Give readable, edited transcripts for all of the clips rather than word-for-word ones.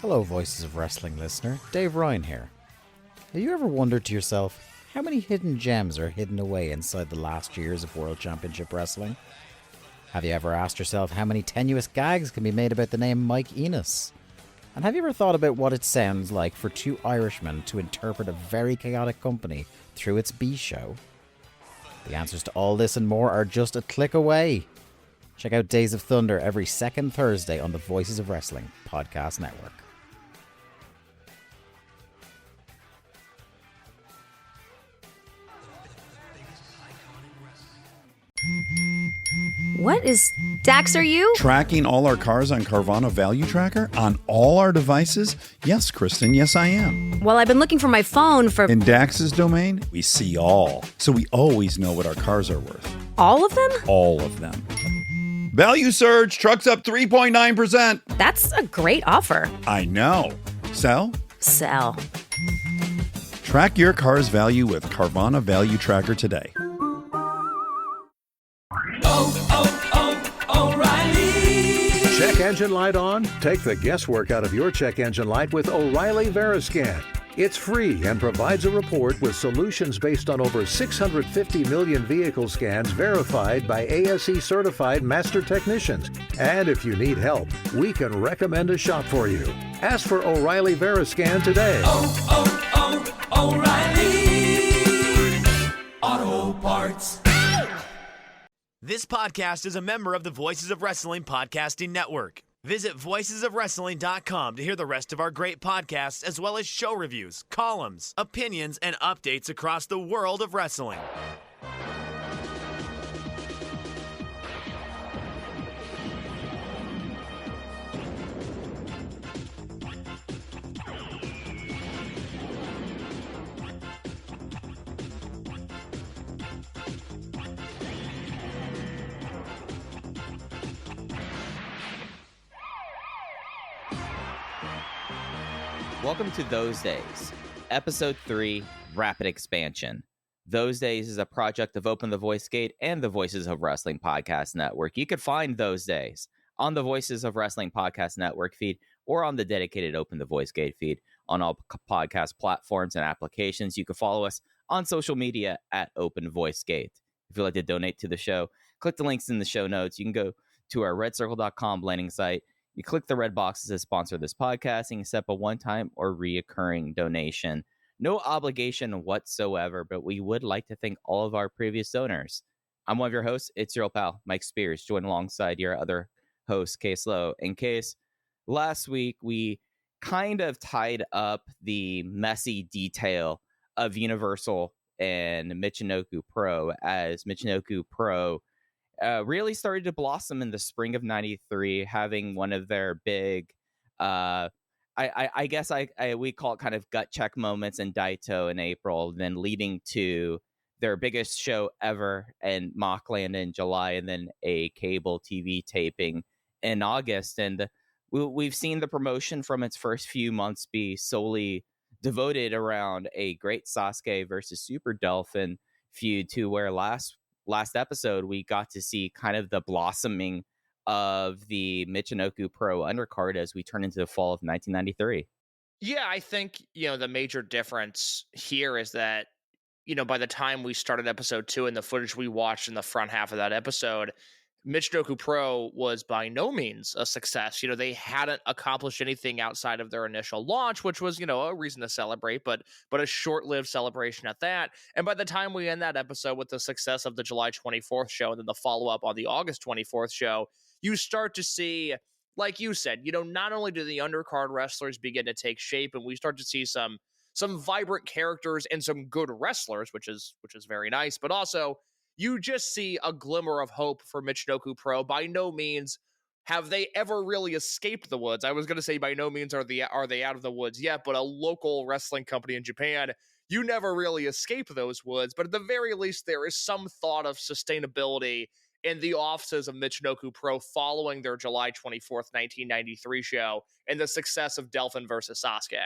Hello, Voices of Wrestling listener. Dave Ryan here. Have you ever wondered to yourself how many hidden gems are hidden away inside the last years of World Championship Wrestling? Have you ever asked yourself how many tenuous gags can be made about the name Mike Enos? And have you ever thought about what it sounds like for two Irishmen to interpret a very chaotic company through its B show? The answers to all this and more are just a click away. Check out Days of Thunder every second Thursday on the Voices of Wrestling podcast network. What is Dax, are you? Tracking all our cars on Carvana Value Tracker on all our devices? Yes, Kristen, yes I am. Well, I've been looking for my phone for... In Dax's domain, we see all. So we always know what our cars are worth. All of them? All of them. Value surge, trucks up 3.9%. That's a great offer. I know. Sell? Sell. Track your car's value with Carvana Value Tracker today. O'Reilly. Check engine light on? Take the guesswork out of your check engine light with O'Reilly Veriscan. It's free and provides a report with solutions based on over 650 million vehicle scans verified by ASE certified master technicians. And if you need help, we can recommend a shop for you. Ask for O'Reilly Veriscan today. O'Reilly Auto Parts. This podcast is a member of the Voices of Wrestling Podcasting Network. Visit voicesofwrestling.com to hear the rest of our great podcasts, as well as show reviews, columns, opinions, and updates across the world of wrestling. Welcome to Those Days, Episode 3, Rapid Expansion. Those Days is a project of Open the Voice Gate and the Voices of Wrestling Podcast Network. You can find Those Days on the Voices of Wrestling Podcast Network feed or on the dedicated Open the Voice Gate feed on all podcast platforms and applications. You can follow us on social media at Open Voice Gate. If you'd like to donate to the show, click the links in the show notes. You can go to our redcircle.com landing site. You click the red boxes to sponsor this podcast and accept a one-time or reoccurring donation. No obligation whatsoever, but we would like to thank all of our previous donors. I'm one of your hosts. It's your old pal, Mike Spears, joined alongside your other host, Case Lowe. In Case, last week we kind of tied up the messy detail of Universal and Michinoku Pro, as Michinoku Pro really started to blossom in the spring of '93, having one of their big, I guess we call it kind of gut check moments in Daito in April, then leading to their biggest show ever in Mockland in July, and then a cable TV taping in August. And we've seen the promotion from its first few months be solely devoted around a great Sasuke versus Super Dolphin feud, to where last episode we got to see kind of the blossoming of the Michinoku Pro undercard as we turn into the fall of 1993. Yeah, I think, the major difference here is that, by the time we started episode 2 and the footage we watched in the front half of that episode, Michinoku Pro was by no means a success. They hadn't accomplished anything outside of their initial launch, which was, a reason to celebrate, but a short-lived celebration at that. And by the time we end that episode with the success of the July 24th show and then the follow-up on the August 24th show, you start to see, like you said, not only do the undercard wrestlers begin to take shape, and we start to see some vibrant characters and some good wrestlers, which is very nice, but also you just see a glimmer of hope for Michinoku Pro. By no means have they ever really escaped the woods. I was going to say by no means are they out of the woods yet, but a local wrestling company in Japan, you never really escape those woods. But at the very least, there is some thought of sustainability in the offices of Michinoku Pro following their July 24th, 1993 show and the success of Delphin versus Sasuke.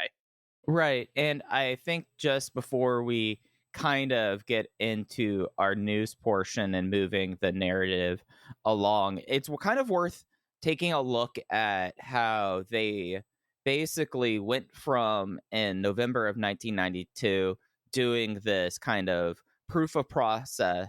Right. And I think just before we kind of get into our news portion and moving the narrative along, it's kind of worth taking a look at how they basically went from in November of 1992 doing this kind of proof of process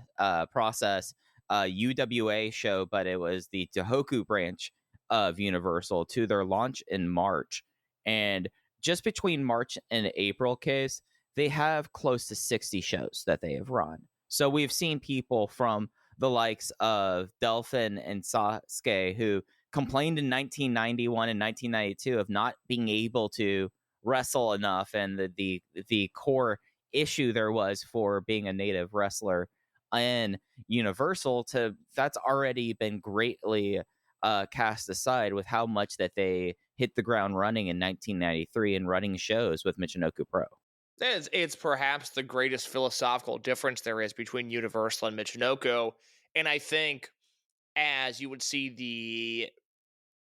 UWA show, but it was the Tohoku branch of Universal, to their launch in March. And just between March and April, case, they have close to 60 shows that they have run. So we've seen people from the likes of Delphin and Sasuke who complained in 1991 and 1992 of not being able to wrestle enough, and the core issue there was for being a native wrestler in Universal, to that's already been greatly cast aside with how much that they hit the ground running in 1993 and running shows with Michinoku Pro. It's perhaps the greatest philosophical difference there is between Universal and Michinoku. And I think as you would see the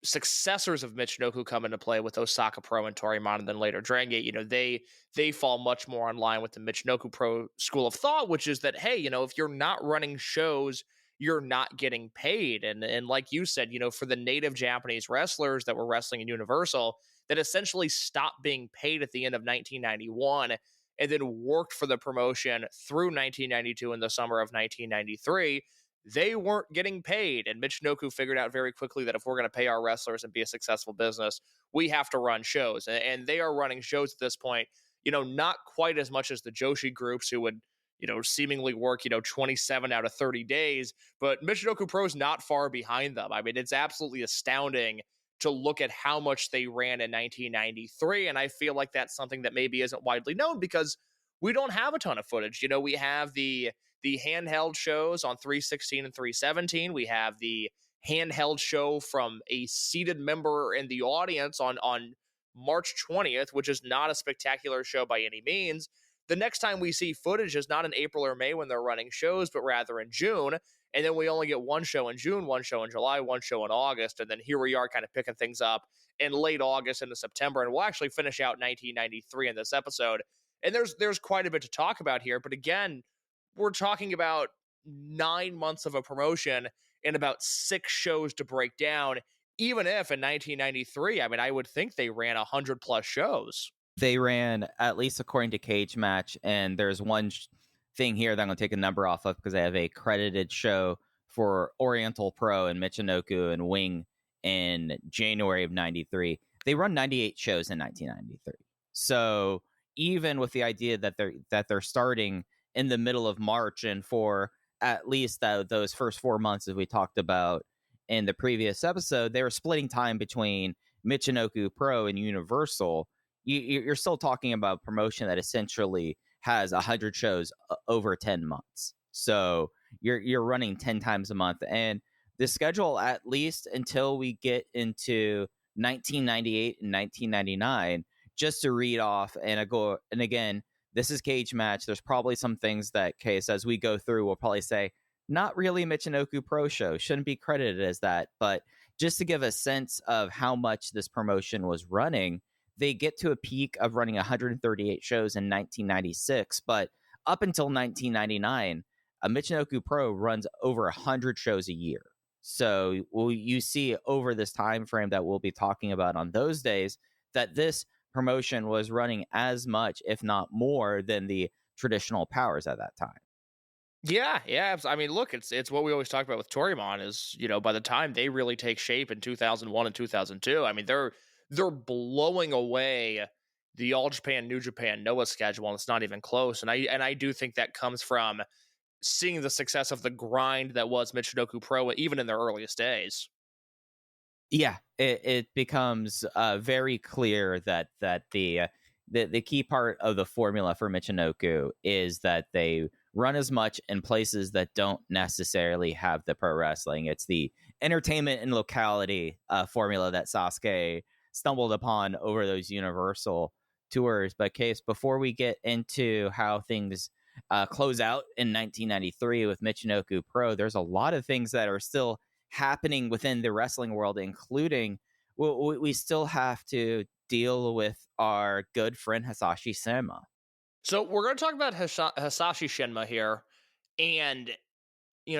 successors of Michinoku come into play with Osaka Pro and Torimon, and then later Dragon Gate, they fall much more in line with the Michinoku Pro school of thought, which is that, hey, if you're not running shows, you're not getting paid. And like you said, for the native Japanese wrestlers that were wrestling in Universal that essentially stopped being paid at the end of 1991 and then worked for the promotion through 1992 and the summer of 1993, they weren't getting paid. And Michinoku figured out very quickly that if we're going to pay our wrestlers and be a successful business, we have to run shows. And they are running shows at this point, not quite as much as the Joshi groups who would, seemingly work, 27 out of 30 days. But Michinoku Pro is not far behind them. I mean, it's absolutely astounding to look at how much they ran in 1993. And I feel like that's something that maybe isn't widely known because we don't have a ton of footage. We have the handheld shows on 316 and 317. We have the handheld show from a seated member in the audience on March 20th, which is not a spectacular show by any means. The next time we see footage is not in April or May when they're running shows, but rather in June. And then we only get one show in June, one show in July, one show in August. And then here we are kind of picking things up in late August into September. And we'll actually finish out 1993 in this episode. And there's quite a bit to talk about here. But again, we're talking about 9 months of a promotion and about 6 shows to break down, even if in 1993, I mean, I would think they ran 100 plus shows. They ran, at least according to Cage Match, and there's one thing here that I'm going to take a number off of because I have a credited show for Oriental Pro and Michinoku and Wing in January of 93. They run 98 shows in 1993. So even with the idea that they're starting in the middle of March, and for at least those first 4 months, as we talked about in the previous episode, they were splitting time between Michinoku Pro and Universal. You're still talking about a promotion that essentially has 100 shows over 10 months. So you're running 10 times a month. And the schedule, at least until we get into 1998 and 1999, just to read off, and again, this is Cage Match. There's probably some things that, Case, as we go through, we'll probably say, not really Michinoku Pro show, shouldn't be credited as that. But just to give a sense of how much this promotion was running, they get to a peak of running 138 shows in 1996. But up until 1999, Michinoku Pro runs over 100 shows a year. So you see over this time frame that we'll be talking about on those days that this promotion was running as much, if not more, than the traditional powers at that time. Yeah. I mean, look, it's what we always talk about with Torimon is, by the time they really take shape in 2001 and 2002, I mean, they're blowing away the All Japan, New Japan, Noah schedule, and it's not even close. And I do think that comes from seeing the success of the grind that was Michinoku Pro, even in their earliest days. Yeah, it becomes very clear that the key part of the formula for Michinoku is that they run as much in places that don't necessarily have the pro wrestling. It's the entertainment and locality formula that Sasuke stumbled upon over those Universal tours. But Case, before we get into how things close out in 1993 with Michinoku Pro, there's a lot of things that are still happening within the wrestling world, including we still have to deal with our good friend Hisashi Shenma. So we're going to talk about Hisashi Shenma here. And,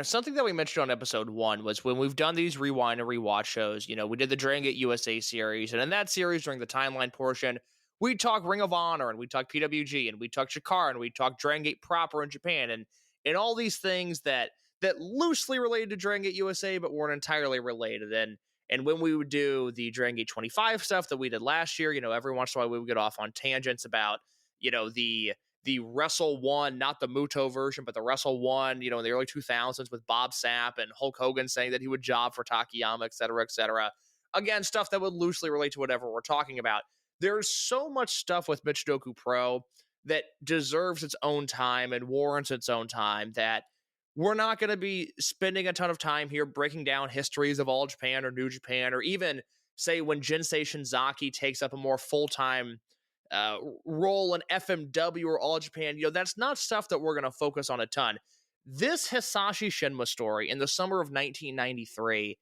something that we mentioned on episode 1 was when we've done these rewind and rewatch shows, we did the Dragon Gate USA series, and in that series during the timeline portion, we talk Ring of Honor, and we talk PWG, and we talk Chikara, and we talk Dragon Gate proper in Japan, and all these things that loosely related to Dragon Gate USA, but weren't entirely related. And when we would do the Dragon Gate 25 stuff that we did last year, every once in a while we would get off on tangents about, the Wrestle 1, not the Muto version, but the Wrestle 1, in the early 2000s with Bob Sapp and Hulk Hogan saying that he would job for Takayama, et cetera, et cetera. Again, stuff that would loosely relate to whatever we're talking about. There's so much stuff with Michinoku Pro that deserves its own time and warrants its own time that we're not going to be spending a ton of time here breaking down histories of All Japan or New Japan, or even, say, when Jinsei Shinzaki takes up a more full-time role in FMW or All Japan. That's not stuff that we're going to focus on a ton. This Hisashi Shinma story in the summer of 1993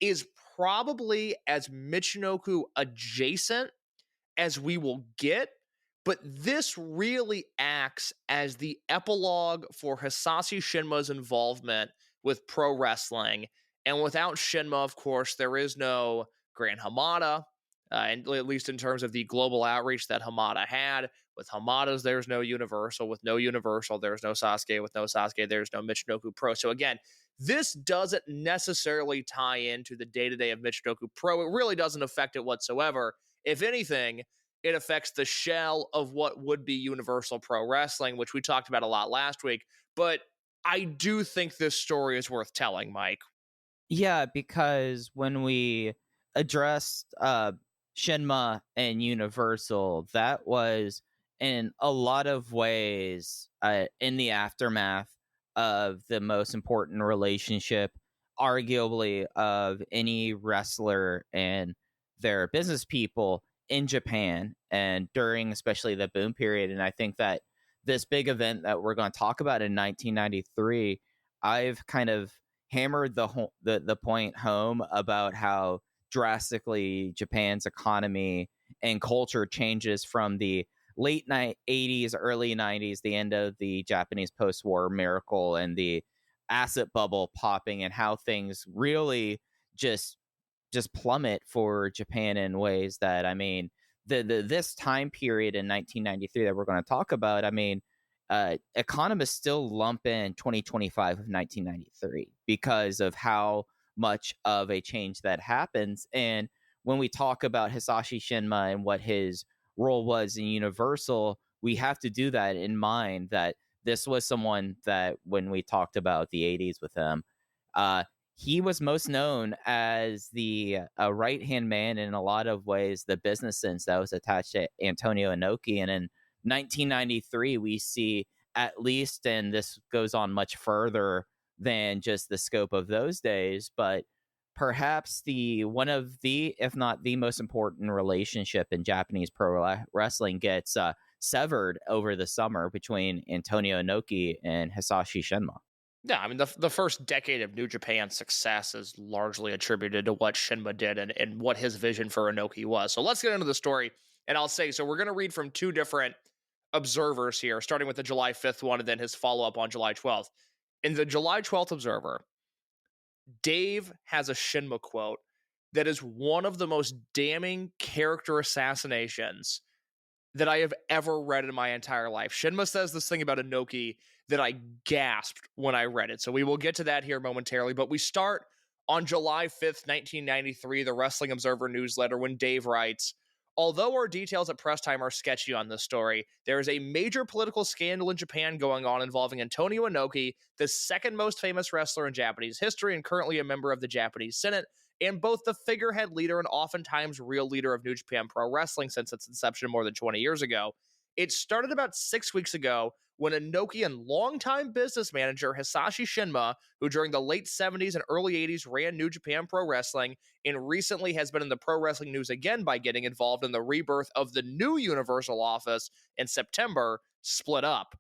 is probably as Michinoku adjacent as we will get, but this really acts as the epilogue for Hisashi Shinma's involvement with pro wrestling. And without Shinma, of course, there is no Gran Hamada, and at least in terms of the global outreach that Hamada had. With Hamadas, there's no Universal. With no Universal, there's no Sasuke. With no Sasuke, there's no Michinoku Pro. So again, this doesn't necessarily tie into the day-to-day of Michinoku Pro. It really doesn't affect it whatsoever. If anything, it affects the shell of what would be Universal Pro Wrestling, which we talked about a lot last week. But I do think this story is worth telling, Mike. Yeah, because when we addressed Shinma and Universal, that was in a lot of ways in the aftermath of the most important relationship, arguably, of any wrestler and their business people in Japan, and during especially the boom period. And I think that this big event that we're going to talk about in 1993, I've kind of hammered the point home about how drastically Japan's economy and culture changes from the late 80s, early 90s, the end of the Japanese post-war miracle and the asset bubble popping, and how things really just plummet for Japan in ways that, I mean, this time period in 1993 that we're going to talk about, I mean, economists still lump in 2025 of 1993 because of how much of a change that happens. And when we talk about Hisashi Shinma and what his role was in Universal, we have to do that in mind, that this was someone that when we talked about the 80s with him, he was most known as the right-hand man, in a lot of ways, the business sense that was attached to Antonio Inoki. And in 1993, we see, at least, and this goes on much further than just the scope of those days, but perhaps one of the, if not the most important relationship in Japanese pro wrestling gets severed over the summer between Antonio Inoki and Hisashi Shinma. Yeah, I mean, the first decade of New Japan's success is largely attributed to what Shinma did and what his vision for Inoki was. So let's get into the story. And I'll say, so we're going to read from two different observers here, starting with the July 5th one and then his follow-up on July 12th. In the July 12th Observer, Dave has a Shinma quote that is one of the most damning character assassinations that I have ever read in my entire life. Shinma says this thing about Inoki that I gasped when I read it. So we will get to that here momentarily, but we start on July 5th, 1993, the Wrestling Observer newsletter, when Dave writes, "Although our details at press time are sketchy on this story, there is a major political scandal in Japan going on involving Antonio Inoki, the second most famous wrestler in Japanese history and currently a member of the Japanese Senate, and both the figurehead leader and oftentimes real leader of New Japan Pro Wrestling since its inception more than 20 years ago. It started about 6 weeks ago when Inoki and longtime business manager Hisashi Shinma, who during the late 70s and early 80s ran New Japan Pro Wrestling and recently has been in the pro wrestling news again by getting involved in the rebirth of the new Universal office in September, split up.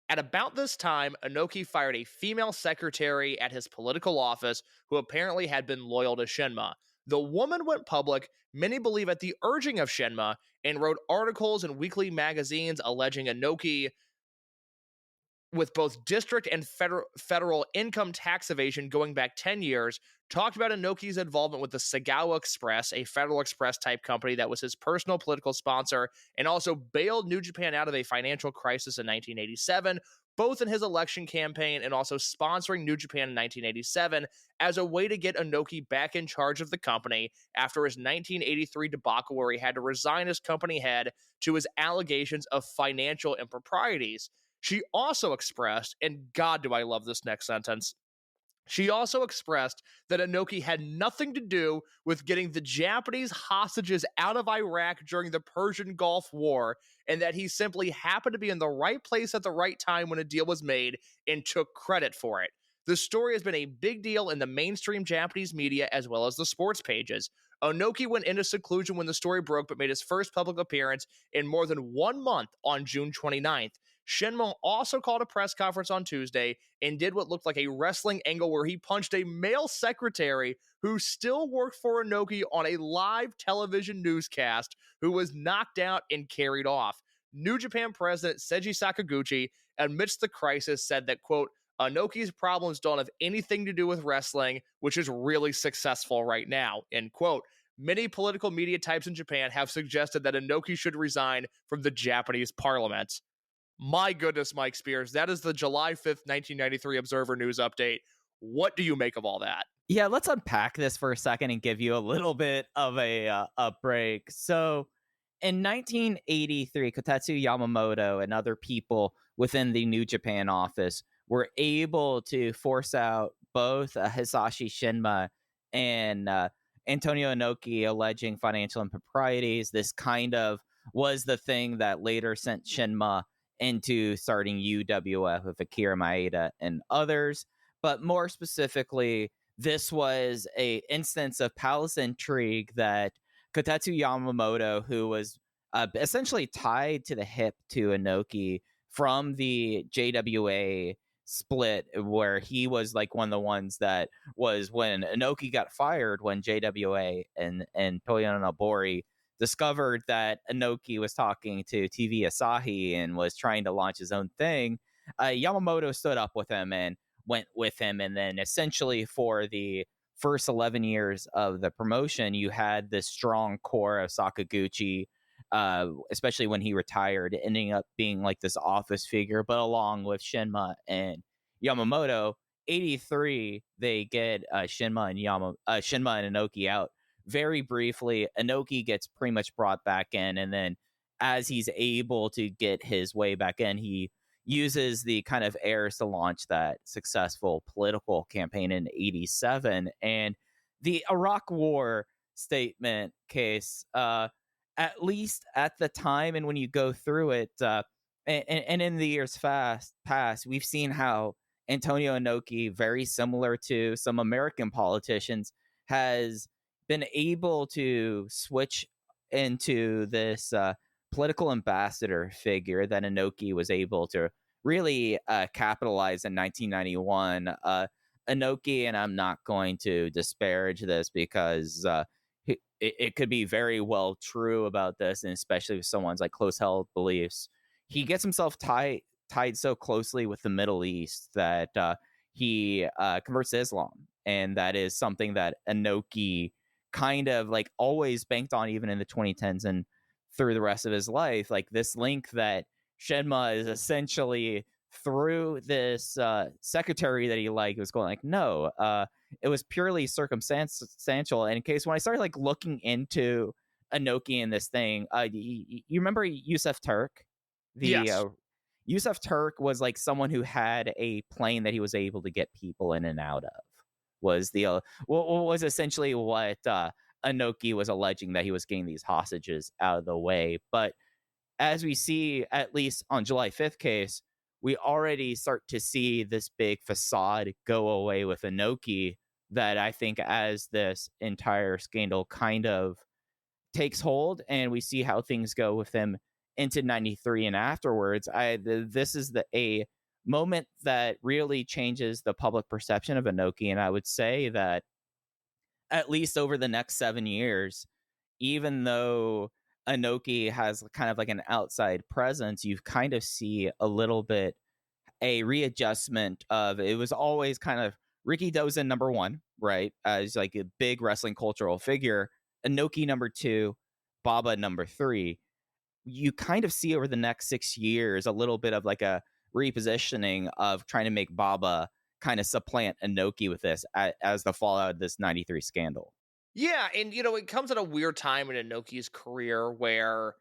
At about this time, Inoki fired a female secretary at his political office who apparently had been loyal to Shinma. The woman went public, many believe at the urging of Shinma, and wrote articles in weekly magazines alleging Inoki with both district and federal income tax evasion going back 10 years, talked about Inoki's involvement with the Sagawa Express, a Federal Express type company that was his personal political sponsor, and also bailed New Japan out of a financial crisis in 1987, both in his election campaign and also sponsoring New Japan in 1987 as a way to get Inoki back in charge of the company after his 1983 debacle where he had to resign as company head to his allegations of financial improprieties. She also expressed, and God, do I love this next sentence. She also expressed that Inoki had nothing to do with getting the Japanese hostages out of Iraq during the Persian Gulf War, and that he simply happened to be in the right place at the right time when a deal was made and took credit for it. The story has been a big deal in the mainstream Japanese media as well as the sports pages. Inoki went into seclusion when the story broke, but made his first public appearance in more than 1 month on June 29th. Shenmue also called a press conference on Tuesday and did what looked like a wrestling angle where he punched a male secretary who still worked for Inoki on a live television newscast, who was knocked out and carried off. New Japan president Seiji Sakaguchi, amidst the crisis, said that, quote, Inoki's problems don't have anything to do with wrestling, which is really successful right now, end quote. Many political media types in Japan have suggested that Inoki should resign from the Japanese parliament. My goodness, Mike Spears, that is the July 5th, 1993 Observer News update. What do you make of all that? Yeah, let's unpack this for a second and give you a little bit of a break. So in 1983, Kotetsu Yamamoto and other people within the New Japan office were able to force out both Hisashi Shinma and Antonio Inoki alleging financial improprieties. This kind of was the thing that later sent Shinma into starting UWF with Akira Maeda and others. But more specifically, this was a instance of palace intrigue that Kotetsu Yamamoto, who was essentially tied to the hip to Inoki from the JWA split, where he was like one of the ones that was when Inoki got fired, when JWA and Toyono Nobori discovered that Inoki was talking to TV Asahi and was trying to launch his own thing. Yamamoto stood up with him and went with him. And then essentially for the first 11 years of the promotion, you had this strong core of Sakaguchi, especially when he retired, ending up being like this office figure, but along with Shinma and Yamamoto. 83, they get Shinma and Inoki out. Very briefly, Inoki gets pretty much brought back in, and then as he's able to get his way back in, he uses the kind of heirs to launch that successful political campaign in 87. And the Iraq War statement case, at least at the time, and when you go through it, and in the years past, we've seen how Antonio Inoki, very similar to some American politicians, has been able to switch into this political ambassador figure that Inoki was able to really capitalize in 1991. Inoki, and I'm not going to disparage this because it could be very well true about this, and especially with someone's like close held beliefs, he gets himself tied so closely with the Middle East that he converts to Islam, and that is something that Inoki kind of like always banked on, even in the 2010s and through the rest of his life. Like this link that Shenma is essentially through this secretary that he liked was going like, no, it was purely circumstantial. And in case when I started like looking into Inoki in this thing, you remember Yusuf Turk? Yes. Yusuf Turk was like someone who had a plane that he was able to get people in and out of. Was the was essentially what Inoki was alleging, that he was getting these hostages out of the way. But as we see, at least on July 5th case, we already start to see this big facade go away with Inoki, that I think as this entire scandal kind of takes hold and we see how things go with him into 93 and afterwards, this is a moment that really changes the public perception of Inoki. And I would say that at least over the next 7 years, even though Inoki has kind of like an outside presence, you kind of see a little bit a readjustment of, it was always kind of Ricky Dozen number one, right? As like a big wrestling cultural figure, Inoki number two, Baba number three. You kind of see over the next 6 years a little bit of like a repositioning of trying to make Baba kind of supplant Inoki with this as the fallout of this 93 scandal. Yeah, and it comes at a weird time in Inoki's career where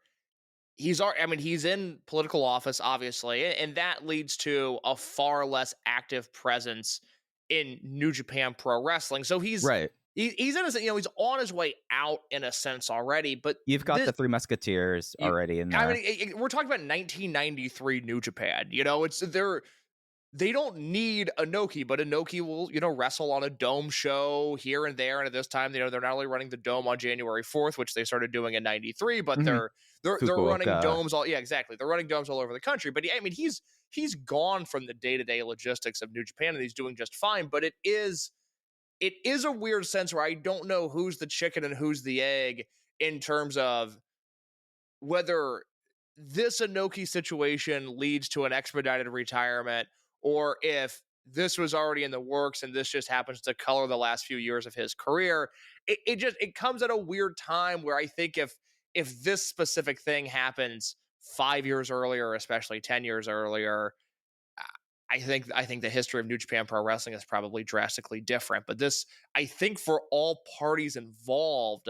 he's in political office, obviously, and that leads to a far less active presence in New Japan Pro Wrestling. So he's right. He's in he's on his way out in a sense already. But you've got the Three Musketeers already in there. I mean, we're talking about 1993 New Japan. They don't need Inoki, but Inoki will, wrestle on a dome show here and there. And at this time, they're not only running the dome on January 4th, which they started doing in 93, but they're running domes all. Yeah, exactly. They're running domes all over the country. But I mean, he's gone from the day-to-day logistics of New Japan, and he's doing just fine. But it is a weird sense where I don't know who's the chicken and who's the egg in terms of whether this Inoki situation leads to an expedited retirement, or if this was already in the works and this just happens to color the last few years of his career. It comes at a weird time where I think if this specific thing happens 5 years earlier, especially 10 years earlier, I think the history of New Japan Pro Wrestling is probably drastically different. But this, I think, for all parties involved,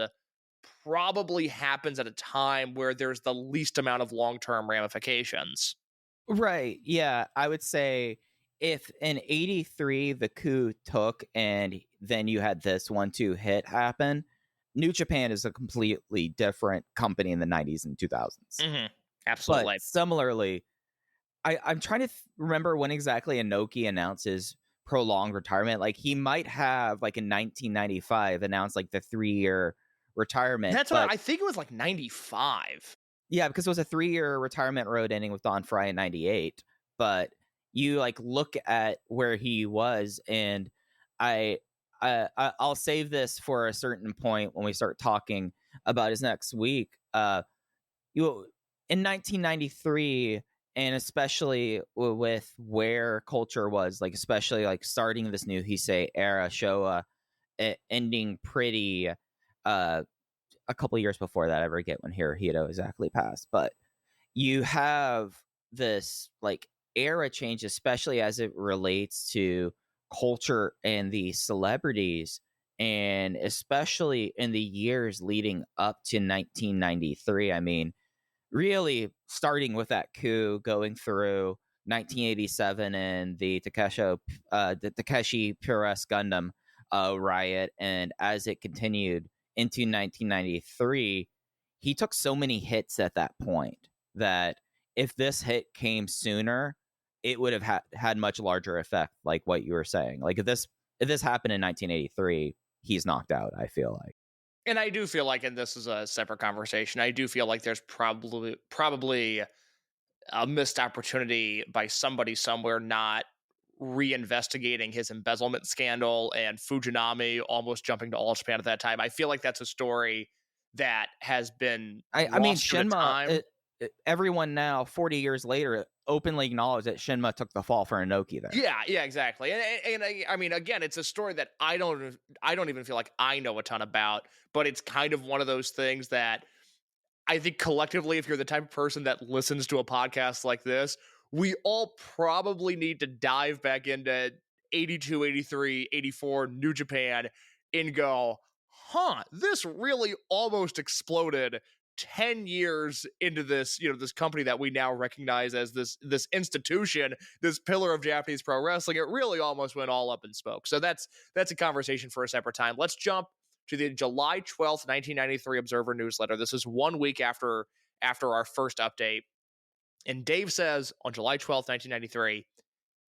probably happens at a time where there's the least amount of long-term ramifications. Right. Yeah. I would say if in 83 the coup took and then you had this 1-2 hit happen, New Japan is a completely different company in the 90s and 2000s. Mm-hmm. Absolutely. But similarly, I'm trying to remember when exactly Inoki announced his prolonged retirement. Like he might have, like in 1995, announced like the 3-year retirement. That's what I think it was, like 95. Yeah, because it was a 3-year retirement road ending with Don Fry in 98. But you like look at where he was, and I'll save this for a certain point when we start talking about his next week. In 1993, and especially with where culture was, like especially like starting this new Heisei era, Showa, ending pretty a couple years before that. I forget when Hirohito exactly passed, but you have this like era change, especially as it relates to culture and the celebrities, and especially in the years leading up to 1993. I mean, really starting with that coup, going through 1987 and the Takeshi Puresu Gundam riot, and as it continued into 1993, he took so many hits at that point that if this hit came sooner, it would have had much larger effect, like what you were saying. Like if this happened in 1983, he's knocked out, I feel like. And I do feel like, and this is a separate conversation, I do feel like there's probably a missed opportunity by somebody somewhere not reinvestigating his embezzlement scandal and Fujinami almost jumping to All Japan at that time. I feel like that's a story that has been I mean, Shinma, everyone now 40 years later openly acknowledged that Shinma took the fall for Inoki there. Yeah, exactly. And I mean, again, it's a story that I don't even feel like I know a ton about, but it's kind of one of those things that I think collectively, if you're the type of person that listens to a podcast like this, we all probably need to dive back into 82, 83, 84 New Japan and go, this really almost exploded 10 years into this, this company that we now recognize as this institution, this pillar of Japanese pro wrestling. It really almost went all up in smoke. So that's a conversation for a separate time. Let's jump to the July 12th, 1993 Observer newsletter. This is 1 week after our first update. And Dave says on July 12th, 1993,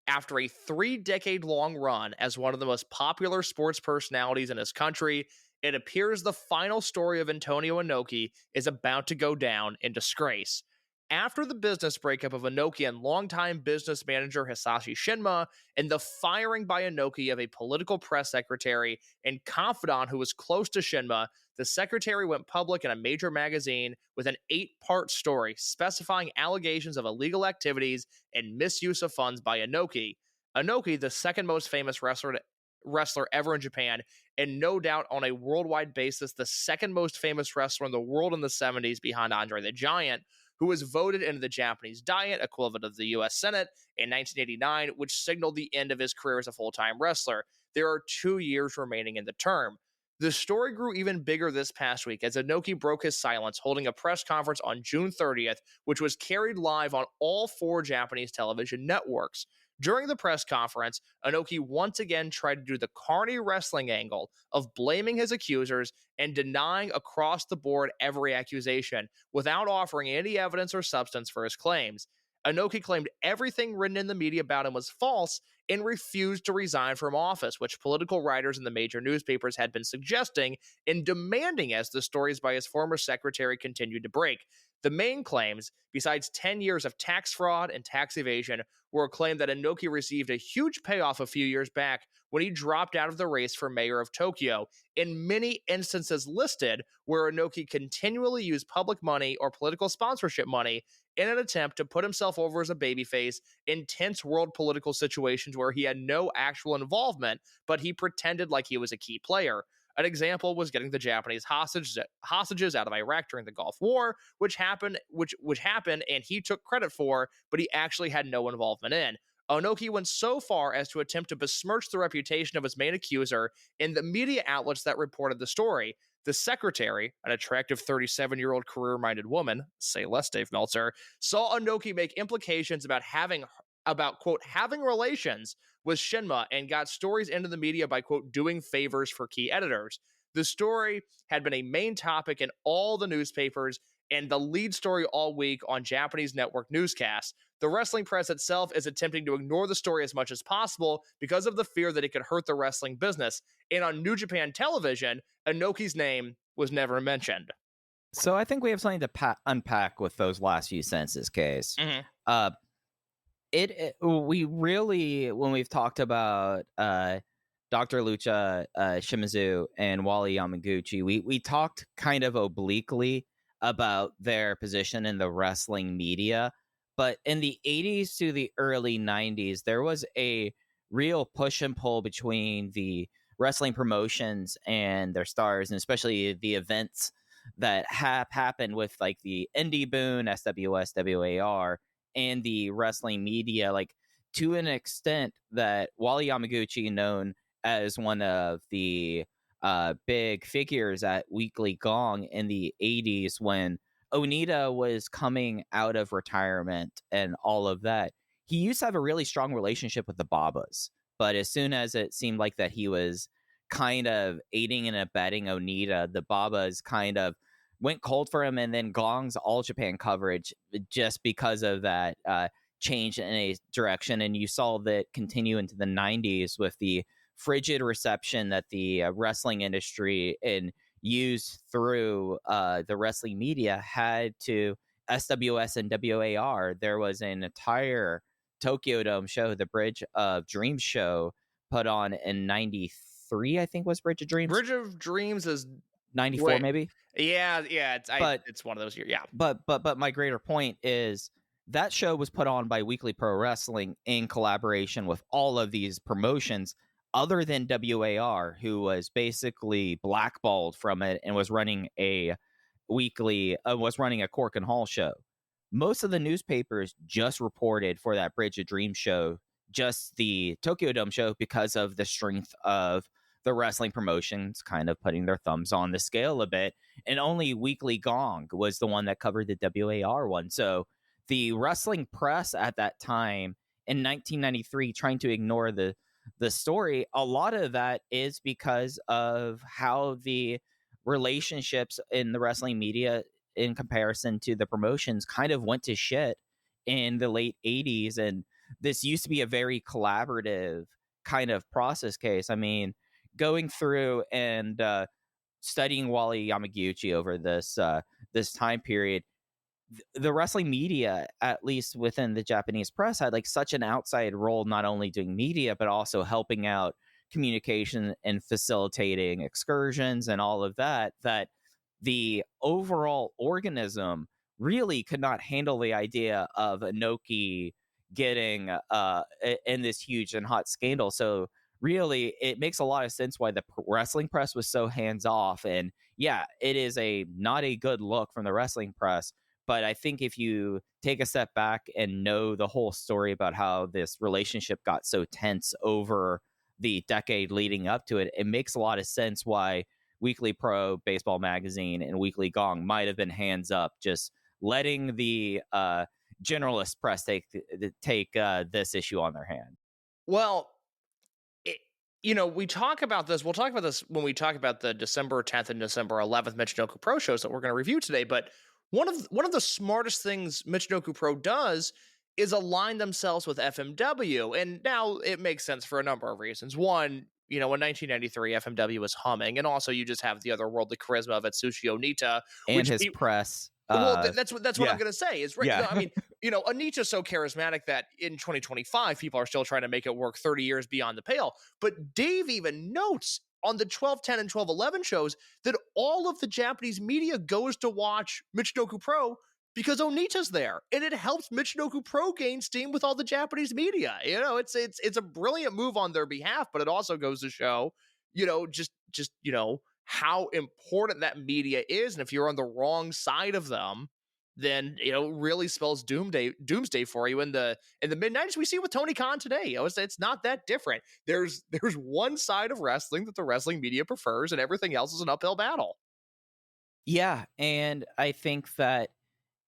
after a 3-decade-long run as one of the most popular sports personalities in his country, it appears the final story of Antonio Inoki is about to go down in disgrace. After the business breakup of Inoki and longtime business manager Hisashi Shinma, and the firing by Inoki of a political press secretary and confidant who was close to Shinma, the secretary went public in a major magazine with an 8-part story specifying allegations of illegal activities and misuse of funds by Inoki. Inoki, the second most famous wrestler ever in Japan, and no doubt on a worldwide basis, the second most famous wrestler in the world in the 70s behind Andre the Giant, who was voted into the Japanese Diet, equivalent of the U.S. Senate, in 1989, which signaled the end of his career as a full-time wrestler. There are 2 years remaining in the term. The story grew even bigger this past week as Inoki broke his silence, holding a press conference on June 30th, which was carried live on all 4 Japanese television networks. During the press conference, Inoki once again tried to do the carny wrestling angle of blaming his accusers and denying across the board every accusation without offering any evidence or substance for his claims. Inoki claimed everything written in the media about him was false and refused to resign from office, which political writers in the major newspapers had been suggesting and demanding as the stories by his former secretary continued to break. The main claims, besides 10 years of tax fraud and tax evasion, were a claim that Inoki received a huge payoff a few years back when he dropped out of the race for mayor of Tokyo, in many instances listed where Inoki continually used public money or political sponsorship money in an attempt to put himself over as a babyface in tense world political situations where he had no actual involvement, but he pretended like he was a key player. An example was getting the Japanese hostages out of Iraq during the Gulf War, which happened and he took credit for, but he actually had no involvement in. Inoki went so far as to attempt to besmirch the reputation of his main accuser in the media outlets that reported the story. The secretary, an attractive 37-year-old career-minded woman, say less Dave Meltzer, saw Inoki make implications about quote, having relations with Shinma and got stories into the media by, quote, doing favors for key editors. The story had been a main topic in all the newspapers and the lead story all week on Japanese network newscasts. The wrestling press itself is attempting to ignore the story as much as possible because of the fear that it could hurt the wrestling business. And on New Japan television, Inoki's name was never mentioned. So I think we have something to unpack with those last few sentences, Case. Mm-hmm. We really, when we've talked about Dr. Lucha Shimizu and Wally Yamaguchi, we talked kind of obliquely about their position in the wrestling media. But in the 80s to the early 90s, there was a real push and pull between the wrestling promotions and their stars, and especially the events that have happened with like the Indie Boon, SWS, WAR, and the wrestling media, like to an extent that Wally Yamaguchi, known as one of the big figures at Weekly Gong in the 80s when Onita was coming out of retirement and all of that, he used to have a really strong relationship with the Babas. But as soon as it seemed like that he was kind of aiding and abetting Onita, the Babas kind of went cold for him, and then Gong's All Japan coverage, just because of that, changed in a direction. And you saw that continue into the 90s with the frigid reception that the wrestling industry and used through the wrestling media had to SWS and WAR. There was an entire Tokyo Dome show, the Bridge of Dreams show, put on in 93, I think was Bridge of Dreams. Bridge of Dreams is 94, maybe. Yeah. It's one of those years. Yeah. But my greater point is that show was put on by Weekly Pro Wrestling in collaboration with all of these promotions, other than WAR, who was basically blackballed from it and was running a Cork and Hall show. Most of the newspapers just reported for that Bridge of Dreams show just the Tokyo Dome show because of the strength of the wrestling promotions kind of putting their thumbs on the scale a bit, and only Weekly Gong was the one that covered the WAR one. So the wrestling press at that time in 1993 trying to ignore the story, a lot of that is because of how the relationships in the wrestling media in comparison to the promotions kind of went to shit in the late 80s. And this used to be a very collaborative kind of process, Case. I mean, going through and studying Wally Yamaguchi over this time period, the wrestling media, at least within the Japanese press, had like such an outside role, not only doing media, but also helping out communication and facilitating excursions and all of that, that the overall organism really could not handle the idea of Inoki getting in this huge and hot scandal. So really, it makes a lot of sense why the wrestling press was so hands off. And yeah, it is not a good look from the wrestling press. But I think if you take a step back and know the whole story about how this relationship got so tense over the decade leading up to it, it makes a lot of sense why Weekly Pro Baseball Magazine and Weekly Gong might have been hands up, just letting the generalist press take this issue on their hand. Well, we talk about this. We'll talk about this when we talk about the December 10th and December 11th Michinoku Pro shows that we're going to review today. But one of the smartest things Michinoku Pro does is align themselves with FMW. And now it makes sense for a number of reasons. One, in 1993, FMW was humming. And also you just have the otherworldly charisma of Atsushi Onita. And his press. Well, that's what yeah. I'm going to say. Is right. Yeah. I mean, Onita's so charismatic that in 2025, people are still trying to make it work 30 years beyond the pale. But Dave even notes on the 1210 and 1211 shows that all of the Japanese media goes to watch Michinoku Pro because Onita's there, and it helps Michinoku Pro gain steam with all the Japanese media. It's a brilliant move on their behalf, but it also goes to show, just how important that media is, and if you're on the wrong side of them, then really spells doomsday for you. In the mid-90s, we see with Tony Khan today. It's not that different. There's one side of wrestling that the wrestling media prefers, and everything else is an uphill battle. Yeah, and I think that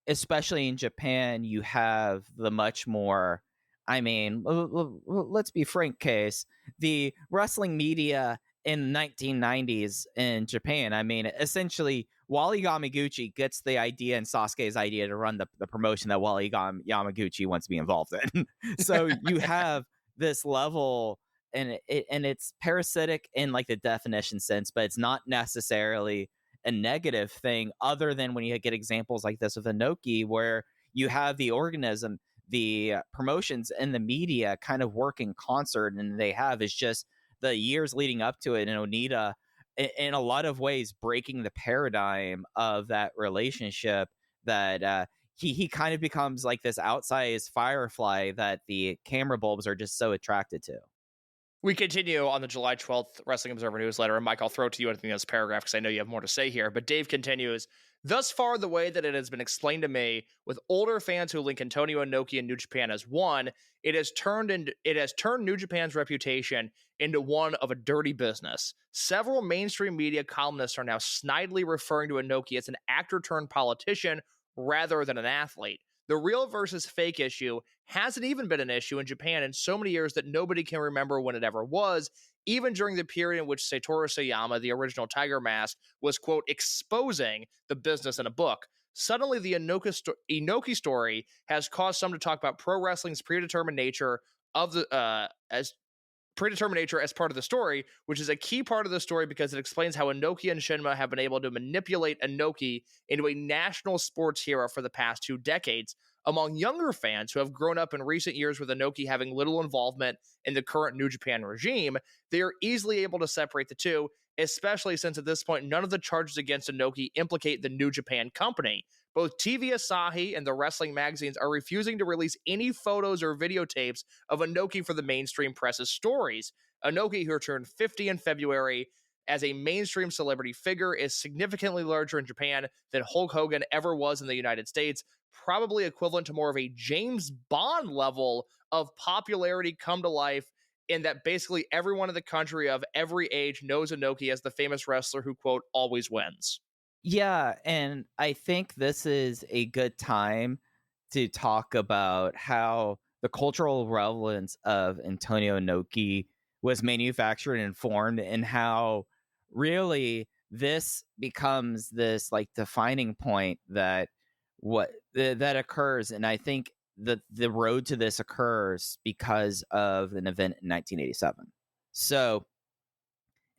especially in Japan, you have the much more, I mean, let's be frank, case, the wrestling media in the 1990s in Japan. I mean, essentially, Wally Yamaguchi gets the idea and Sasuke's idea to run the promotion that Wally Yamaguchi wants to be involved in. So you have this level, and it's parasitic in like the definition sense, but it's not necessarily a negative thing, other than when you get examples like this with Inoki, where you have the organism, the promotions, and the media kind of work in concert, and they have is just the years leading up to it, and Onita, in a lot of ways, breaking the paradigm of that relationship, that he kind of becomes like this outsized firefly that the camera bulbs are just so attracted to. We continue on the July 12th Wrestling Observer newsletter. And Mike, I'll throw it to you anything in this paragraph because I know you have more to say here. But Dave continues, thus far, the way that it has been explained to me, with older fans who link Antonio Inoki and New Japan as one, it has turned New Japan's reputation into one of a dirty business. Several mainstream media columnists are now snidely referring to Inoki as an actor turned politician rather than an athlete. The real versus fake issue hasn't even been an issue in Japan in so many years that nobody can remember when it ever was, even during the period in which Satoru Sayama, the original Tiger Mask, was, quote, exposing the business in a book. Suddenly, the Inoki story has caused some to talk about pro wrestling's predetermined nature as part of the story, which is a key part of the story because it explains how Inoki and Shinma have been able to manipulate Inoki into a national sports hero for the past 2 decades. Among younger fans who have grown up in recent years with Inoki having little involvement in the current New Japan regime, they are easily able to separate the two, especially since at this point none of the charges against Inoki implicate the New Japan company. Both TV Asahi and the wrestling magazines are refusing to release any photos or videotapes of Inoki for the mainstream press's stories. Inoki, who turned 50 in February, as a mainstream celebrity figure, is significantly larger in Japan than Hulk Hogan ever was in the United States, probably equivalent to more of a James Bond level of popularity come to life, in that basically everyone in the country of every age knows Inoki as the famous wrestler who, quote, always wins. Yeah, and I think this is a good time to talk about how the cultural relevance of Antonio Inoki was manufactured and formed, and how really this becomes this like defining point that that occurs. And I think that the road to this occurs because of an event in 1987. So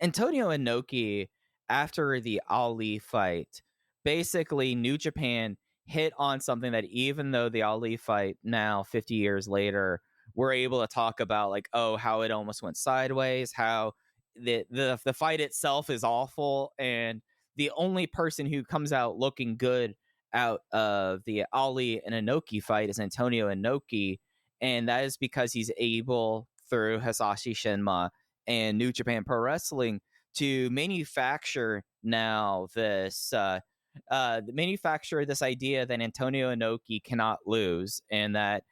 Antonio Inoki, after the Ali fight, basically New Japan hit on something that, even though the Ali fight now 50 years later, we're able to talk about, like, oh, how it almost went sideways, how the fight itself is awful, and the only person who comes out looking good out of the Ali and Inoki fight is Antonio Inoki, and that is because he's able, through Hisashi Shinma and New Japan Pro Wrestling, to manufacture now this manufacture this idea that Antonio Inoki cannot lose, and that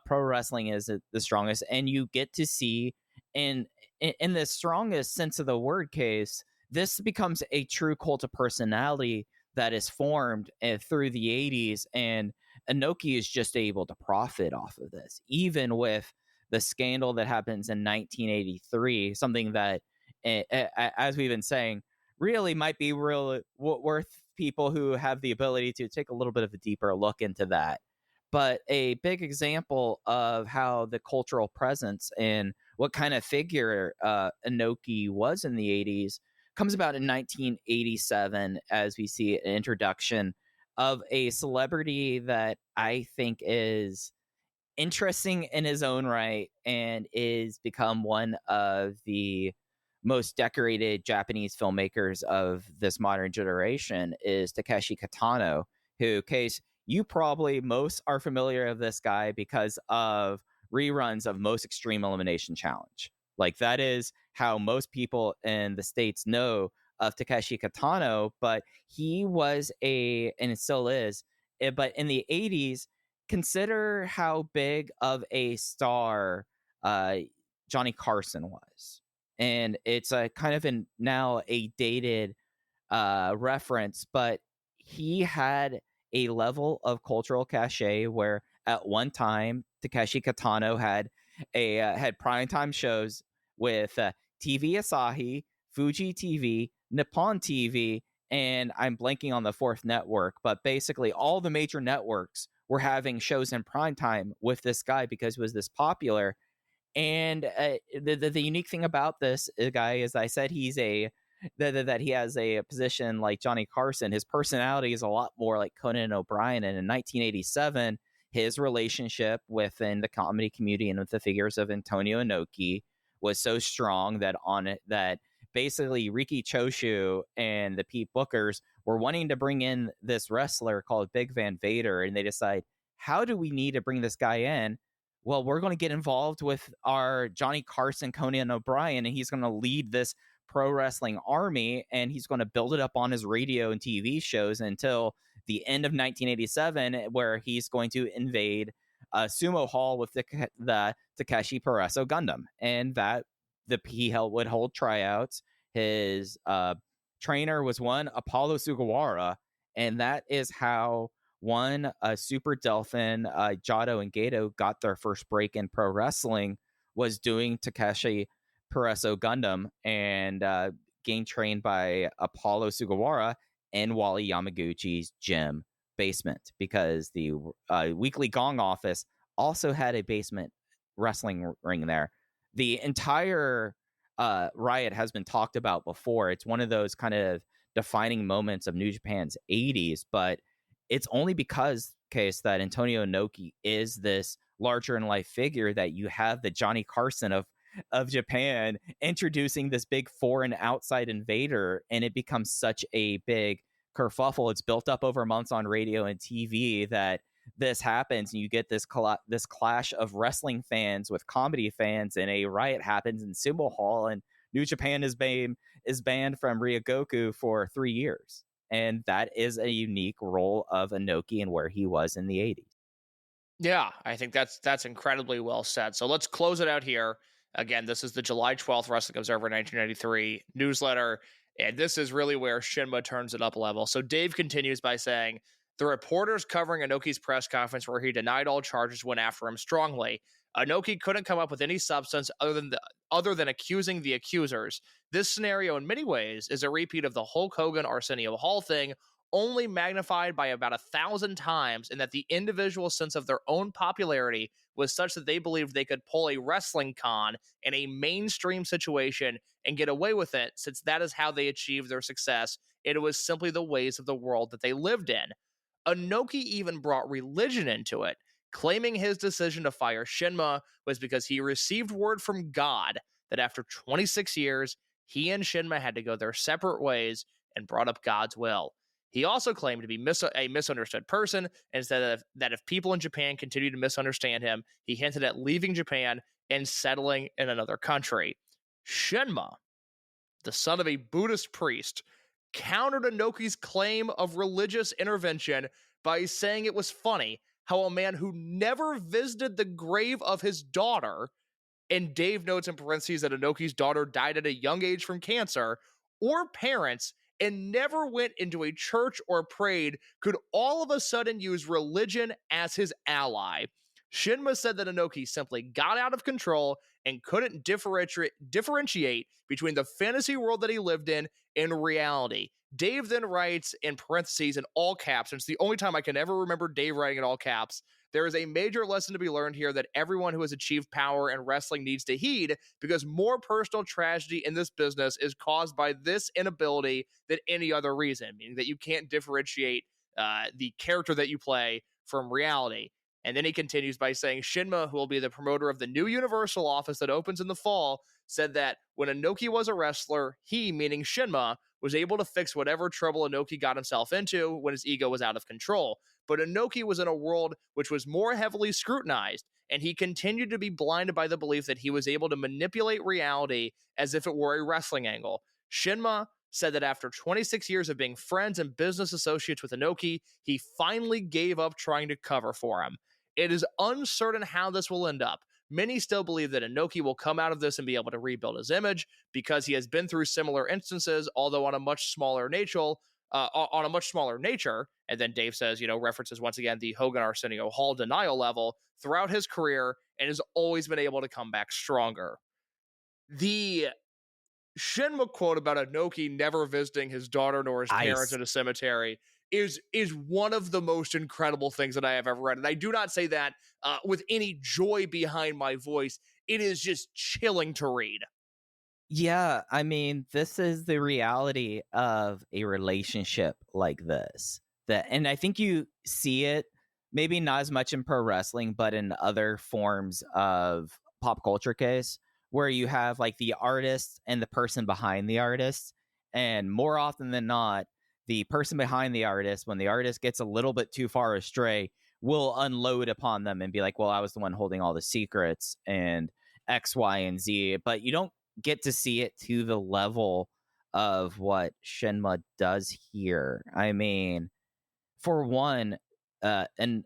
pro wrestling is the strongest. And you get to see in the strongest sense of the word case, this becomes a true cult of personality that is formed through the 80s, and Inoki is just able to profit off of this, even with the scandal that happens in 1983, something that, as we've been saying, really might be real worth people who have the ability to take a little bit of a deeper look into that. But a big example of how the cultural presence and what kind of figure Inoki was in the 80s comes about in 1987, as we see an introduction of a celebrity that I think is interesting in his own right and is become one of the most decorated Japanese filmmakers of this modern generation, is Takeshi Kitano, who, case, you probably most are familiar of this guy because of reruns of Most Extreme Elimination Challenge. Like, that is how most people in the States know of Takeshi Kitano, but he was and it still is, but in the 80s, consider how big of a star Johnny Carson was. And it's a kind of now a dated reference, but he had a level of cultural cachet where at one time Takeshi Kitano had primetime shows with TV Asahi, Fuji TV, Nippon TV, and I'm blanking on the fourth network, but basically all the major networks were having shows in primetime with this guy because he was this popular. And the unique thing about this guy is, I said that he has a position like Johnny Carson. His personality is a lot more like Conan O'Brien. And in 1987, his relationship within the comedy community and with the figures of Antonio Inoki was so strong that basically Riki Choshu and the Pete Bookers were wanting to bring in this wrestler called Big Van Vader. And they decide, how do we need to bring this guy in? Well, we're going to get involved with our Johnny Carson, Conan O'Brien, and he's going to lead this pro wrestling army, and he's going to build it up on his radio and TV shows until the end of 1987, where he's going to invade Sumo Hall with the Takeshi Puresso Gundam, and that he would hold tryouts. His trainer was one Apollo Sugawara, and that is how Super Delphin, Jado, and Gato got their first break in pro wrestling, was doing Takeshi Puresso Gundam, and getting trained by Apollo Sugawara in Wally Yamaguchi's gym basement, because the Weekly Gong office also had a basement wrestling ring there. The entire riot has been talked about before. It's one of those kind of defining moments of New Japan's 80s, but it's only because, case, that Antonio Inoki is this larger in life figure that you have the Johnny Carson of Japan introducing this big foreign outside invader, and it becomes such a big kerfuffle. It's built up over months on radio and TV that this happens, and you get this clash of wrestling fans with comedy fans, and a riot happens in Sumo Hall, and New Japan is banned from Ryogoku for 3 years. And that is a unique role of Inoki and where he was in the 80s. Yeah, I think that's incredibly well said. So let's close it out here. Again, this is the July 12th Wrestling Observer 1993 newsletter, and this is really where Shinma turns it up a level. So Dave continues by saying, the reporters covering Inoki's press conference where he denied all charges went after him strongly. Inoki couldn't come up with any substance other than accusing the accusers. This scenario, in many ways, is a repeat of the Hulk Hogan Arsenio Hall thing, only magnified by about 1,000 times, in that the individual sense of their own popularity was such that they believed they could pull a wrestling con in a mainstream situation and get away with it, since that is how they achieved their success. It was simply the ways of the world that they lived in. Inoki even brought religion into it, claiming his decision to fire Shinma was because he received word from God that after 26 years, he and Shinma had to go their separate ways and brought up God's will. He also claimed to be a misunderstood person, and said that if people in Japan continued to misunderstand him, he hinted at leaving Japan and settling in another country. Shinma, the son of a Buddhist priest, countered Inoki's claim of religious intervention by saying it was funny how a man who never visited the grave of his daughter, and Dave notes in parentheses that Inoki's daughter died at a young age from cancer, or parents, and never went into a church or prayed, could all of a sudden use religion as his ally. Shinma said that Inoki simply got out of control and couldn't differentiate between the fantasy world that he lived in and reality. Dave then writes in parentheses in all caps, and it's the only time I can ever remember Dave writing in all caps, there is a major lesson to be learned here that everyone who has achieved power in wrestling needs to heed, because more personal tragedy in this business is caused by this inability than any other reason, meaning that you can't differentiate the character that you play from reality. And then he continues by saying, Shinma, who will be the promoter of the new Universal office that opens in the fall, said that when Inoki was a wrestler, he, meaning Shinma, was able to fix whatever trouble Inoki got himself into when his ego was out of control. But Inoki was in a world which was more heavily scrutinized, and he continued to be blinded by the belief that he was able to manipulate reality as if it were a wrestling angle. Shinma said that after 26 years of being friends and business associates with Inoki, he finally gave up trying to cover for him. It is uncertain how this will end up. Many still believe that Inoki will come out of this and be able to rebuild his image because he has been through similar instances, although on a much smaller nature. And then Dave says, references once again the Hogan Arsenio Hall denial level throughout his career, and has always been able to come back stronger. The Shinma quote about Inoki never visiting his daughter nor his parents in a cemetery is one of the most incredible things that I have ever read. And I do not say that with any joy behind my voice. It is just chilling to read. Yeah, I mean, this is the reality of a relationship like this. And I think you see it, maybe not as much in pro wrestling, but in other forms of pop culture case, where you have like the artist and the person behind the artist. And more often than not, the person behind the artist, when the artist gets a little bit too far astray, will unload upon them and be like, well, I was the one holding all the secrets and X, Y, and Z. But you don't get to see it to the level of what Shinma does here. I mean, for one, and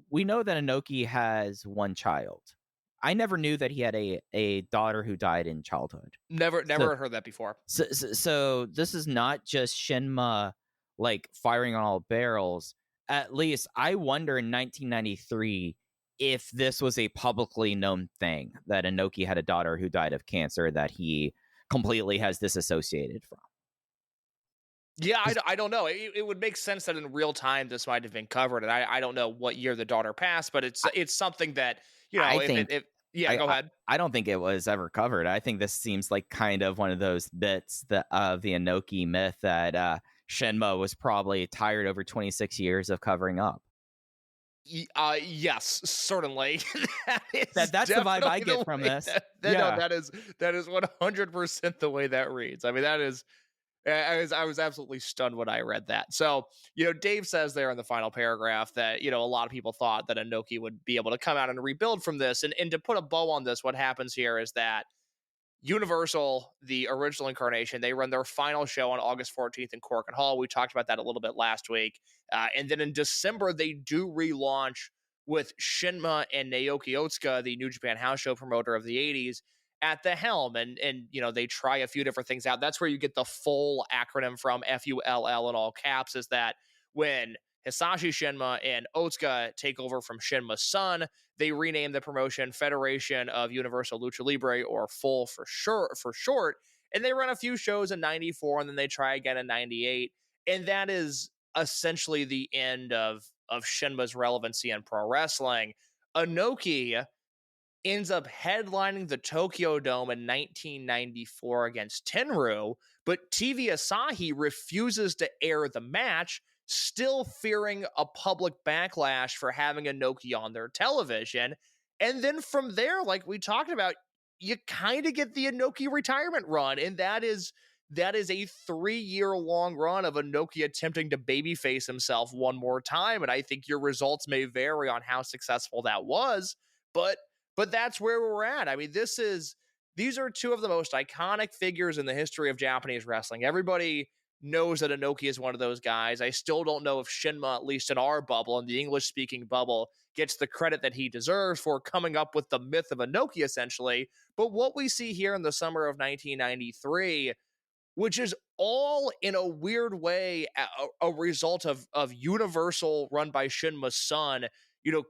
we know that Inoki has one child. I never knew that he had a daughter who died in childhood. Never heard that before. So this is not just Shinma like firing on all barrels. At least I wonder in 1993 if this was a publicly known thing, that Inoki had a daughter who died of cancer that he completely has disassociated from. Yeah, I don't know. It would make sense that in real time this might have been covered, and I don't know what year the daughter passed, but it's something that, go ahead. I don't think it was ever covered. I think this seems like kind of one of those bits of the Inoki myth that Shinma was probably tired over 26 years of covering up. Yes, certainly. That's the vibe I get from this. That is 100% the way that reads. I mean, that is. I was absolutely stunned when I read that. So, Dave says there in the final paragraph that, a lot of people thought that Inoki would be able to come out and rebuild from this. And to put a bow on this, what happens here is that Universal, the original incarnation, they run their final show on August 14th in Cork and Hall. We talked about that a little bit last week. And then in December, they do relaunch with Shinma and Naoki Otsuka, the New Japan House Show promoter of the 80s, at the helm. And they try a few different things out. That's where you get the full acronym from, FULL in all caps, is that when Hisashi Shinma and Otsuka take over from Shinma's son, they rename the promotion Federation of Universal Lucha Libre, or FULL for short. And they run a few shows in 94, and then they try again in 98. And that is essentially the end of Shinma's relevancy in pro wrestling. Inoki ends up headlining the Tokyo Dome in 1994 against Tenryu, but TV Asahi refuses to air the match, still fearing a public backlash for having Inoki on their television. And then from there, like we talked about, you kind of get the Inoki retirement run, and that is a 3-year-long run of Inoki attempting to babyface himself one more time. And I think your results may vary on how successful that was, but that's where we're at. I mean, these are two of the most iconic figures in the history of Japanese wrestling. Everybody knows that Inoki is one of those guys. I still don't know if Shinma, at least in our bubble, in the English-speaking bubble, gets the credit that he deserves for coming up with the myth of Inoki, essentially. But what we see here in the summer of 1993, which is all in a weird way a result of Universal, run by Shinma's son,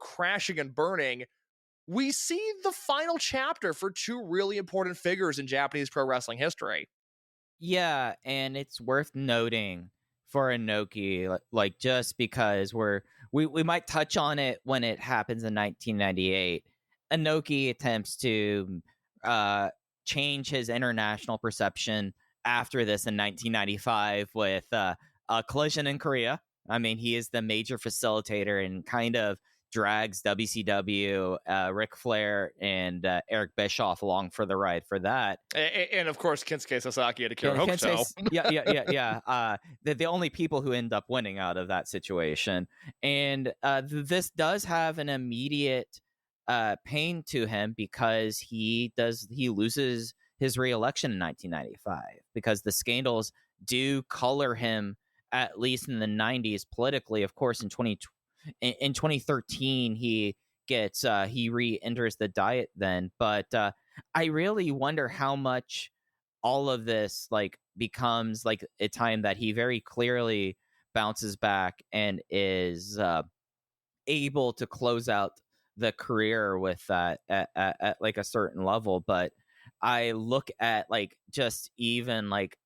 crashing and burning, we see the final chapter for two really important figures in Japanese pro wrestling history. Yeah, and it's worth noting for Inoki, like just because we might touch on it when it happens in 1998. Inoki attempts to change his international perception after this in 1995 with a collision in Korea. I mean, he is the major facilitator and kind of drags WCW, Ric Flair, and Eric Bischoff along for the ride for that. And of course, Kensuke Sasaki and Akira Hokuto. Yeah. The only people who end up winning out of that situation. And this does have an immediate pain to him because he loses his re-election in 1995 because the scandals do color him, at least in the 90s politically. Of course, in 2013 he re-enters the Diet then, but I really wonder how much all of this like becomes like a time that he very clearly bounces back and is able to close out the career with that at like a certain level. But I look at like just even like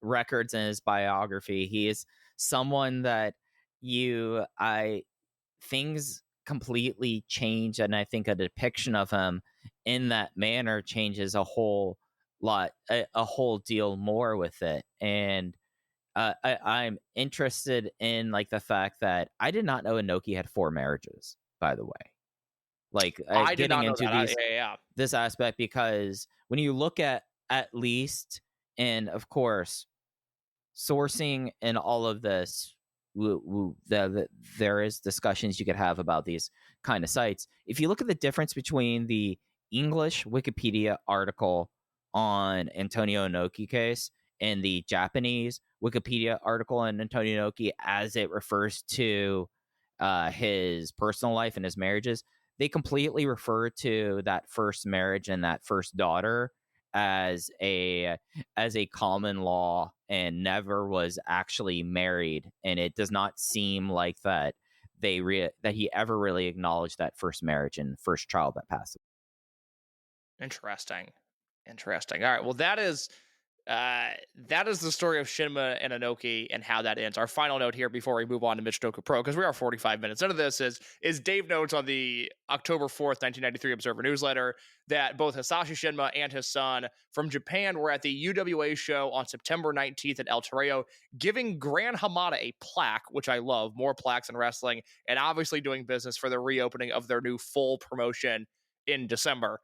records in his biography, he is someone that things completely change, and I think a depiction of him in that manner changes a whole lot, a whole deal more with it. And I'm interested in like the fact that I did not know Inoki had 4 marriages, by the way. Like I did getting not know into that. This aspect, because when you look at least, and of course sourcing and all of this, there is discussions you could have about these kind of sites. If you look at the difference between the English Wikipedia article on Antonio Inoki case and the Japanese Wikipedia article on Antonio Inoki as it refers to his personal life and his marriages, they completely refer to that first marriage and that first daughter as a common law and never was actually married. And it does not seem like that that he ever really acknowledged that first marriage and first child that passed away. Interesting. All right. Well, that is the story of Shinma and Inoki and how that ends. Our final note here before we move on to Michinoku Pro, because we are 45 minutes into this, is Dave notes on the October 4th, 1993 Observer newsletter that both Hisashi Shinma and his son from Japan were at the UWA show on September 19th at El Toreo, giving Gran Hamada a plaque, which I love, more plaques in wrestling, and obviously doing business for the reopening of their new full promotion in December.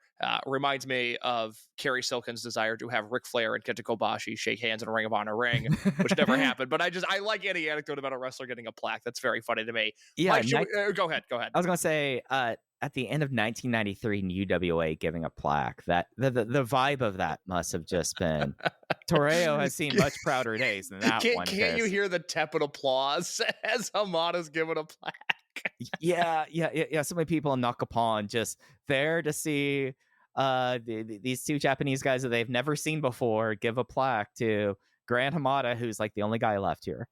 Reminds me of Kerry Silkin's desire to have Ric Flair and Kenta Kobashi shake hands in a Ring of Honor ring, which never happened. But I like any anecdote about a wrestler getting a plaque. That's very funny to me. Yeah, Mike, go ahead. I was going to say, at the end of 1993 in UWA giving a plaque, that the vibe of that must have just been... Toreo has seen much prouder days than that one. Can't you hear the tepid applause as Hamada's given a plaque? Yeah. So many people in Nakapon just there to see these two Japanese guys that they've never seen before give a plaque to Gran Hamada, who's like the only guy left here.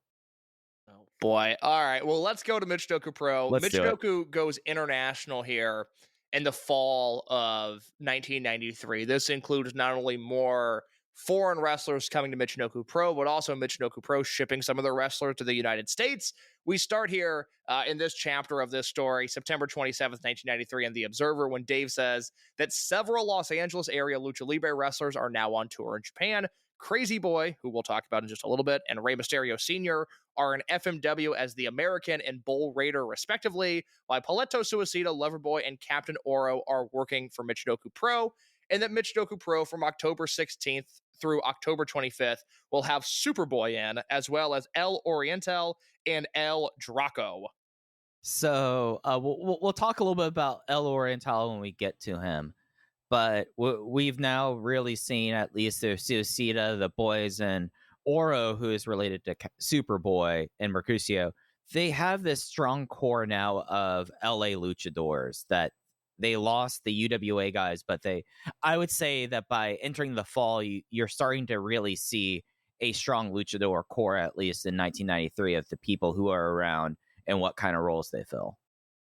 Oh boy. All right. Well, let's go to Michinoku Pro. Michinoku goes international here in the fall of 1993. This includes not only more foreign wrestlers coming to Michinoku Pro, but also Michinoku Pro shipping some of their wrestlers to the United States. We start here in this chapter of this story, September 27th, 1993, in The Observer, when Dave says that several Los Angeles area Lucha Libre wrestlers are now on tour in Japan. Crazy Boy, who we'll talk about in just a little bit, and Rey Mysterio Sr. are in FMW as the American and Bull Raider, respectively, while Paletto Suicida, Loverboy, and Captain Oro are working for Michinoku Pro. and that Michinoku Pro from October 16th through October 25th will have Superboy in, as well as El Oriental and El Draco. So we'll talk a little bit about El Oriental when we get to him. But we've now really seen at least through Suicida, the boys, and Oro, who is related to Superboy and Mercutio. They have this strong core now of LA luchadors that they lost the UWA guys, but I would say that by entering the fall, you're starting to really see a strong luchador core, at least in 1993, of the people who are around and what kind of roles they fill.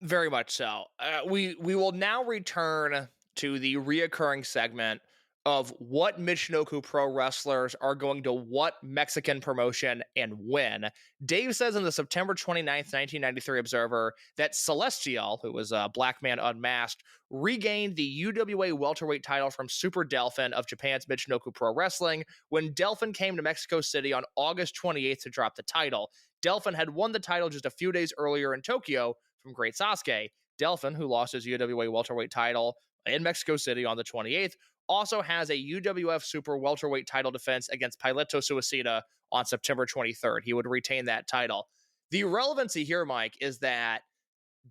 Very much so. We will now return to the reoccurring segment of what Michinoku Pro wrestlers are going to what Mexican promotion and when. Dave says in the September 29th, 1993 Observer that Celestial, who was a Black Man Unmasked, regained the UWA welterweight title from Super Delphin of Japan's Michinoku Pro Wrestling when Delphin came to Mexico City on August 28th to drop the title. Delphin had won the title just a few days earlier in Tokyo from Great Sasuke. Delphin, who lost his UWA welterweight title in Mexico City on the 28th, also has a UWF Super welterweight title defense against Pailito Suicida on September 23rd. He would retain that title. The relevancy here, Mike, is that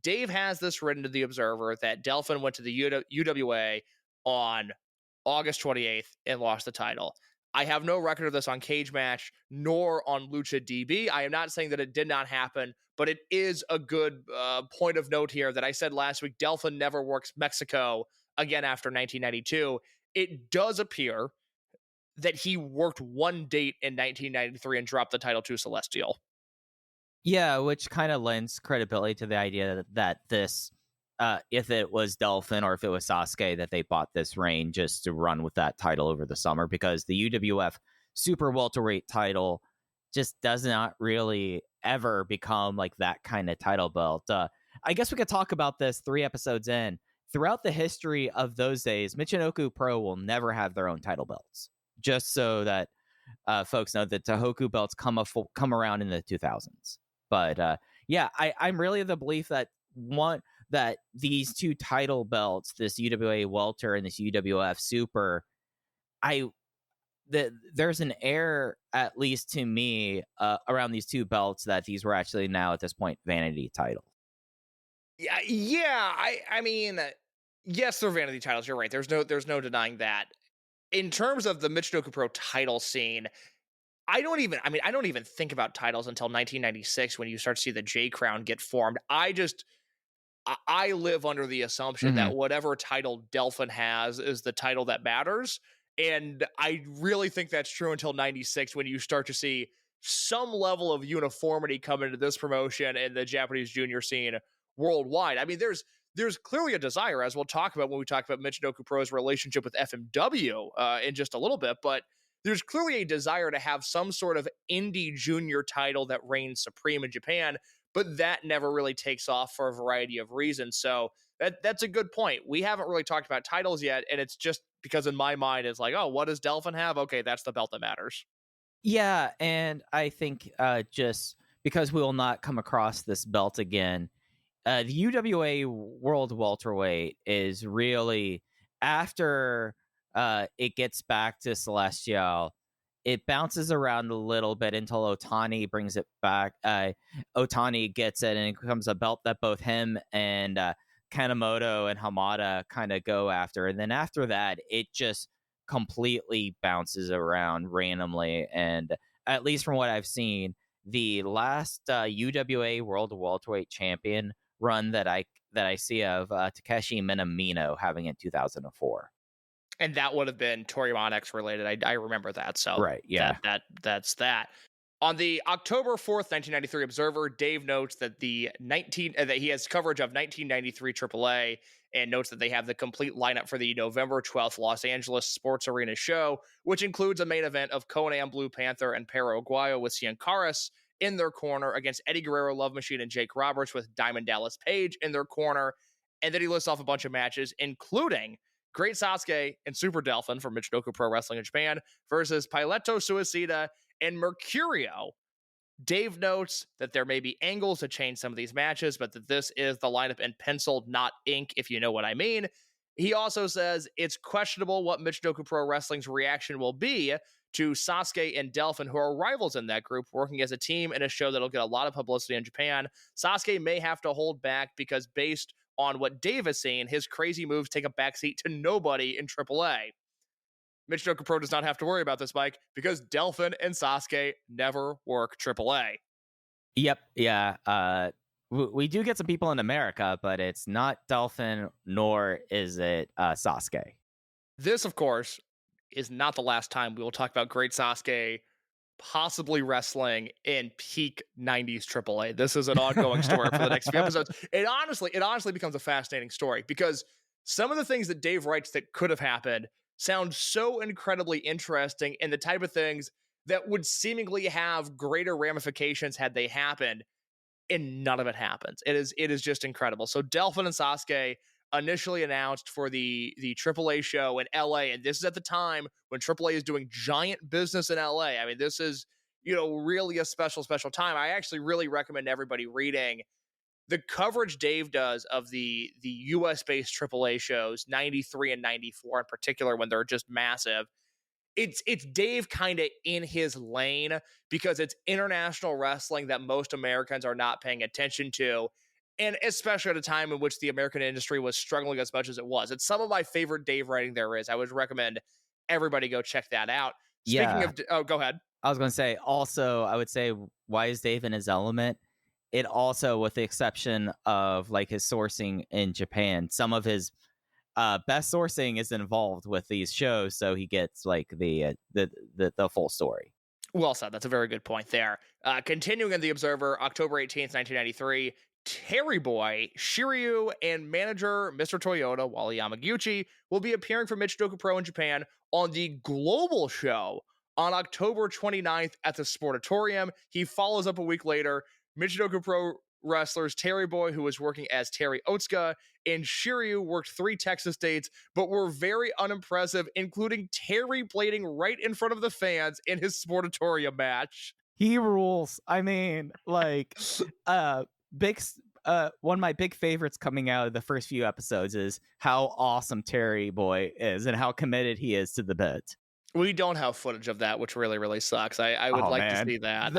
Dave has this written to the Observer that Delphin went to the UWA on August 28th and lost the title. I have no record of this on Cage Match nor on Lucha DB. I am not saying that it did not happen, but it is a good point of note here that I said last week, Delphin never works Mexico again after 1992. It does appear that he worked one date in 1993 and dropped the title to Celestial. Yeah, which kind of lends credibility to the idea that this, if it was Delphin or if it was Sasuke, that they bought this reign just to run with that title over the summer, because the UWF Super Welterweight title just does not really ever become like that kind of title belt. I guess we could talk about this 3 episodes in. Throughout the history of those days, Michinoku Pro will never have their own title belts, just so that folks know that Tohoku belts come around in the 2000s. But yeah, I'm really of the belief that these 2 title belts, this UWA Welter and this UWF Super, there's an air, at least to me, around these 2 belts that these were actually now at this point vanity titles. Yeah. I mean, yes, they're vanity titles. You're right. There's no denying that. In terms of the Michinoku Pro title scene, I don't even think about titles until 1996 when you start to see the J Crown get formed. I live under the assumption that whatever title Delphin has is the title that matters. And I really think that's true until 96 when you start to see some level of uniformity come into this promotion and the Japanese junior scene worldwide. I mean, there's clearly a desire, as we'll talk about when we talk about Michinoku Pro's relationship with FMW in just a little bit, but there's clearly a desire to have some sort of indie junior title that reigns supreme in Japan, but that never really takes off for a variety of reasons. So that's a good point. We haven't really talked about titles yet, and it's just because in my mind it's like, oh, what does Delphin have? Okay, that's the belt that matters. Yeah, and I think just because we will not come across this belt again, the UWA World Welterweight is really, after it gets back to Celestial, it bounces around a little bit until Otani brings it back. Otani gets it, and it becomes a belt that both him and Kanemoto and Hamada kind of go after. And then after that, it just completely bounces around randomly. And at least from what I've seen, the last UWA World Welterweight Champion run that I see of Takeshi Minamino having in 2004. And that would have been Toryumon related. I remember that. So right, yeah, that's that. On the October 4th, 1993 Observer, Dave notes that that he has coverage of 1993 AAA and notes that they have the complete lineup for the November 12th Los Angeles Sports Arena show, which includes a main event of Konnan Blue Panther and Perro Aguayo with Cien Caras in their corner against Eddie Guerrero, Love Machine, and Jake Roberts with Diamond Dallas Page in their corner. And then he lists off a bunch of matches, including Great Sasuke and Super Delphin from Michinoku Pro Wrestling in Japan versus Pailito Suicida and Mercurio. Dave notes that there may be angles to change some of these matches, but that this is the lineup in pencil, not ink, if you know what I mean. He also says it's questionable what Michinoku Pro Wrestling's reaction will be to Sasuke and Delphin, who are rivals in that group, working as a team in a show that'll get a lot of publicity in Japan. Sasuke may have to hold back because based on what Dave has seen, his crazy moves take a backseat to nobody in AAA. Michinoku Pro does not have to worry about this, Mike, because Delphin and Sasuke never work AAA. Yep. Yeah. We do get some people in America, but it's not Delphin, nor is it Sasuke. This, of course, is not the last time we will talk about great Sasuke possibly wrestling in peak 90s AAA. This is an ongoing story for the next few episodes. It honestly becomes a fascinating story because some of the things that Dave writes that could have happened sound so incredibly interesting and the type of things that would seemingly have greater ramifications had they happened, and none of it happens. It is just incredible. So Delphin and Sasuke initially announced for the AAA show in LA, and this is at the time when AAA is doing giant business in LA. I mean, this is, really a special time. I actually really recommend everybody reading the coverage Dave does of the US based AAA shows, 93 and 94 in particular, when they're just massive. It's Dave kind of in his lane because it's international wrestling that most Americans are not paying attention to. And especially at a time in which the American industry was struggling as much as it was. It's some of my favorite Dave writing there is. I would recommend everybody go check that out. Speaking of, go ahead. I was going to say, also, I would say, why is Dave in his element? It also, with the exception of like his sourcing in Japan, some of his best sourcing is involved with these shows, so he gets like the full story. Well said. That's a very good point there. Continuing in the Observer, October 18th, 1993, Terry Boy, Shiryu, and manager Mr. Toyota, Wally Yamaguchi, will be appearing for Michinoku Pro in Japan on the Global Show on October 29th at the Sportatorium. He follows up a week later. Michinoku Pro wrestlers Terry Boy, who was working as Terry Otsuka, and Shiryu worked 3 Texas dates, but were very unimpressive, including Terry blading right in front of the fans in his Sportatorium match. He rules. I mean, like, one of my big favorites coming out of the first few episodes is how awesome Terry Boy is and how committed he is to the bit. We don't have footage of that, which really, really sucks. I would like to see that.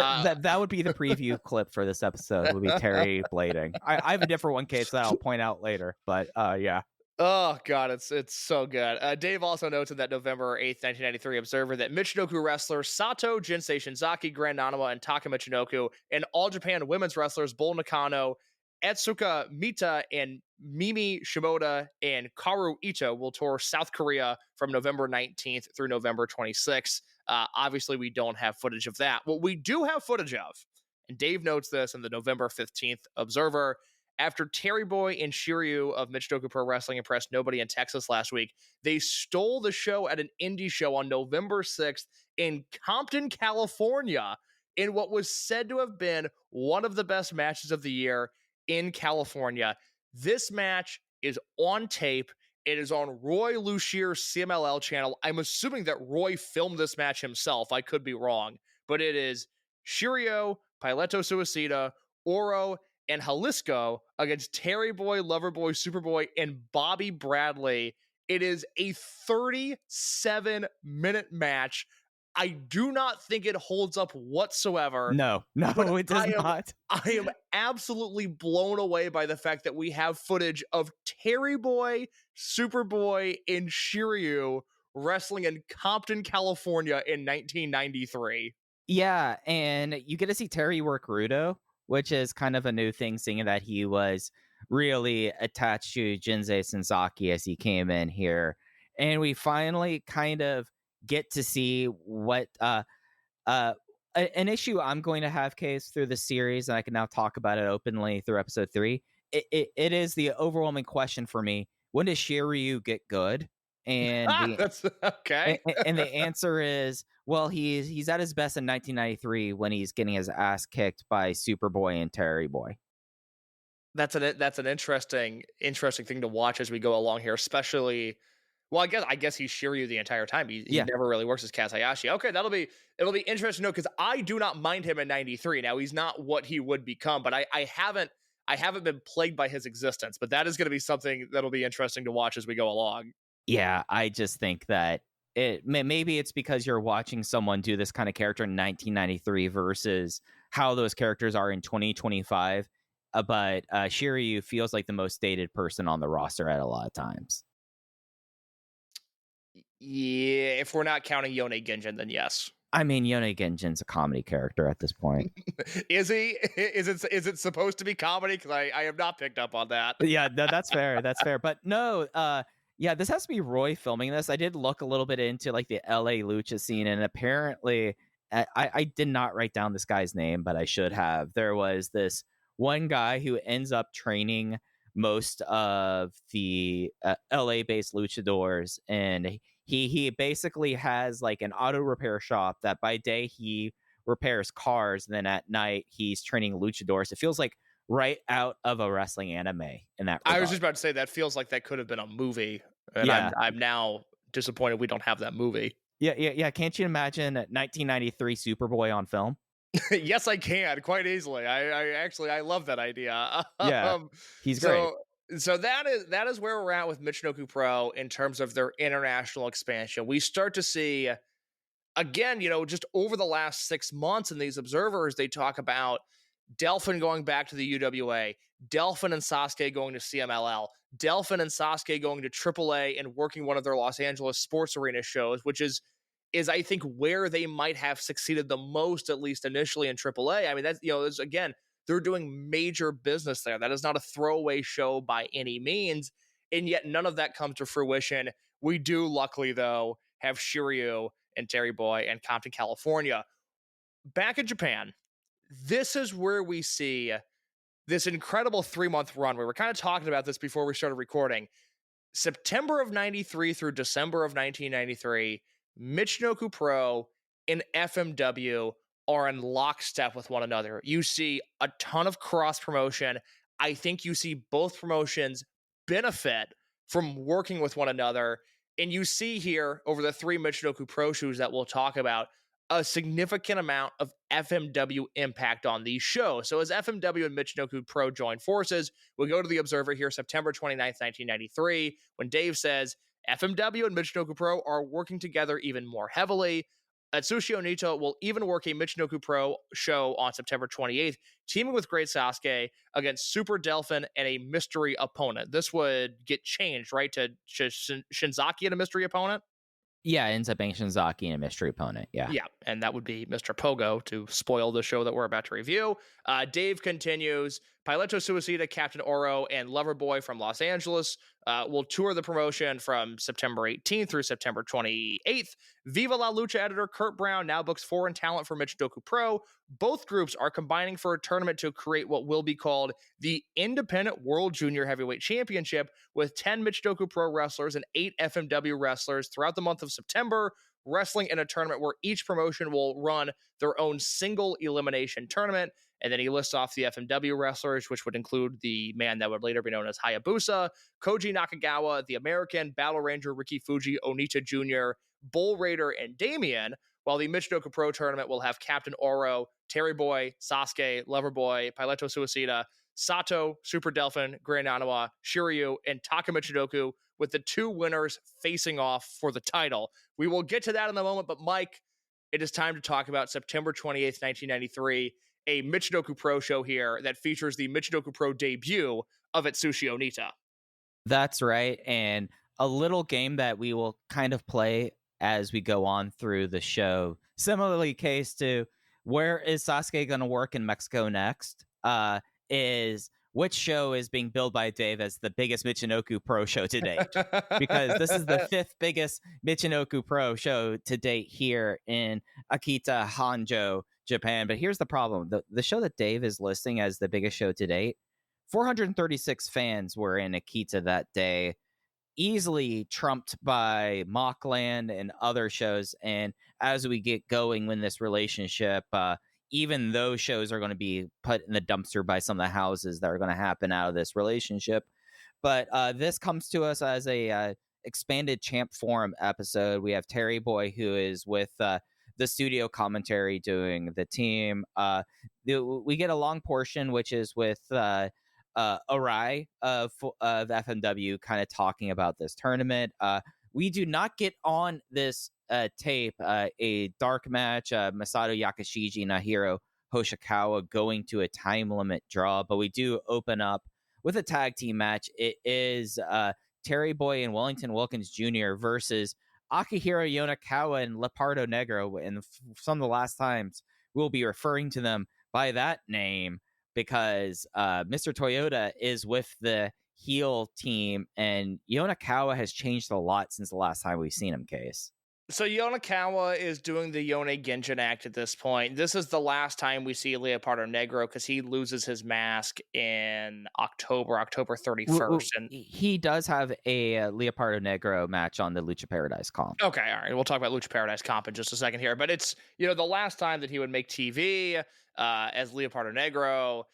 That would be the preview clip for this episode. Would be Terry blading. I have a different one, Case, that I'll point out later. But yeah. Oh God, it's so good. Dave also notes in that November 8th, 1993 Observer that Michinoku wrestlers Sato, Jinsei Shinzaki, Grand Nanama, and Taka Michinoku, and All Japan women's wrestlers Bull Nakano, Etsuka Mita, and Mimi Shimoda, and Karu Ito will tour South Korea from November 19th through November 26th. Obviously, we don't have footage of that. What we do have footage of, and Dave notes this in the November 15th Observer, after Terry Boy and Shiryu of Michinoku Pro Wrestling impressed nobody in Texas last week, they stole the show at an indie show on November 6th in Compton, California, in what was said to have been one of the best matches of the year in California. This match is on tape. It is on Roy Lushier's CMLL channel. I'm assuming that Roy filmed this match himself. I could be wrong, but it is Shiryu, Pileto Suicida, Oro, and Jalisco against Terry Boy, Loverboy, Superboy, and Bobby Bradley. It is a 37-minute match. I do not think it holds up whatsoever. No, it does not. I am absolutely blown away by the fact that we have footage of Terry Boy, Superboy, and Shiryu wrestling in Compton, California in 1993. Yeah, and you get to see Terry work Rudo, which is kind of a new thing, seeing that he was really attached to Jinsei Shinzaki as he came in here. And we finally kind of get to see what an issue I'm going to have, Case, through the series, and I can now talk about it openly through episode 3. It is the overwhelming question for me: when does Shiryu get good? And that's okay. and the answer is, well, he's at his best in 1993 when he's getting his ass kicked by Superboy and Terry Boy. That's an interesting thing to watch as we go along here, especially. Well, I guess he's Shiryu the entire time. He never really works as Kaz Hayashi. Okay, it'll be interesting to know, because I do not mind him in 93. Now, he's not what he would become, but I haven't I haven't been plagued by his existence, but that is going to be something that'll be interesting to watch as we go along. Yeah, I just think that maybe it's because you're watching someone do this kind of character in 1993 versus how those characters are in 2025. But Shiryu feels like the most dated person on the roster at a lot of times. Yeah, if we're not counting Yone Ginjin, then yes. I mean, Yone Genjin's a comedy character at this point. Is he? Is it supposed to be comedy? Because I have not picked up on that. Yeah, that's fair. That's fair. But no, yeah, this has to be Roy filming this. I did look a little bit into like the LA Lucha scene, and apparently, I did not write down this guy's name, but I should have. There was this one guy who ends up training most of the LA-based luchadors, and he basically has like an auto repair shop that by day he repairs cars, and then at night he's training luchadors. It feels like right out of a wrestling anime in that regard. I was just about to say that feels like that could have been a movie, and Yeah. I'm now disappointed we don't have that movie. Yeah. Can't you imagine 1993 Superboy on film? Yes, I can quite easily. I love that idea. Yeah, he's great. So that is where we're at with Michinoku Pro in terms of their international expansion. We start to see, again, just over the last 6 months in these observers, they talk about Delphin going back to the UWA, Delphin and Sasuke going to CMLL, Delphin and Sasuke going to AAA and working one of their Los Angeles sports arena shows, which is I think where they might have succeeded the most, at least initially in AAA. I mean, that's, again, they're doing major business there. That is not a throwaway show by any means, and yet none of that comes to fruition. We do, luckily, though, have Shiryu and Terry Boy and Compton, California. Back in Japan, this is where we see this incredible 3-month run. We were kind of talking about this before we started recording. September of 93 through December of 1993, Michinoku Pro and FMW are in lockstep with one another. You see a ton of cross promotion. I think you see both promotions benefit from working with one another. And you see here over the 3 Michinoku Pro shows that we'll talk about a significant amount of FMW impact on these shows. So as FMW and Michinoku Pro join forces, we'll go to the Observer here, September 29th, 1993, when Dave says, FMW and Michinoku Pro are working together even more heavily. Atsushi Onita will even work a Michinoku Pro show on September 28th, teaming with Great Sasuke against Super Delphin and a mystery opponent. This would get changed, right, to Shinzaki and a mystery opponent? Yeah, it ends up being Shinzaki and a mystery opponent. Yeah, and that would be Mr. Pogo, to spoil the show that we're about to review. Dave continues, Pileto Suicida, Captain Oro, and Loverboy from Los Angeles will tour the promotion from September 18th through September 28th. Viva La Lucha editor Kurt Brown now books foreign talent for Michinoku Pro. Both groups are combining for a tournament to create what will be called the Independent World Junior Heavyweight Championship, with 10 Michinoku Pro wrestlers and 8 FMW wrestlers throughout the month of September, wrestling in a tournament where each promotion will run their own single elimination tournament. And then he lists off the FMW wrestlers, which would include the man that would later be known as Hayabusa, Koji Nakagawa, the American, Battle Ranger Ricky Fuji, Onita Jr., Bull Raider, and Damien, while the Michinoku Pro tournament will have Captain Oro, Terry Boy, Sasuke, Loverboy, Pileto Suicida, Sato, Super Delphin, Grand Anawa, Shiryu, and Taka Michinoku, with the 2 winners facing off for the title. We will get to that in a moment, but Mike, it is time to talk about September 28th, 1993, a Michinoku Pro show here that features the Michinoku Pro debut of Atsushi Onita. that's right. And a little game that we will kind of play as we go on through the show, similarly case to where is Sasuke going to work in Mexico next, is which show is being billed by Dave as the biggest Michinoku Pro show to date. Because this is the 5th biggest Michinoku Pro show to date here in Akita, Hanjo, Japan. But here's the problem. The show that Dave is listing as the biggest show to date, 436 fans were in Akita that day, easily trumped by Mockland and other shows. And as we get going in this relationship, even those shows are going to be put in the dumpster by some of the houses that are going to happen out of this relationship. But this comes to us as a expanded Champ Forum episode. We have Terry Boy, who is with the studio commentary doing the team. We get a long portion, which is with Arai of FMW kind of talking about this tournament. We do not get on this tape a dark match, Masato Yakashiji, Nahiro Hoshikawa going to a time limit draw, but we do open up with a tag team match. It is Terry Boy and Wellington Wilkins Jr. versus Akihiro Yonakawa and Leopardo Negro. And some of the last times we'll be referring to them by that name because Mr. Toyota is with the heel team, and Yonakawa has changed a lot since the last time we've seen him, Case. So Yonakawa is doing the Yone Genjin act at this point. This is the last time we see Leopardo Negro because he loses his mask in October 31st. And he does have a Leopardo Negro match on the Lucha Paradise comp. Okay, all right. We'll talk about Lucha Paradise comp in just a second here. But it's, the last time that he would make TV as Leopardo Negro.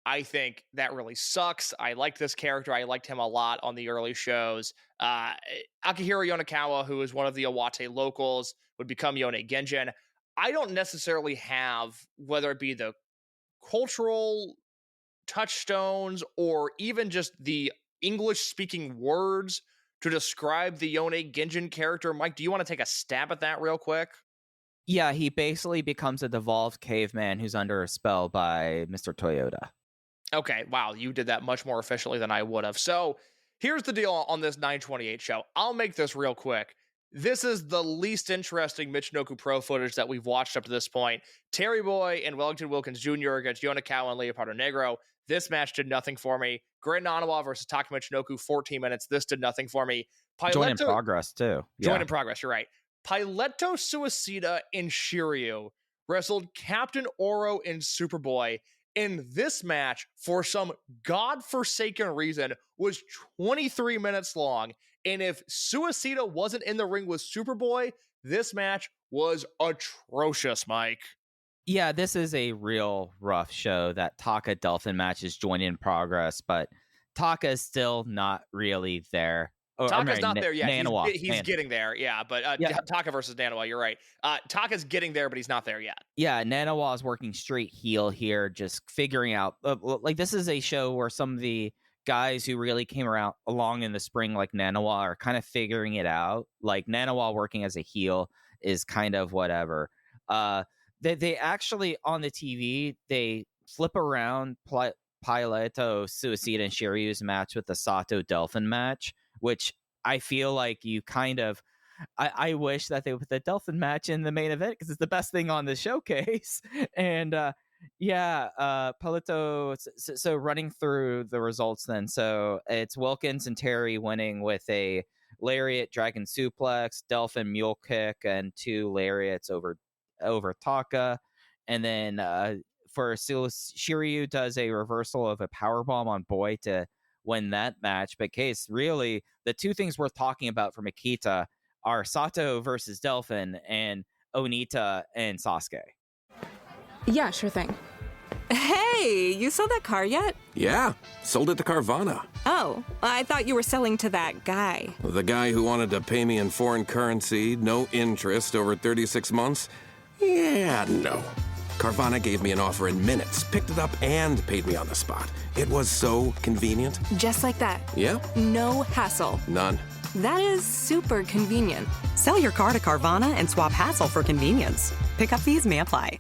I think that really sucks. I liked this character. I liked him a lot on the early shows. Akihiro Yonakawa, who is one of the Iwate locals, would become Yone Genjin. I don't necessarily have, whether it be the cultural touchstones or even just the English-speaking words to describe the Yone Genjin character. Mike, do you want to take a stab at that real quick? Yeah, he basically becomes a devolved caveman who's under a spell by Mr. Toyota. Okay, wow, you did that much more efficiently than I would have. So here's the deal on this 928 show. I'll make this real quick. This is the least interesting Michinoku Pro footage that we've watched up to this point. Terry Boy and Wellington Wilkins Jr. against Yonakawa and Leopardo Negro. This match did nothing for me. Grand Nanawa versus Taka Michinoku, 14 minutes. This did nothing for me. Join in progress, too. Join in progress, you're right. Piletto Suicida and Shiryu wrestled Captain Oro and Superboy. In this match, for some godforsaken reason, was 23 minutes long. And if Suicida wasn't in the ring with Superboy, this match was atrocious, Mike. Yeah, this is a real rough show. That Taka Delphin match is joined in progress, but Taka is still not really there. Taka's not there yet. He's getting there, yeah. But Taka versus Nanawa, you're right. Taka's getting there, but he's not there yet. Yeah, Nanawa is working straight heel here, just figuring out. This is a show where some of the guys who really came along in the spring, like Nanawa, are kind of figuring it out. Like Nanawa working as a heel is kind of whatever. They actually on the TV they flip around Piletto Suicida and Shiryu's match with the Sato Delphin match, which I feel like you kind of, I wish that they would put the Delphin match in the main event because it's the best thing on the showcase. And Piletto, so running through the results then. So it's Wilkins and Terry winning with a lariat, dragon suplex, Delphin mule kick, and 2 lariats over Taka. And then for Shiryu does a reversal of a powerbomb on Boy to win that match. But Case, really, the 2 things worth talking about for Makita are Sato versus Delphin and Onita and Sasuke. Yeah, sure thing. Hey, you sold that car yet? Yeah, sold it to Carvana. Oh, I thought you were selling to that guy. The guy who wanted to pay me in foreign currency, no interest, over 36 months? Yeah, no. Carvana gave me an offer in minutes, picked it up, and paid me on the spot. It was so convenient. Just like that. Yeah? No hassle. None. That is super convenient. Sell your car to Carvana and swap hassle for convenience. Pickup fees may apply.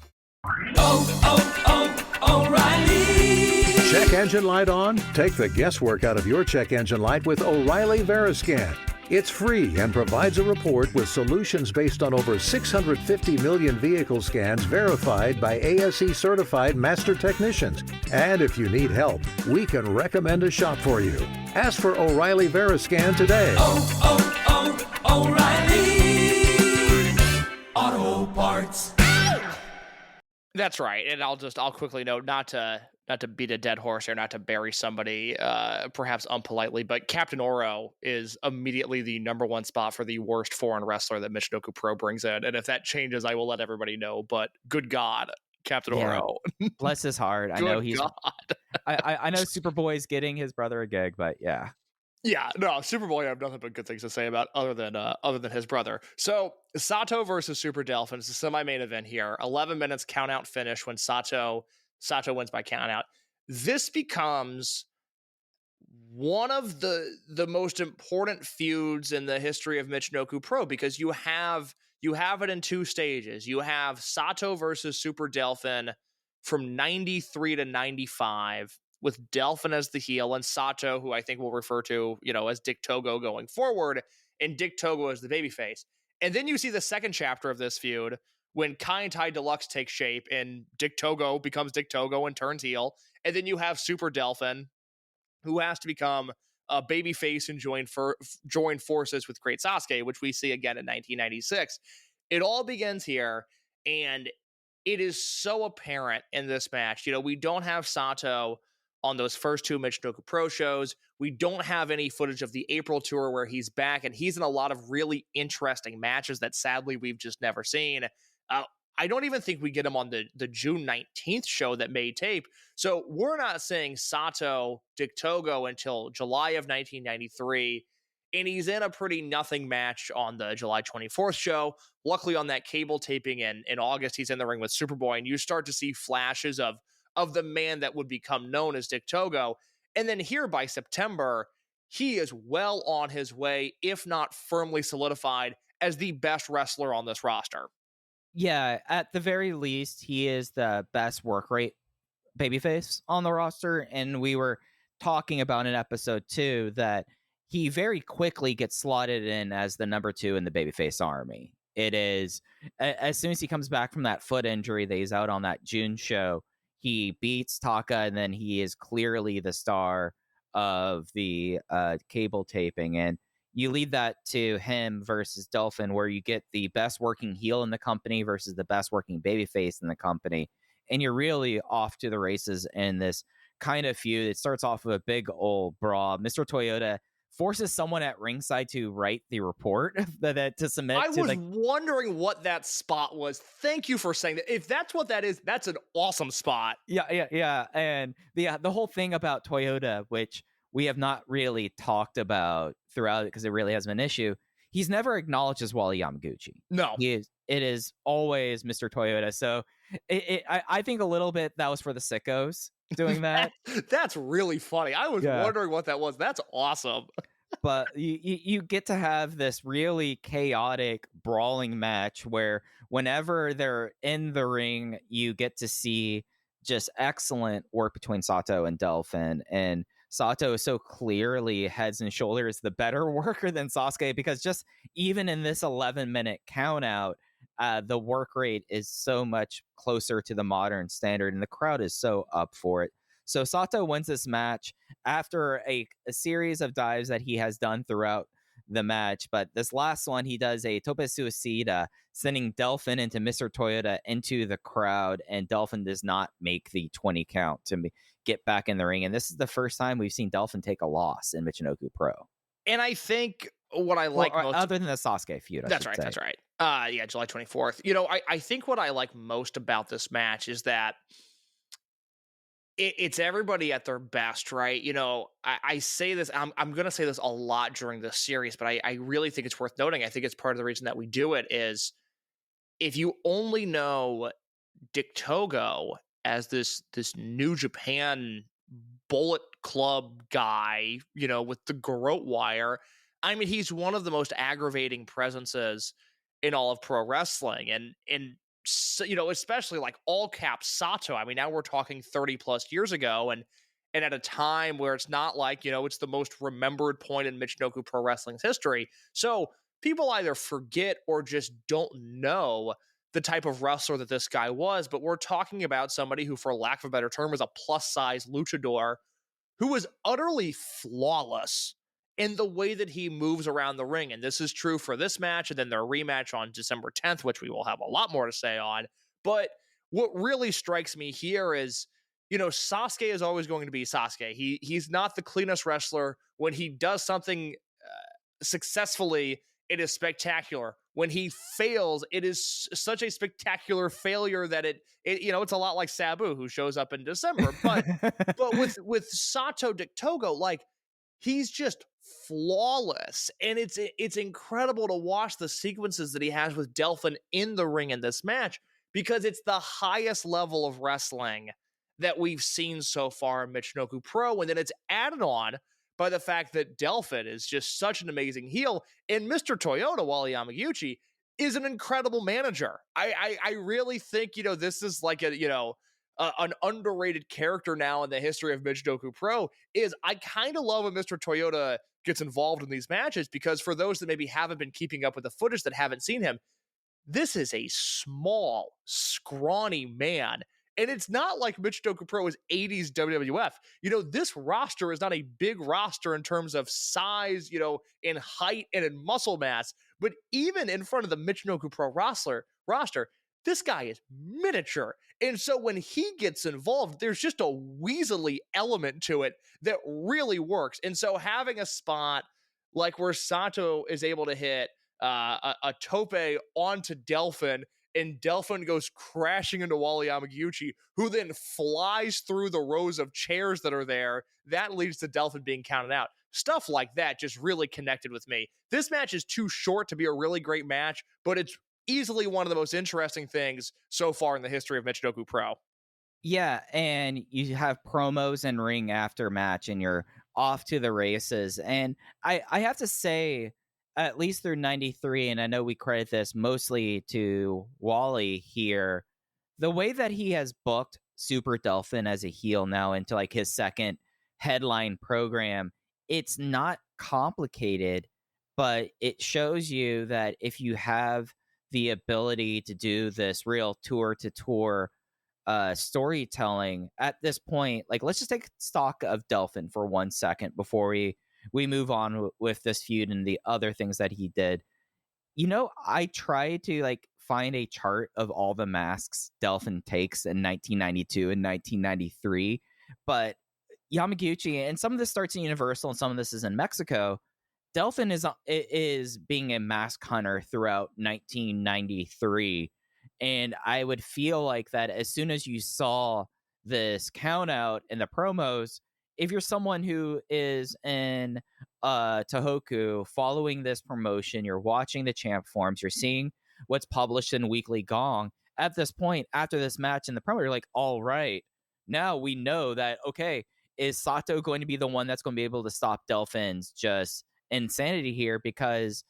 O'Reilly! Check engine light on? Take the guesswork out of your check engine light with O'Reilly Veriscan. It's free and provides a report with solutions based on over 650 million vehicle scans verified by ASE certified master technicians. And if you need help, we can recommend a shop for you. Ask for O'Reilly Veriscan today. O'Reilly Auto Parts. That's right. And I'll quickly note, not to beat a dead horse or not to bury somebody, perhaps unpolitely, but Captain Oro is immediately the number 1 spot for the worst foreign wrestler that Michinoku Pro brings in. And if that changes, I will let everybody know. But good God, Captain Oro. Bless his heart. I know he's. I know Superboy's getting his brother a gig, but yeah. Yeah, no, Superboy I have nothing but good things to say about other than his brother. So Sato versus Super Delphin is the semi-main event here. 11 minutes count out finish when Sato wins by count out. This becomes one of the most important feuds in the history of Michinoku Pro, because you have it in two stages. You have Sato versus Super Delphin from 93 to 95, with Delphin as the heel and Sato, who I think we'll refer to, as Dick Togo going forward, and Dick Togo as the babyface. And then you see the second chapter of this feud when Kai and Tai Deluxe takes shape and Dick Togo becomes Dick Togo and turns heel. And then you have Super Delphin, who has to become a babyface and join forces with Great Sasuke, which we see again in 1996. It all begins here, and it is so apparent in this match. We don't have Sato on those first two Michinoku Pro shows. We don't have any footage of the April tour where he's back, and he's in a lot of really interesting matches that sadly we've just never seen. I don't even think we get him on the June 19th show that made tape. So we're not seeing Sato Dick Togo until July of 1993. And he's in a pretty nothing match on the July 24th show. Luckily, on that cable taping in August, he's in the ring with Superboy, and you start to see flashes of the man that would become known as Dick Togo. And then here by September, he is well on his way, if not firmly solidified, as the best wrestler on this roster. Yeah, at the very least, he is the best work rate babyface on the roster. And we were talking about in episode 2 that he very quickly gets slotted in as the number 2 in the babyface army. It is, as soon as he comes back from that foot injury that he's out on that June show, he beats Taka, and then he is clearly the star of the cable taping. And you lead that to him versus Delphin, where you get the best working heel in the company versus the best working babyface in the company. And you're really off to the races in this kind of feud. It starts off with a big old brawl. Mr. Toyota forces someone at ringside to write the report to submit. I was wondering what that spot was. Thank you for saying that. If that's what that is, that's an awesome spot. Yeah. And the whole thing about Toyota, which we have not really talked about throughout it because it really has been an issue. He's never acknowledged as Wally Yamaguchi. No. It is always Mr. Toyota. So I think a little bit that was for the sickos doing that. That's really funny. I was wondering what that was. That's awesome. But you get to have this really chaotic brawling match where whenever they're in the ring, you get to see just excellent work between Sato and Delphin. And Sato is so clearly heads and shoulders the better worker than Sasuke, because just even in this 11-minute count out, the work rate is so much closer to the modern standard, and the crowd is so up for it. So Sato wins this match after a series of dives that he has done throughout the match. But this last one, he does a tope suicida, sending Delphin into Mr. Toyota into the crowd, and Delphin does not make the 20 count to get back in the ring. And this is the first time we've seen Delphin take a loss in Michinoku Pro. And I think what I like most... Other than the Sasuke feud, That's right. Yeah, July 24th. I think what I like most about this match is that it's everybody at their best, right? I say this, I'm going to say this a lot during this series, but I really think it's worth noting. I think it's part of the reason that we do it is if you only know Dick Togo as this New Japan Bullet Club guy, with the garrote wire, I mean, he's one of the most aggravating presences in all of pro wrestling. And especially like all caps Sato. I mean, now we're talking 30 plus years ago, and at a time where it's not like, it's the most remembered point in Michinoku Pro Wrestling's history. So people either forget or just don't know the type of wrestler that this guy was. But we're talking about somebody who, for lack of a better term, was a plus size luchador who was utterly flawless in the way that he moves around the ring. And this is true for this match and then their rematch on December 10th, which we will have a lot more to say on. But what really strikes me here is, Sasuke is always going to be Sasuke. He's not the cleanest wrestler. When he does something successfully, it is spectacular. When he fails, it is such a spectacular failure that it's a lot like Sabu, who shows up in December. But with Sato Dick Togo, like, he's just flawless. And it's incredible to watch the sequences that he has with Delphin in the ring in this match, because it's the highest level of wrestling that we've seen so far in Michinoku Pro. And then it's added on by the fact that Delphin is just such an amazing heel, and Mr. Toyota, Wally Yamaguchi, is an incredible manager. I really think, this is like an underrated character now in the history of Michinoku Pro. Is I kind of love when Mr. Toyota gets involved in these matches, because for those that maybe haven't been keeping up with the footage, that haven't seen him, this is a small, scrawny man. And it's not like Michinoku Pro is 80s WWF. This roster is not a big roster in terms of size, in height and in muscle mass. But even in front of the Michinoku Pro roster, this guy is miniature. And so when he gets involved, there's just a weaselly element to it that really works. And so having a spot like where Sato is able to hit a tope onto Delphin, and Delphin goes crashing into Wally Yamaguchi, who then flies through the rows of chairs that are there. That leads to Delphin being counted out. Stuff like that just really connected with me. This match is too short to be a really great match, but it's easily one of the most interesting things so far in the history of Michinoku Pro. Yeah, and you have promos and ring after match, and you're off to the races. And I have to say, at least through 93, and I know we credit this mostly to Wally here, the way that he has booked Super Delphin as a heel now into like his second headline program, it's not complicated, but it shows you that if you have the ability to do this real tour-to-tour storytelling at this point, like let's just take stock of Delphin for 1 second before we move on with this feud and the other things that he did. I tried to like find a chart of all the masks Delphin takes in 1992 and 1993, but Yamaguchi, and some of this starts in Universal and some of this is in Mexico, Delphin is being a mask hunter throughout 1993. And I would feel like that as soon as you saw this count out in the promos, if you're someone who is in Tohoku following this promotion, you're watching the champ forms, you're seeing what's published in Weekly Gong, at this point, after this match in the promo, you're like, all right, now we know that, okay, is Sato going to be the one that's going to be able to stop Delphin's just insanity here? Because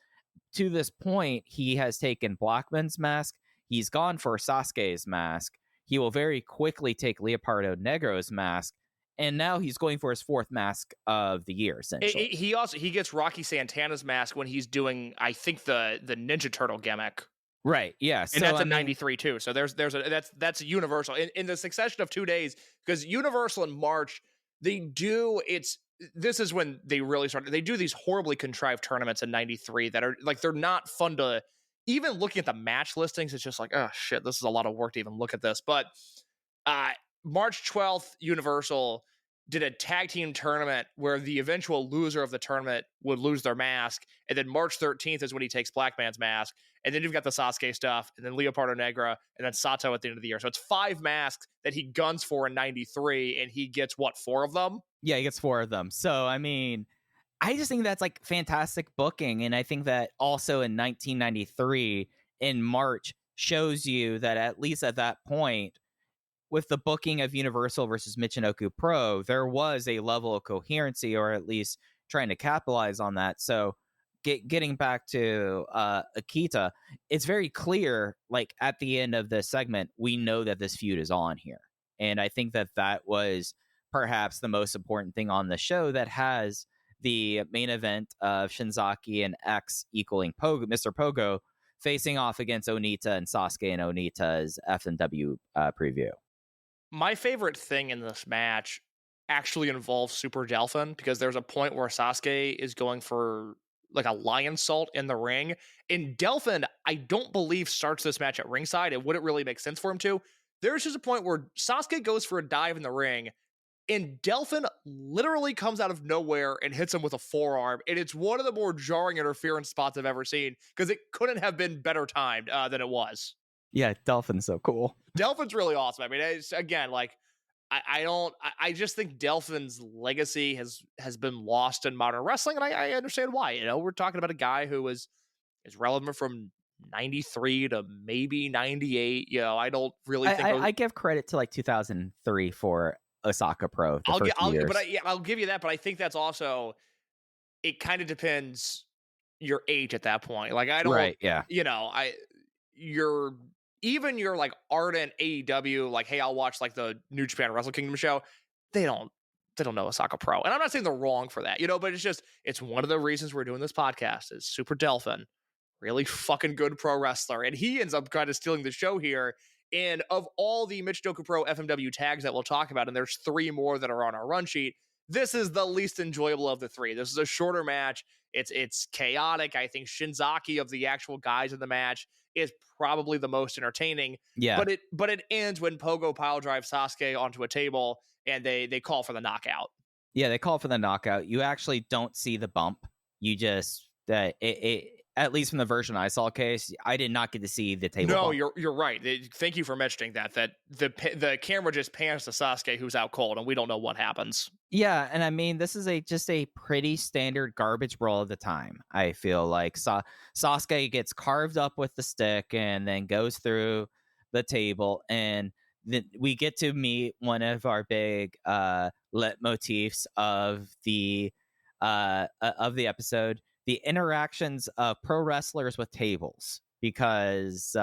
to this point, he has taken Blackman's mask, he's gone for Sasuke's mask, he will very quickly take Leopardo Negro's mask, and now he's going for his fourth mask of the year, essentially. He gets Rocky Santana's mask when he's doing, I think, the Ninja Turtle gimmick. Right, yeah. And that's in 93 too. So that's Universal. In the succession of 2 days, because Universal in March, this is when they really started. They do these horribly contrived tournaments in 93 that are like, they're not fun to, even looking at the match listings, it's just like, oh shit, this is a lot of work to even look at this. But March 12th, Universal did a tag team tournament where the eventual loser of the tournament would lose their mask. And then March 13th is when he takes Black Man's mask. And then you've got the Sasuke stuff, and then Leopardo Negra, and then Sato at the end of the year. So it's 5 masks that he guns for in 93, and he gets, 4 of them? Yeah, he gets 4 of them. So, I mean, I just think that's like fantastic booking. And I think that also in 1993, in March, shows you that at least at that point, with the booking of Universal versus Michinoku Pro, there was a level of coherency, or at least trying to capitalize on that. So getting back to Akita, it's very clear, like at the end of this segment, we know that this feud is on here. And I think that was perhaps the most important thing on the show, that has the main event of Shinzaki and X equaling Mr. Pogo facing off against Onita and Sasuke and Onita's FNW preview. My favorite thing in this match actually involves Super Delphin, because there's a point where Sasuke is going for like a lion salt in the ring, and Delphin, I don't believe, starts this match at ringside. It wouldn't really make sense for him to. There's just a point where Sasuke goes for a dive in the ring, and Delphin literally comes out of nowhere and hits him with a forearm, and it's one of the more jarring interference spots I've ever seen, because it couldn't have been better timed than it was. Yeah, Delphin's so cool. Delphin's really awesome. I mean, it's, again, like, I just think Delphin's legacy has been lost in modern wrestling, and I understand why. We're talking about a guy who is relevant from 93 to maybe 98. I don't really think... I give credit to like 2003 for Osaka Pro the first few years. I'll give you that. But I think that's also, it kind of depends your age at that point. Like, I don't, Right, yeah. you're like ardent AEW, like, hey, I'll watch like the New Japan Wrestle Kingdom show. They don't know Osaka Pro. And I'm not saying they're wrong for that, but it's one of the reasons we're doing this podcast is Super Delphin, really fucking good pro wrestler. And he ends up kind of stealing the show here. And of all the Michinoku Pro FMW tags that we'll talk about, and there's 3 more that are on our run sheet, this is the least enjoyable of the 3. This is a shorter match. It's chaotic. I think Shinzaki, of the actual guys in the match, is probably the most entertaining. Yeah. But it ends when Pogo pile drives Sasuke onto a table and they call for the knockout. Yeah, they call for the knockout. You actually don't see the bump. You just at least from the version I saw, Case, I did not get to see the table. No, bump. you're right. Thank you for mentioning that the camera just pans to Sasuke, who's out cold, and we don't know what happens. Yeah, and I mean, this is just a pretty standard garbage brawl of the time. I feel like Sasuke gets carved up with the stick and then goes through the table, and then we get to meet one of our big leitmotifs of the episode. The interactions of pro wrestlers with tables, because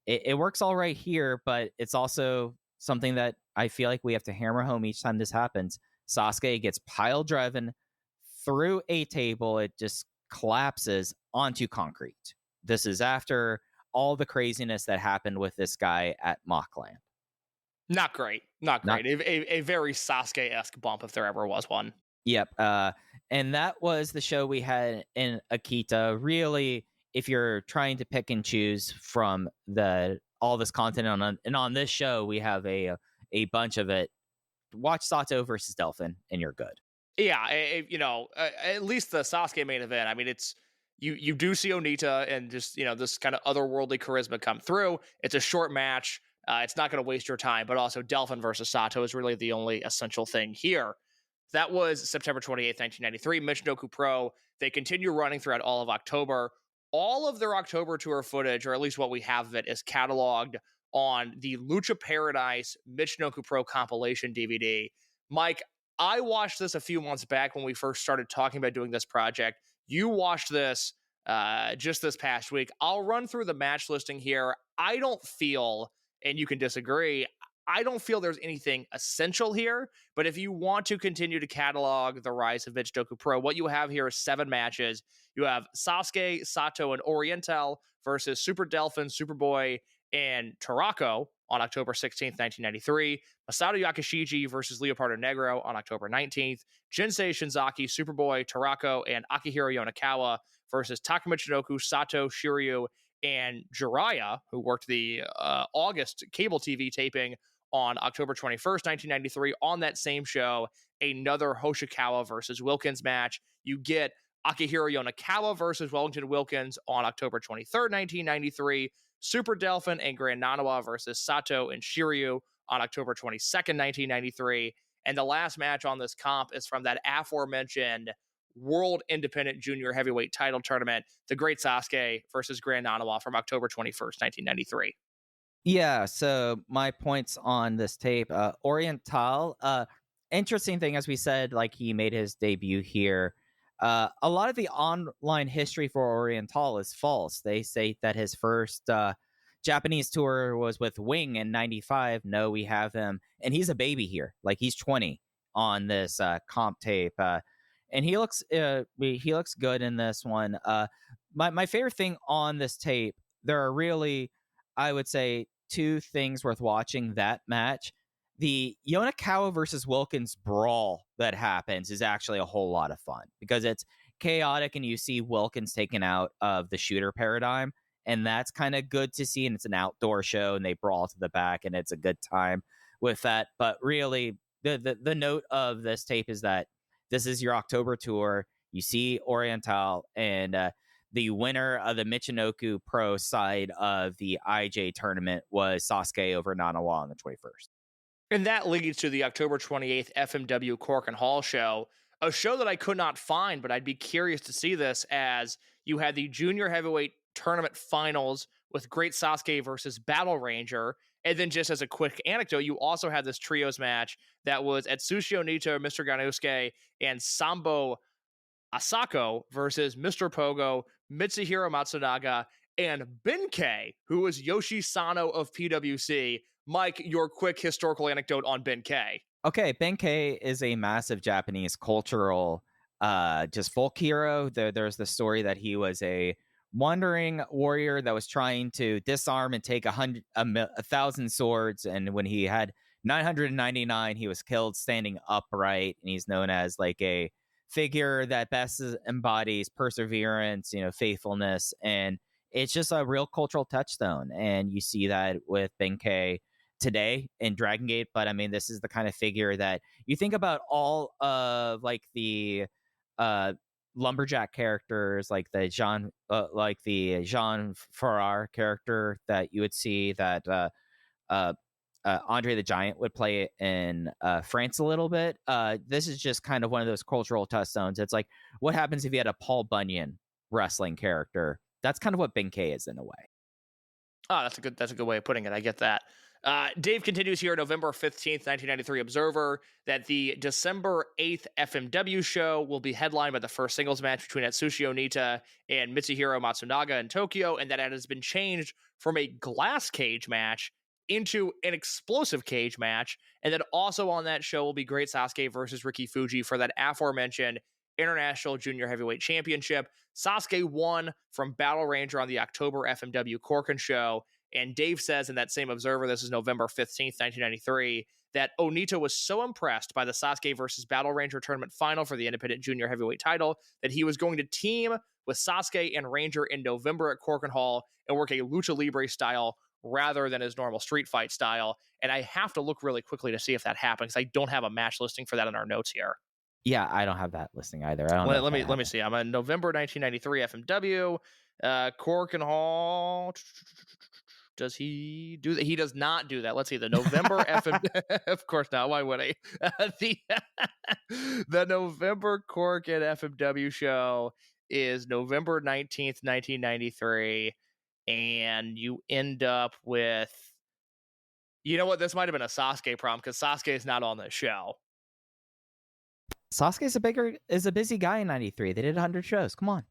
it works all right here, but it's also something that I feel like we have to hammer home each time this happens. Sasuke gets pile driven through a table. It just collapses onto concrete. This is after all the craziness that happened with this guy at Mockland. Not great. A very Sasuke-esque bump, if there ever was one. Yep. And that was the show we had in Akita. Really, if you're trying to pick and choose from all this content on this show, we have a bunch of it. Watch Sato versus Delphin, and you're good. Yeah, at least the Sasuke main event. I mean, it's you do see Onita and just this kind of otherworldly charisma come through. It's a short match. It's not going to waste your time, but also Delphin versus Sato is really the only essential thing here. That was September 28th, 1993. Michinoku Pro, they continue running throughout all of October. All of their October tour footage, or at least what we have of it, is cataloged on the Lucha Paradise Michinoku Pro compilation DVD. Mike, I watched this a few months back when we first started talking about doing this project. You watched this just this past week. I'll run through the match listing here. I don't feel, and you can disagree, I don't feel there's anything essential here, but if you want to continue to catalog the rise of Michinoku Pro, what you have here is 7 matches. You have Sasuke, Sato, and Oriental versus Super Delphin, Superboy, and Tarako on October 16th, 1993. Masato Yakishiji versus Leopardo Negro on October 19th. Jinsei Shinzaki, Superboy, Tarako, and Akihiro Yonakawa versus Taka Michinoku, Sato, Shiryu, and Jiraiya, who worked the August cable TV taping on October 21st, 1993. On that same show, another Hoshikawa versus Wilkins match. You get Akihiro Yonakawa versus Wellington Wilkins on October 23rd, 1993. Super Delphin and Grand Nanawa versus Sato and Shiryu on October 22nd, 1993. And the last match on this comp is from that aforementioned World Independent Junior Heavyweight Title Tournament, the Great Sasuke versus Grand Nanawa from October 21st, 1993. Yeah, so my points on this tape, Oriental, interesting thing, as we said, like he made his debut here. A lot of the online history for Oriental is false. They say that his first Japanese tour was with Wing in 95. No, we have him, and he's a baby here. Like, he's 20 on this comp tape. And he looks good in this one. My favorite thing on this tape, there are really, I would say, 2 things worth watching that match. The Yonakawa versus Wilkins brawl that happens is actually a whole lot of fun because it's chaotic and you see Wilkins taken out of the shooter paradigm, and that's kind of good to see. And it's an outdoor show and they brawl to the back and it's a good time with that. But really, the note of this tape is that this is your October tour. You see Oriental, and the winner of the Michinoku Pro side of the IJ tournament was Sasuke over Nanawa on the 21st. And that leads to the October 28th FMW Cork and Hall show, a show that I could not find, but I'd be curious to see this, as you had the Junior Heavyweight Tournament Finals with Great Sasuke versus Battle Ranger, And then just as a quick anecdote, you also had this trios match that was Atsushi Onita, Mr. Ganosuke, and Sambo Asako versus Mr. Pogo, Mitsuhiro Matsunaga, and Benkei, who was Yoshi Sano of PWC. Mike, your quick historical anecdote on Benkei. Okay, Benkei is a massive Japanese cultural just folk hero. There's the story that he was a wandering warrior that was trying to disarm and take 1,000 swords, and when he had 999, he was killed standing upright, and he's known as like a figure that best embodies perseverance, faithfulness, and it's just a real cultural touchstone. And you see that with Benkei today in Dragon Gate. But I mean, this is the kind of figure that you think about all of like the lumberjack characters, like the Jean Farrar character that you would see that Andre the Giant would play in France a little bit. This is just kind of one of those cultural touchstones. It's like, what happens if you had a Paul Bunyan wrestling character? That's kind of what Benkei is in a way. Oh, that's a good way of putting it. I get that. Dave continues here, November 15th, 1993 Observer, that the December 8th FMW show will be headlined by the first singles match between Atsushi Onita and Mitsuhiro Matsunaga in Tokyo, and that it has been changed from a glass cage match into an explosive cage match. And then also on that show will be Great Sasuke versus Ricky Fuji for that aforementioned International Junior Heavyweight Championship. Sasuke won from Battle Ranger on the October FMW Corkin show. And Dave says in that same Observer, this is November 15th, 1993, that Onita was so impressed by the Sasuke versus Battle Ranger tournament final for the Independent Junior Heavyweight title that he was going to team with Sasuke and Ranger in November at Corkin Hall and work a Lucha Libre style rather than his normal street fight style. And I have to look really quickly to see if that happened, because I don't have a match listing for that in our notes here. Yeah, I don't have that listing either. Let me see. I'm on November 1993 FMW, Corkin Hall. Does he do that? He does not do that. Let's see. The November FM. Of course not. Why would I? The November Corkin FMW show is November 19th, 1993. And you end up with, you know what? This might have been a Sasuke problem, because Sasuke is not on the show. Sasuke is a busy guy in 93. They did 100 shows. Come on.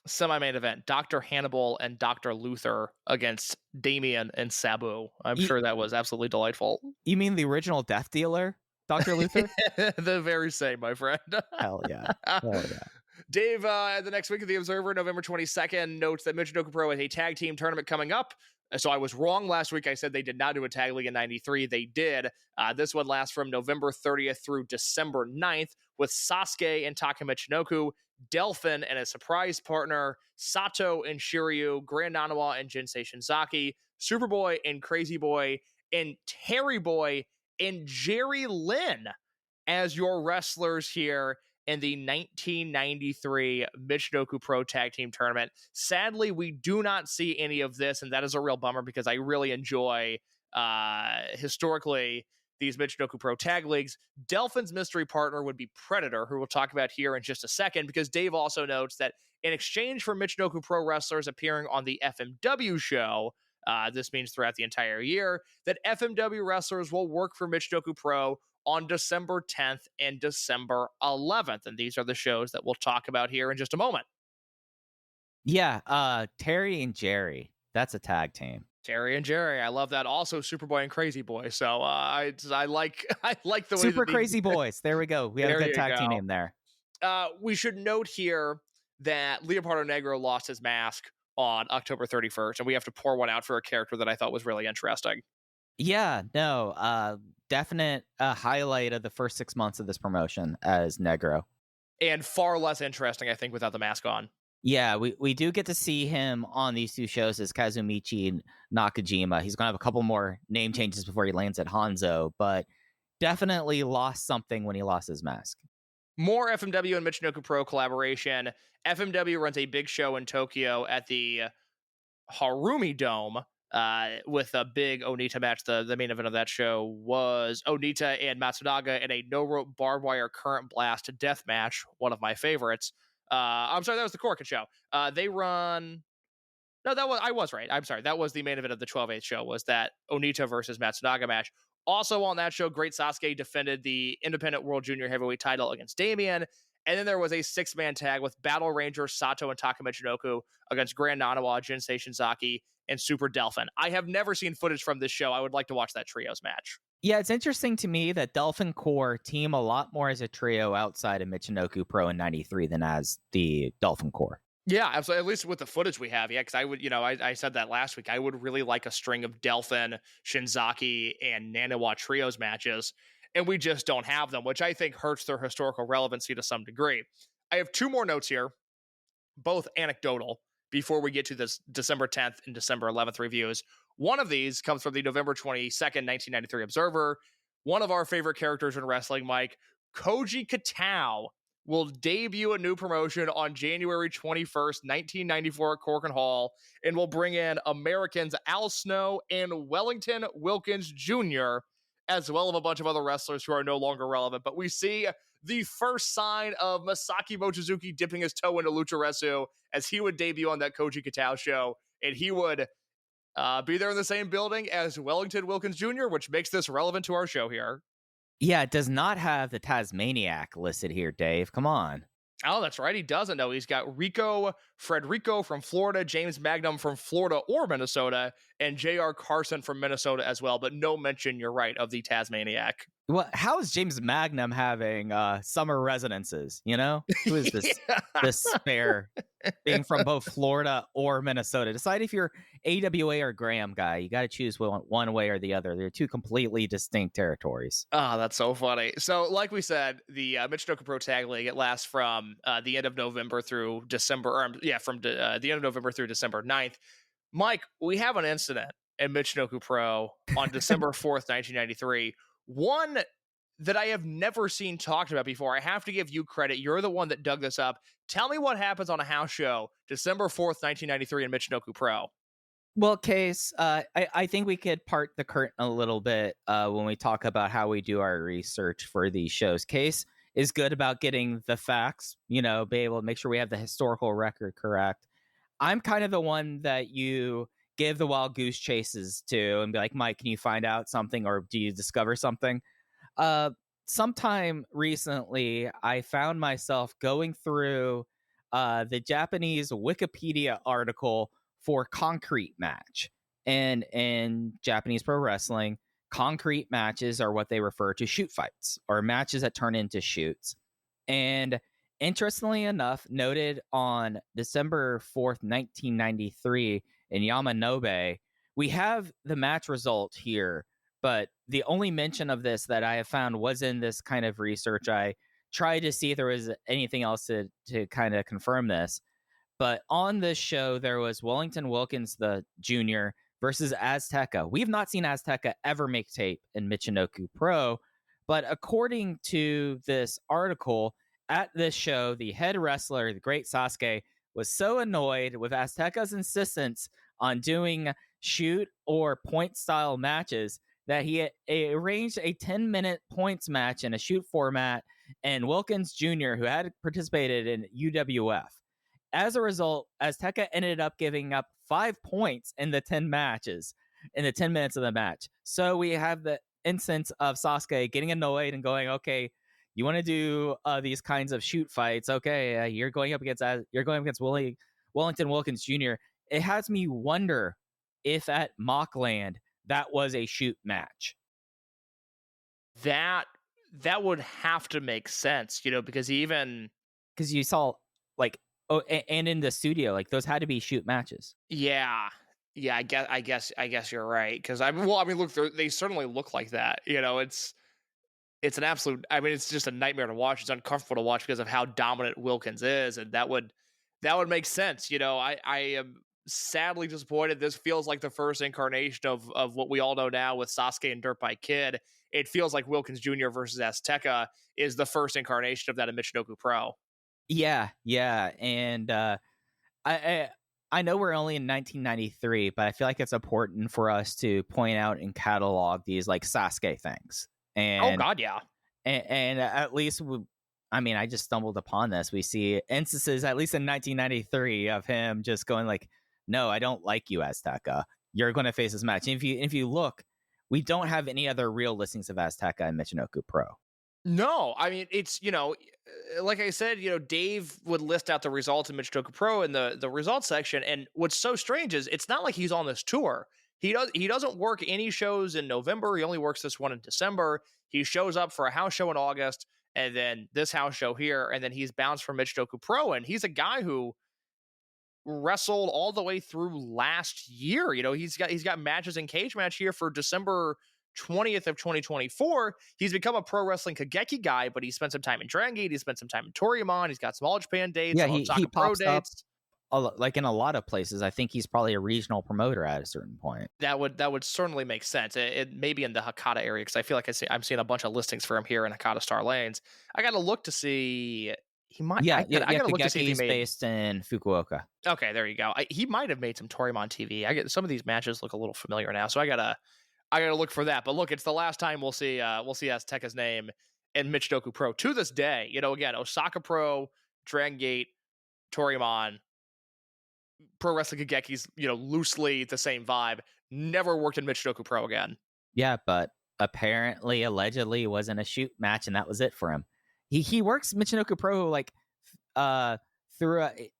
Semi-main event, Dr. Hannibal and Dr. Luther against Damien and Sabu. I'm sure that was absolutely delightful. You mean the original Death Dealer, Dr. Luther? The very same, my friend. Hell yeah. Hell yeah. Dave, the next week of the Observer, November 22nd, notes that Michinoku Pro has a tag team tournament coming up. So I was wrong last week. I said they did not do a tag league in 93. They did. This one lasts from November 30th through December 9th with Sasuke and Taka Michinoku, Delphin and a surprise partner, Sato and Shiryu, Grand Nanawa and Jinsei Shinzaki, Superboy and Crazy Boy, and Terry Boy and Jerry Lynn as your wrestlers here in the 1993 Michinoku Pro Tag Team Tournament. Sadly, we do not see any of this, and that is a real bummer, because I really enjoy, historically, these Michinoku Pro Tag Leagues. Delphin's mystery partner would be Predator, who we'll talk about here in just a second, because Dave also notes that in exchange for Michinoku Pro wrestlers appearing on the FMW show, this means throughout the entire year, that FMW wrestlers will work for Michinoku Pro on December 10th and December 11th. And these are the shows that we'll talk about here in just a moment. Yeah, Terry and Jerry. That's a tag team. Terry and Jerry. I love that. Also Superboy and Crazy Boy. So I like the way Super Crazy Boys. There we go. We have a good tag team name there. We should note here that Leopardo Negro lost his mask on October 31st, and we have to pour one out for a character that I thought was really interesting. Yeah, no, definite highlight of the first 6 months of this promotion as Negro. And far less interesting, I think, without the mask on. Yeah, we do get to see him on these two shows as Kazumichi Nakajima. He's going to have a couple more name changes before he lands at Hanzo, but definitely lost something when he lost his mask. More FMW and Michinoku Pro collaboration. FMW runs a big show in Tokyo at the Harumi Dome with a big Onita match. The main event of that show was Onita and Matsunaga in a no-rope barbed wire current blast death match, one of my favorites. I'm sorry, that was the Corkin show. They run No, I was right. I'm sorry. That was the main event of the 12/8 show, was that Onita versus Matsunaga match. Also on that show, Great Sasuke defended the Independent World Junior Heavyweight title against Damien. And then there was a 6-man tag with Battle Ranger, Sato, and Taka Michinoku against Grand Nanawa, Jinsei Shinzaki, and Super Delphin. I have never seen footage from this show. I would like to watch that trios match. Yeah, it's interesting to me that Delphin Core team a lot more as a trio outside of Michinoku Pro in 93 than as the Dolphin Core. Yeah, absolutely. At least with the footage we have. Yeah, because I would, I said that last week. I would really like a string of Delphin, Shinzaki, and Nanawa trios matches. And we just don't have them, which I think hurts their historical relevancy to some degree. I have 2 more notes here, both anecdotal, before we get to this December 10th and December 11th reviews. One of these comes from the November 22nd, 1993 Observer. One of our favorite characters in wrestling, Mike, Koji Katao, will debut a new promotion on January 21st, 1994 at Corcoran Hall, and will bring in Americans Al Snow and Wellington Wilkins Jr., as well as a bunch of other wrestlers who are no longer relevant. But we see the first sign of Masaki Mochizuki dipping his toe into Lucharesu as he would debut on that Koji Katao show, and he would be there in the same building as Wellington Wilkins Jr., which makes this relevant to our show here. Yeah, it does not have the Tasmaniac listed here, Dave. Come on. Oh, that's right. He doesn't know. He's got Frederico from Florida, James Magnum from Florida or Minnesota, and J.R. Carson from Minnesota as well. But no mention, you're right, of the Tasmaniac. Well, how is James Magnum having summer residences? You know, who is this this spare being from both Florida or Minnesota? Decide if you're AWA or Graham guy. You got to choose one way or the other. They're 2 completely distinct territories. Oh, that's so funny. So, like we said, the Michinoku Pro Tag League, it lasts from the end of November through December. From the end of November through December 9th. Mike, we have an incident in Michinoku Pro on December 4th, 1993. One that I have never seen talked about before. I have to give you credit. You're the one that dug this up. Tell me what happens on a house show December 4th, 1993 in Michinoku Pro. Well, Case, I think we could part the curtain a little bit when we talk about how we do our research for these shows. Case is good about getting the facts, be able to make sure we have the historical record correct. I'm kind of the one that you give the wild goose chases to and be like, Mike, can you find out something or do you discover something? Sometime recently, I found myself going through the Japanese Wikipedia article for concrete match. And in Japanese pro wrestling, concrete matches are what they refer to shoot fights or matches that turn into shoots. And interestingly enough, noted on December 4th, 1993 in Yamanobe, we have the match result here, but the only mention of this that I have found was in this kind of research. I tried to see if there was anything else to kind of confirm this. But on this show, there was Wellington Wilkins, the junior, versus Azteca. We've not seen Azteca ever make tape in Michinoku Pro, but according to this article, at this show, the head wrestler, the Great Sasuke, was so annoyed with Azteca's insistence on doing shoot or point style matches that he arranged a 10-minute points match in a shoot format and Wilkins Jr., who had participated in UWF. As a result, Azteca ended up giving up 5 points in the 10 matches, in the 10 minutes of the match. So we have the instance of Sasuke getting annoyed and going, okay, you want to do these kinds of shoot fights? Okay, you're going up against Wellington Wilkins Jr. It has me wonder if at Mockland that was a shoot match. That would have to make sense, because you saw and in the studio, like those had to be shoot matches. Yeah. I guess you're right. Because look, they certainly look like that. It's an absolute. It's just a nightmare to watch. It's uncomfortable to watch because of how dominant Wilkins is, and that would make sense. I am sadly disappointed. This feels like the first incarnation of what we all know now with Sasuke and Dirt Bike Kid. It feels like Wilkins Jr. versus Azteca is the first incarnation of that in Michinoku Pro. Yeah, and I know we're only in 1993, but I feel like it's important for us to point out and catalog these like Sasuke things. And oh God, yeah. And at least, I just stumbled upon this. We see instances, at least in 1993, of him just going like no, I don't like you, Azteca. You're going to face this match. And if you look, we don't have any other real listings of Azteca and Michinoku Pro. No, I mean, it's, like I said, Dave would list out the results in Michinoku Pro in the results section. And what's so strange is it's not like he's on this tour. He doesn't work any shows in November. He only works this one in December. He shows up for a house show in August and then this house show here. And then he's bounced from Michinoku Pro. And he's a guy who wrestled all the way through last year. He's got matches in cage match here for December 20th of 2024. He's become a pro wrestling Kageki guy, but he spent some time in Dragon Gate. He spent some time in Toryumon. He's got some All Japan dates. Yeah, he pops Pro dates. Up like in a lot of places. I think he's probably a regional promoter at a certain point. That would certainly make sense. It may be in the Hakata area because I feel like I'm seeing a bunch of listings for him here in Hakata Star Lanes. I got to look to see. He might. I got to look to see if he's based in Fukuoka. Okay, there you go. He might have made some Toryumon TV. Some of these matches look a little familiar now, so I gotta look for that. But look, it's the last time we'll see Azteca's name in Michinoku Pro to this day. Again, Osaka Pro, Dragon Gate, Toryumon, Pro Wrestling Kageki's, loosely the same vibe. Never worked in Michinoku Pro again. Yeah, but apparently, allegedly, it wasn't a shoot match, and that was it for him. He works Michinoku Pro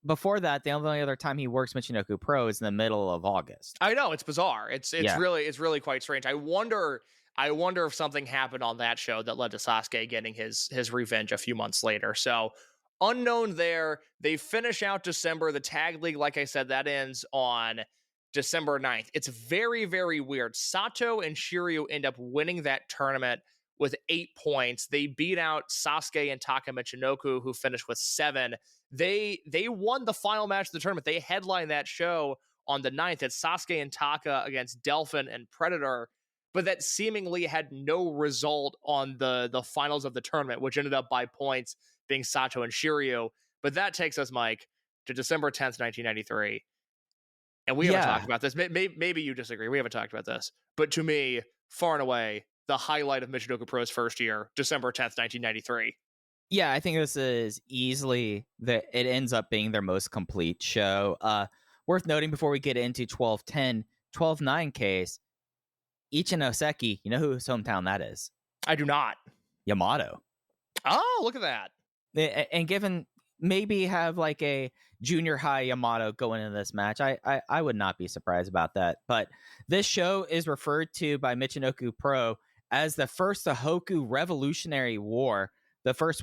before that. The only other time he works Michinoku Pro is in the middle of August. I know, it's bizarre. It's really quite strange. I wonder if something happened on that show that led to Sasuke getting his revenge a few months later. So unknown there. They finish out December. The tag league, like I said, that ends on December 9th. It's very, very weird. Sato and Shiryu end up winning that tournament with 8 points. They beat out Sasuke and Taka Michinoku, who finished with 7. They won the final match of the tournament. They headlined that show on the 9th. It's Sasuke and Taka against Delphin and Predator, but that seemingly had no result on the finals of the tournament, which ended up by points being Sato and Shiryu. But that takes us, Mike, to December 10th, 1993. And we haven't talked about this. Maybe you disagree. We haven't talked about this. But to me, far and away, the highlight of Michinoku Pro's first year, December 10th, 1993. Yeah, I think this is easily it ends up being their most complete show. Worth noting before we get into 12-10, 12-9 case, Ichinoseki, you know whose hometown that is? I do not. Yamato. Oh, look at that. And given maybe have like a junior high Yamato going into this match, I would not be surprised about that. But this show is referred to by Michinoku Pro as the first Tohoku Revolutionary War. The first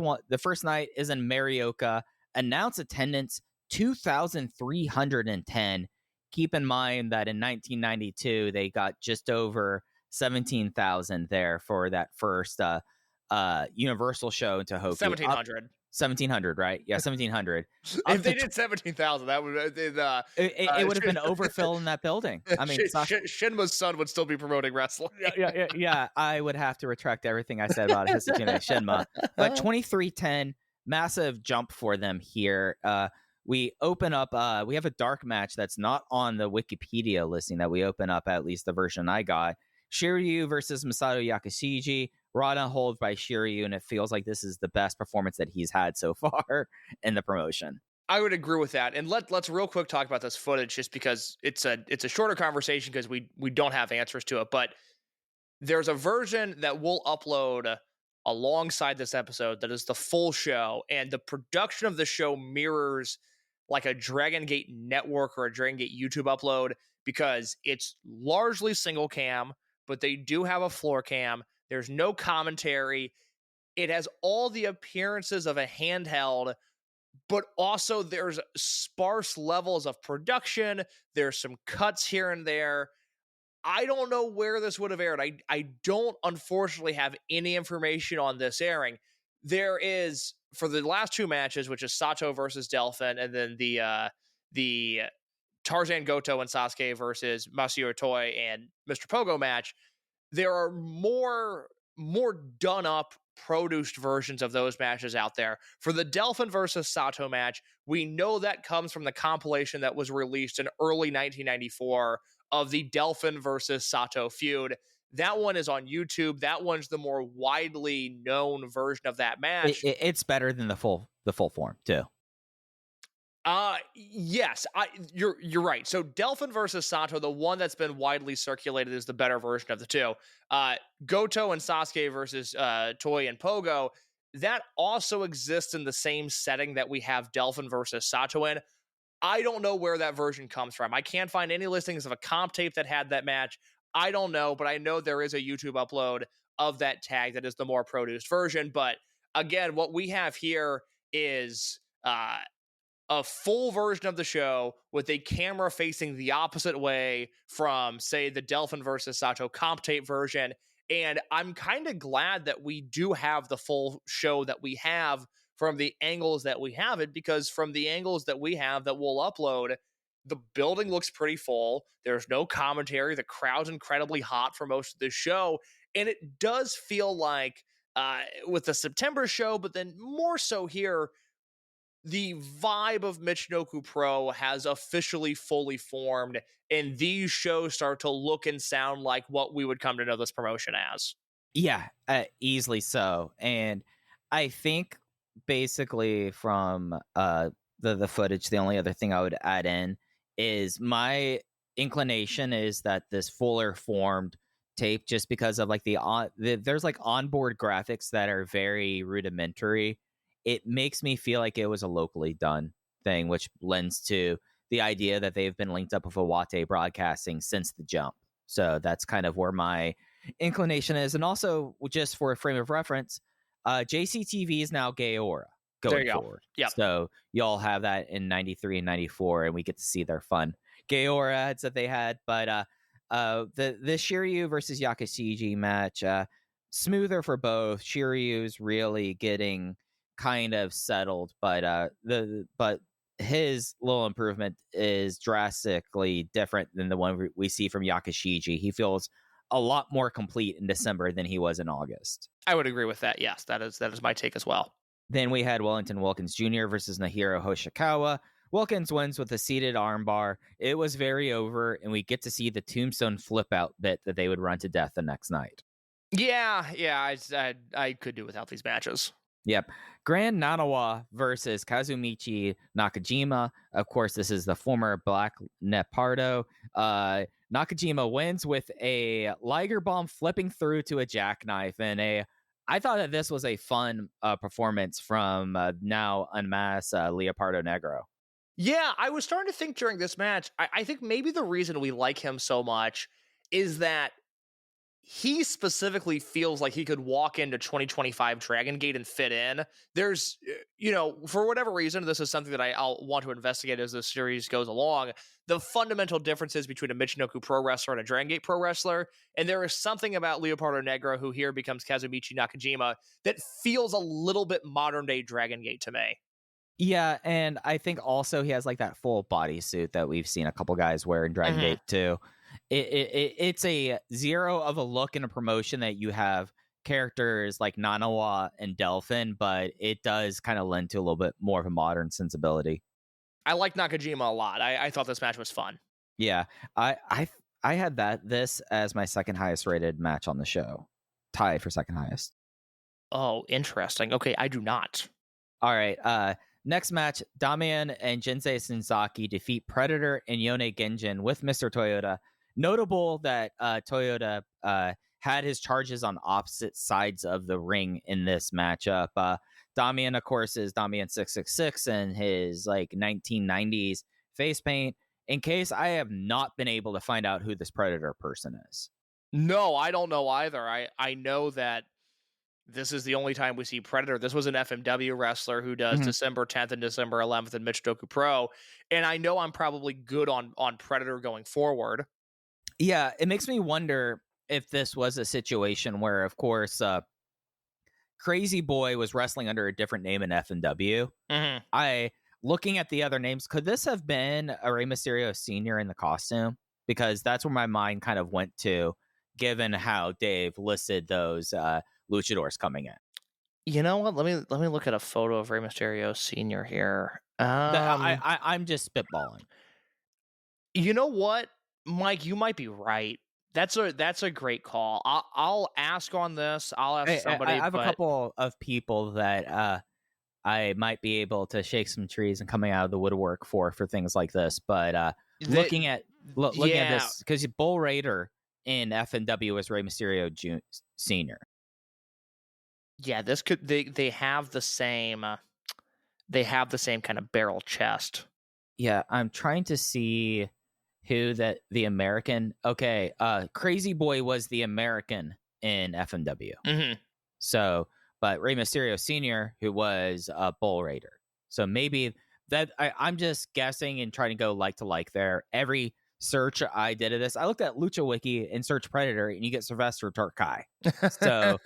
night is in Marioka. Announced attendance 2,310. Keep in mind that in 1992 they got just over 17,000 there for that first Universal show in Tohoku. 1,700, right? Yeah, 1,700. If they did 17,000, that would it would have been overfill in that building. I mean, Shinma's son would still be promoting wrestling. Yeah. I would have to retract everything I said about Hisachine Shinma. But 23-10, massive jump for them here. We open up. We have a dark match that's not on the Wikipedia listing that we open up. At least the version I got. Shiryu versus Masato Yakashiji. Rada holds by Shiryu, and it feels like this is the best performance that he's had so far in the promotion. I would agree with that. And let's real quick talk about this footage just because it's a shorter conversation because we don't have answers to it. But there's a version that we'll upload alongside this episode that is the full show, and the production of the show mirrors like a Dragon Gate network or a Dragon Gate YouTube upload because it's largely single cam, but they do have a floor cam. There's no commentary. It has all the appearances of a handheld, but also there's sparse levels of production. There's some cuts here and there. I don't know where this would have aired. I don't, unfortunately, have any information on this airing. There is, for the last 2 matches, which is Sato versus Delphin, and then the Tarzan Goto and Sasuke versus Masahiro Toi and Mr. Pogo match, there are more done up, produced versions of those matches out there. For the Delphin versus Sato match, we know that comes from the compilation that was released in early 1994 of the Delphin versus Sato feud. That one is on YouTube. That one's the more widely known version of that match. It's better than the full form too. Yes, you're right. So Delphin versus Sato, the one that's been widely circulated, is the better version of the two. Goto and Sasuke versus Toy and Pogo, that also exists in the same setting that we have Delphin versus Sato in. I don't know where that version comes from. I can't find any listings of a comp tape that had that match. I don't know, but I know there is a YouTube upload of that tag that is the more produced version. But again, what we have here is a full version of the show with a camera facing the opposite way from, say, the Delphin versus Sato comp tape version. And I'm kind of glad that we do have the full show that we have from the angles that we have it, because from the angles that we have that we'll upload, the building looks pretty full. There's no commentary. The crowd's incredibly hot for most of the show. And it does feel like with the September show, but then more so here, the vibe of Michinoku Pro has officially fully formed, and these shows start to look and sound like what we would come to know this promotion as. Yeah, easily so. And I think basically from the footage, the only other thing I would add in is my inclination is that this fuller formed tape, just because of like there's like onboard graphics that are very rudimentary. It makes me feel like it was a locally done thing, which lends to the idea that they've been linked up with Iwate Broadcasting since the jump. So that's kind of where my inclination is. And also, just for a frame of reference, JCTV is now Gaora going forward. Yeah. So y'all have that in 93 and 94, and we get to see their fun Gaora ads that they had. But the Shiryu versus Yakashiji match, smoother for both. Shiryu's really getting kind of settled, but his little improvement is drastically different than the one we see from Yakashiji. He feels a lot more complete in December than he was in August. I would agree with that. Yes, that is my take as well. Then we had Wellington Wilkins Jr. versus Nahiro Hoshikawa. Wilkins wins with a seated armbar. It was very over, and we get to see the tombstone flip out bit that they would run to death the next night. Yeah, I could do without these matches. Yep. Grand Nanawa versus Kazumichi Nakajima. Of course, this is the former Black Nepardo. Nakajima wins with a Liger Bomb flipping through to a jackknife. And I thought that this was a fun performance from now unmasked Leopardo Negro. Yeah, I was starting to think during this match, I think maybe the reason we like him so much is that he specifically feels like he could walk into 2025 Dragon Gate and fit in. There's, for whatever reason, this is something that I'll want to investigate as the series goes along, the fundamental differences between a Michinoku Pro wrestler and a Dragon Gate Pro wrestler. And there is something about Leopardo Negro, who here becomes Kazumichi Nakajima, that feels a little bit modern day Dragon Gate to me. Yeah, and I think also he has like that full bodysuit that we've seen a couple guys wear in Dragon Gate too. It's a zero of a look in a promotion that you have characters like Nanawa and Delphin, but it does kind of lend to a little bit more of a modern sensibility. I like Nakajima a lot. I thought this match was fun. Yeah, I had this as my second highest rated match on the show, tied for second highest. Oh, interesting. Okay, I do not. All right. Next match, Damian and Jinsei Shinzaki defeat Predator and Yone Genjin with Mr. Toyota. Notable that Toyota had his charges on opposite sides of the ring in this matchup. Damian, of course, is Damian 666 and his like 1990s face paint. In case I have not been able to find out who this Predator person is. No, I don't know either. I know that this is the only time we see Predator. This was an FMW wrestler who does December 10th and December 11th in Michinoku Pro. And I know I'm probably good on Predator going forward. Yeah, it makes me wonder if this was a situation where, of course, Crazy Boy was wrestling under a different name in FMW. Looking at the other names, could this have been a Rey Mysterio Sr. in the costume? Because that's where my mind kind of went to, given how Dave listed those luchadors coming in. You know what? Let me look at a photo of Rey Mysterio Sr. here. I'm just spitballing. You know what, Mike? You might be right. That's a great call. I'll ask on this. I'll ask somebody. I have a couple of people that I might be able to shake some trees and coming out of the woodwork for things like this. But looking at this, because Bull Raider in FNW is Rey Mysterio Sr. Yeah, this could they have the same kind of barrel chest. Yeah, I'm trying to see who the American. Okay, Crazy Boy was the American in FNW. Mm-hmm. So, but Rey Mysterio Sr., who was a Bull Raider. So maybe that I'm just guessing and trying to go like to like there. Every search I did of this, I looked at Lucha Wiki and search Predator, and you get Sylvester Turkai. So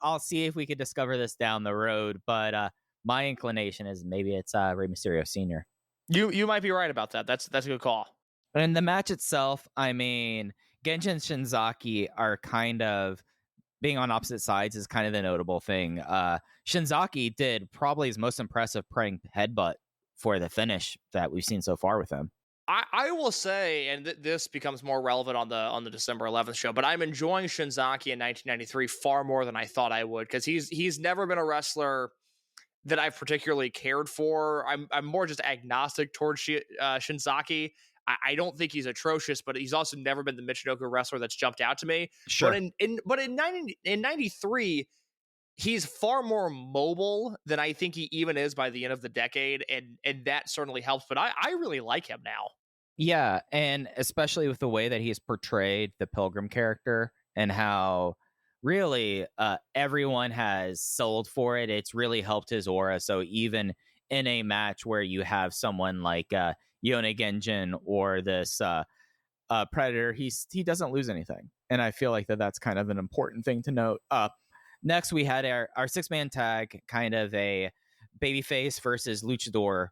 I'll see if we could discover this down the road. But my inclination is maybe it's Rey Mysterio Sr. You might be right about that. That's a good call. And the match itself, I mean, Genji and Shinzaki are kind of being on opposite sides is kind of the notable thing. Shinzaki did probably his most impressive praying headbutt for the finish that we've seen so far with him. I will say, and this becomes more relevant on the December 11th show, but I'm enjoying Shinzaki in 1993 far more than I thought I would, because he's never been a wrestler that I've particularly cared for. I'm more just agnostic towards Shinzaki. I don't think he's atrocious, but he's also never been the Michinoku wrestler that's jumped out to me. Sure. But in 93, he's far more mobile than I think he even is by the end of the decade, and that certainly helps. But I really like him now. Yeah, and especially with the way that he's portrayed the Pilgrim character and how really everyone has sold for it. It's really helped his aura. So even in a match where you have someone like Yone Genjin or this Predator, he doesn't lose anything. And I feel like that's kind of an important thing to note. Next, we had our 6-man tag, kind of a babyface versus luchador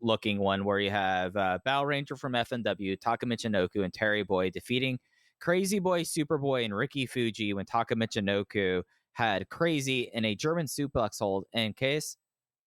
looking one, where you have Battle Ranger from FNW, Taka Michinoku, and Terry Boy defeating Crazy Boy, Superboy, and Ricky Fuji when Taka Michinoku had Crazy in a German suplex hold. In case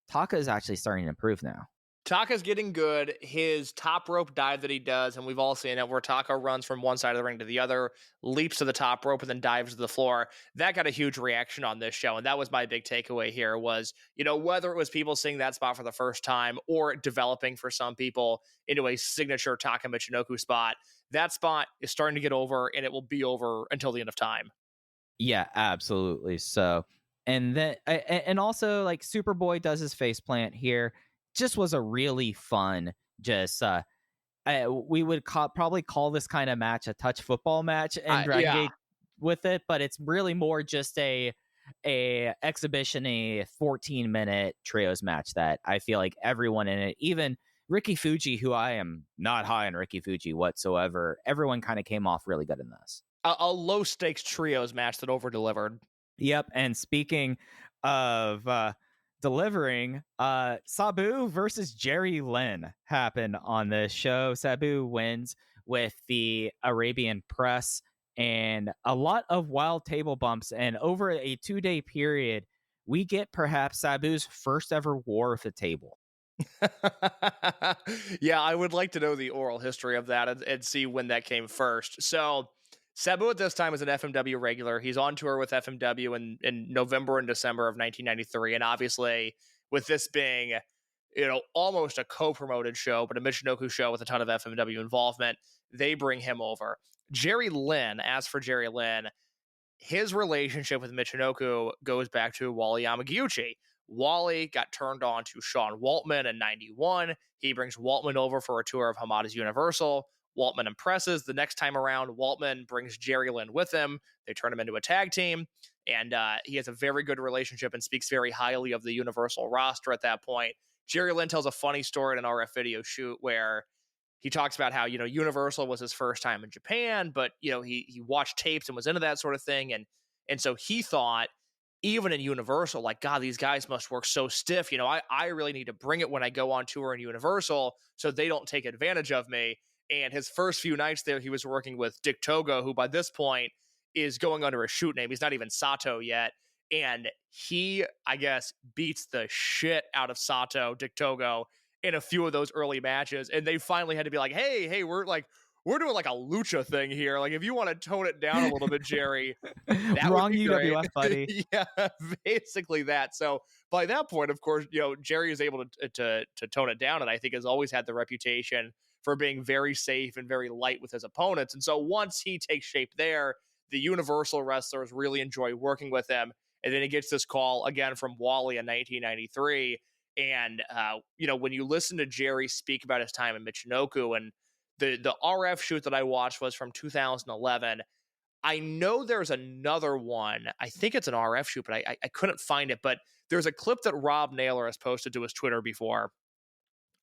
Taka is actually starting to improve now. Taka's getting good. His top rope dive that he does, and we've all seen it, where Taka runs from one side of the ring to the other, leaps to the top rope, and then dives to the floor. That got a huge reaction on this show, and that was my big takeaway here was, whether it was people seeing that spot for the first time or developing for some people into a signature Taka Michinoku spot, that spot is starting to get over, and it will be over until the end of time. Yeah, absolutely. So, and then, and also, like, Superboy does his face plant here. Just was a really fun, we would probably call this kind of match a touch football match and Dragon Gate with it, but it's really more just a exhibition, a 14-minute trios match that I feel like everyone in it, even Ricky Fuji, who I am not high on Ricky Fuji whatsoever, everyone kind of came off really good in this. A low-stakes trios match that over-delivered. Yep, and speaking of delivering, Sabu versus Jerry Lynn happened on this show. Sabu wins with the Arabian press and a lot of wild table bumps. And over a 2-day period, we get perhaps Sabu's first ever war with a table. Yeah, I would like to know the oral history of that and see when that came first. So Sabu at this time is an FMW regular. He's on tour with FMW in November and December of 1993. And obviously, with this being, almost a co-promoted show, but a Michinoku show with a ton of FMW involvement, they bring him over. Jerry Lynn, as for Jerry Lynn, his relationship with Michinoku goes back to Wally Yamaguchi. Wally got turned on to Sean Waltman in 91. He brings Waltman over for a tour of Hamada's Universal. Waltman impresses. The next time around, Waltman brings Jerry Lynn with him. They turn him into a tag team, and he has a very good relationship and speaks very highly of the Universal roster at that point. Jerry Lynn tells a funny story in an RF video shoot where he talks about how, Universal was his first time in Japan, but, he watched tapes and was into that sort of thing. And so he thought, even in Universal, like, God, these guys must work so stiff. I really need to bring it when I go on tour in Universal so they don't take advantage of me. And his first few nights there, he was working with Dick Togo, who by this point is going under a shoot name. He's not even Sato yet. And he, I guess, beats the shit out of Sato, Dick Togo, in a few of those early matches. And they finally had to be like, hey, we're we're doing like a lucha thing here. Like, if you want to tone it down a little bit, Jerry, that Wrong would be UWF, great. buddy. Yeah, basically that. So by that point, of course, Jerry is able to tone it down, and I think has always had the reputation for being very safe and very light with his opponents. And so once he takes shape there, the Universal wrestlers really enjoy working with him. And then he gets this call again from Wally in 1993. And, when you listen to Jerry speak about his time in Michinoku, and the RF shoot that I watched was from 2011. I know there's another one. I think it's an RF shoot, but I couldn't find it. But there's a clip that Rob Naylor has posted to his Twitter before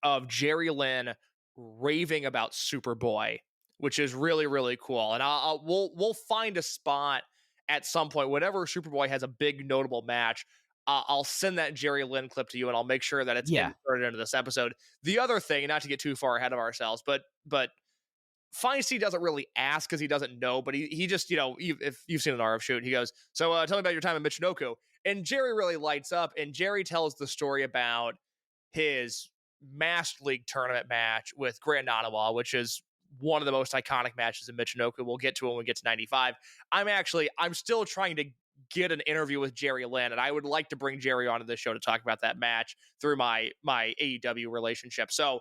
of Jerry Lynn raving about Superboy, which is really, really cool. And we'll find a spot at some point. Whenever Superboy has a big notable match, I'll send that Jerry Lynn clip to you, and I'll make sure that it's inserted into this episode. The other thing, not to get too far ahead of ourselves, but Feinstein doesn't really ask because he doesn't know, but he just, if you've seen an RF shoot, he goes, so tell me about your time in Michinoku. And Jerry really lights up, and Jerry tells the story about his Master League tournament match with Grand Nanawa, which is one of the most iconic matches in Michinoku. We'll get to it when we get to 95. I'm still trying to get an interview with Jerry Lynn, and I would like to bring Jerry onto this show to talk about that match through my AEW relationship. So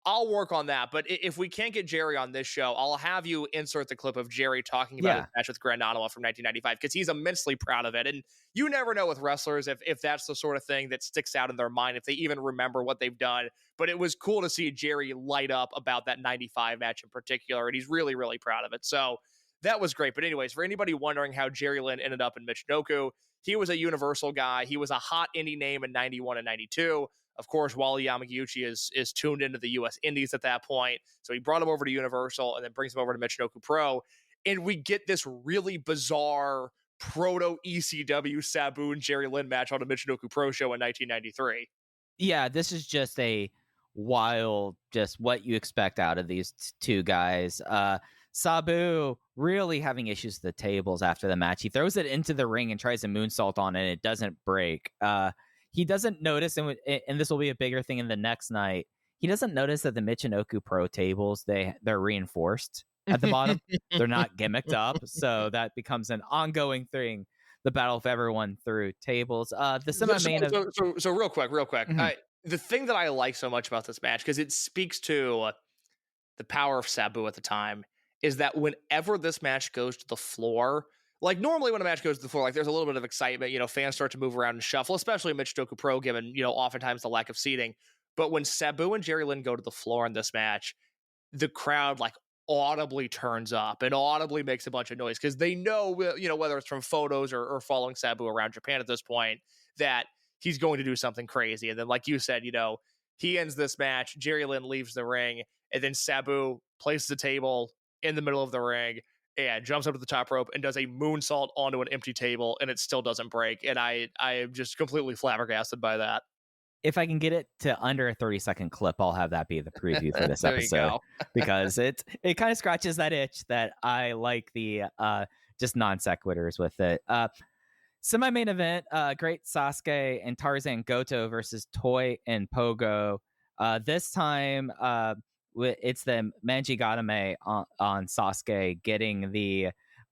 I'll work on that. But if we can't get Jerry on this show, I'll have you insert the clip of Jerry talking about his match with Grand Nanawa from 1995, because he's immensely proud of it. And you never know with wrestlers if that's the sort of thing that sticks out in their mind, if they even remember what they've done. But it was cool to see Jerry light up about that 95 match in particular, and he's really, really proud of it. So that was great. But anyways, for anybody wondering how Jerry Lynn ended up in Michinoku, he was a Universal guy. He was a hot indie name in 91 and 92. Of course, Wally Yamaguchi is tuned into the U.S. Indies at that point. So he brought him over to Universal and then brings him over to Michinoku Pro. And we get this really bizarre proto-ECW Sabu and Jerry Lynn match on a Michinoku Pro show in 1993. Yeah, this is just a wild, just what you expect out of these two guys. Sabu really having issues with the tables after the match. He throws it into the ring and tries a moonsault on it. It doesn't break. He doesn't notice, and this will be a bigger thing in the next night, he doesn't notice that the Michinoku Pro tables, they're reinforced at the bottom. They're not gimmicked up, so that becomes an ongoing thing, the battle of everyone through tables. The semi-main So real quick. Mm-hmm. The thing that I like so much about this match, because it speaks to the power of Sabu at the time, is that whenever this match goes to the floor, like normally when a match goes to the floor, like there's a little bit of excitement, fans start to move around and shuffle, especially in Michinoku Pro, given, oftentimes the lack of seating. But when Sabu and Jerry Lynn go to the floor in this match, the crowd like audibly turns up and audibly makes a bunch of noise, because they know, whether it's from photos or following Sabu around Japan at this point, that he's going to do something crazy. And then, like you said, he ends this match, Jerry Lynn leaves the ring, and then Sabu places the table in the middle of the ring and jumps up to the top rope and does a moonsault onto an empty table, and it still doesn't break. And I am just completely flabbergasted by that. If I can get it to under a 30-second clip, I'll have that be the preview for this episode, because it kind of scratches that itch that I like, the just non sequiturs with it. Semi-main event, Great Sasuke and Tarzan Goto versus Toy and Pogo. This time, it's the Manjigatame on Sasuke getting the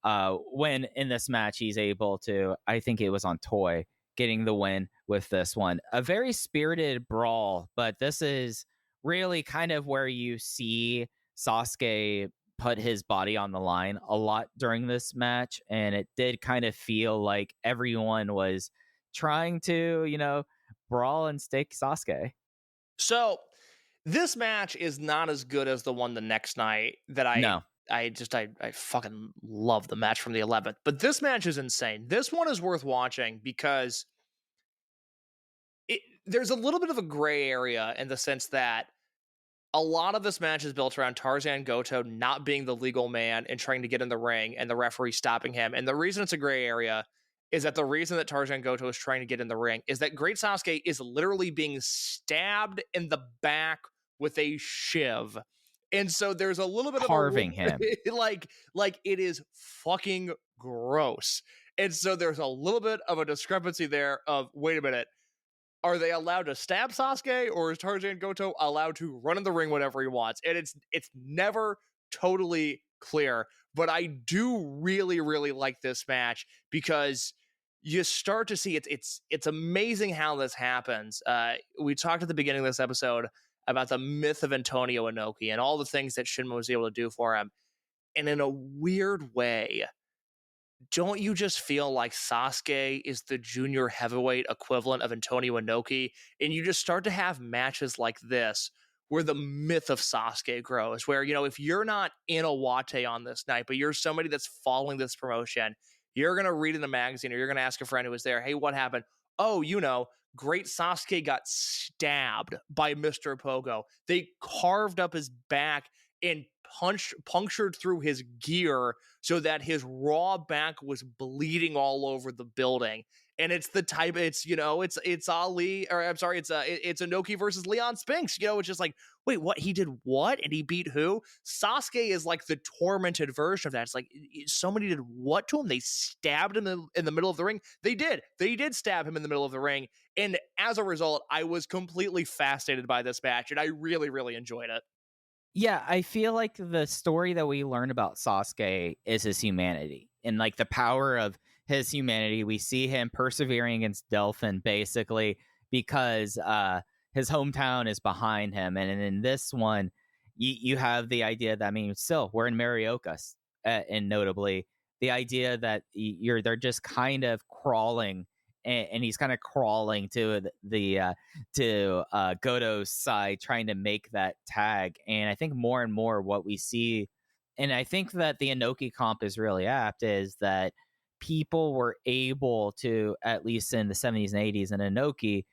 win in this match. He's able to, I think it was on Toy, getting the win with this one. A very spirited brawl, but this is really kind of where you see Sasuke put his body on the line a lot during this match, and it did kind of feel like everyone was trying to, brawl and stake Sasuke. So this match is not as good as the one the next night that I fucking love the match from the 11th. But this match is insane. This one is worth watching because there's a little bit of a gray area in the sense that a lot of this match is built around Tarzan Goto not being the legal man and trying to get in the ring and the referee stopping him. And the reason it's a gray area is that the reason that Tarzan Goto is trying to get in the ring is that Great Sasuke is literally being stabbed in the back with a shiv. And so there's a little bit carving of him. like it is fucking gross. And so there's a little bit of a discrepancy there of, wait a minute, are they allowed to stab Sasuke, or is Tarzan Goto allowed to run in the ring whenever he wants? And it's never totally clear. But I do really, really like this match because you start to see it's amazing how this happens. We talked at the beginning of this episode about the myth of Antonio Inoki and all the things that Shinma was able to do for him. And in a weird way, don't you just feel like Sasuke is the junior heavyweight equivalent of Antonio Inoki? And you just start to have matches like this where the myth of Sasuke grows, where, if you're not in Iwate on this night, but you're somebody that's following this promotion, you're going to read in the magazine or you're going to ask a friend who was there, hey, what happened? Oh, great Sasuke got stabbed by Mr. Pogo. They carved up his back and punctured through his gear so that his raw back was bleeding all over the building. And it's the type, it's Ali, or I'm sorry, it's Inoki versus Leon Spinks, it's just like, wait, what? He did what? And he beat who? Sasuke is like the tormented version of that. It's like, somebody did what to him? They stabbed him in the middle of the ring. They did stab him in the middle of the ring. And as a result, I was completely fascinated by this match and I really, really enjoyed it. Yeah, I feel like the story that we learn about Sasuke is his humanity and like the power of his humanity. We see him persevering against Delphin basically because his hometown is behind him. And in this one, you have the idea that, still, we're in Marioka, and notably the idea that they're just kind of crawling. And he's kind of crawling to Goto's side, trying to make that tag. And I think more and more what we see, and I think that the Inoki comp is really apt, is that people were able to, at least in the 70s and 80s, and Inoki,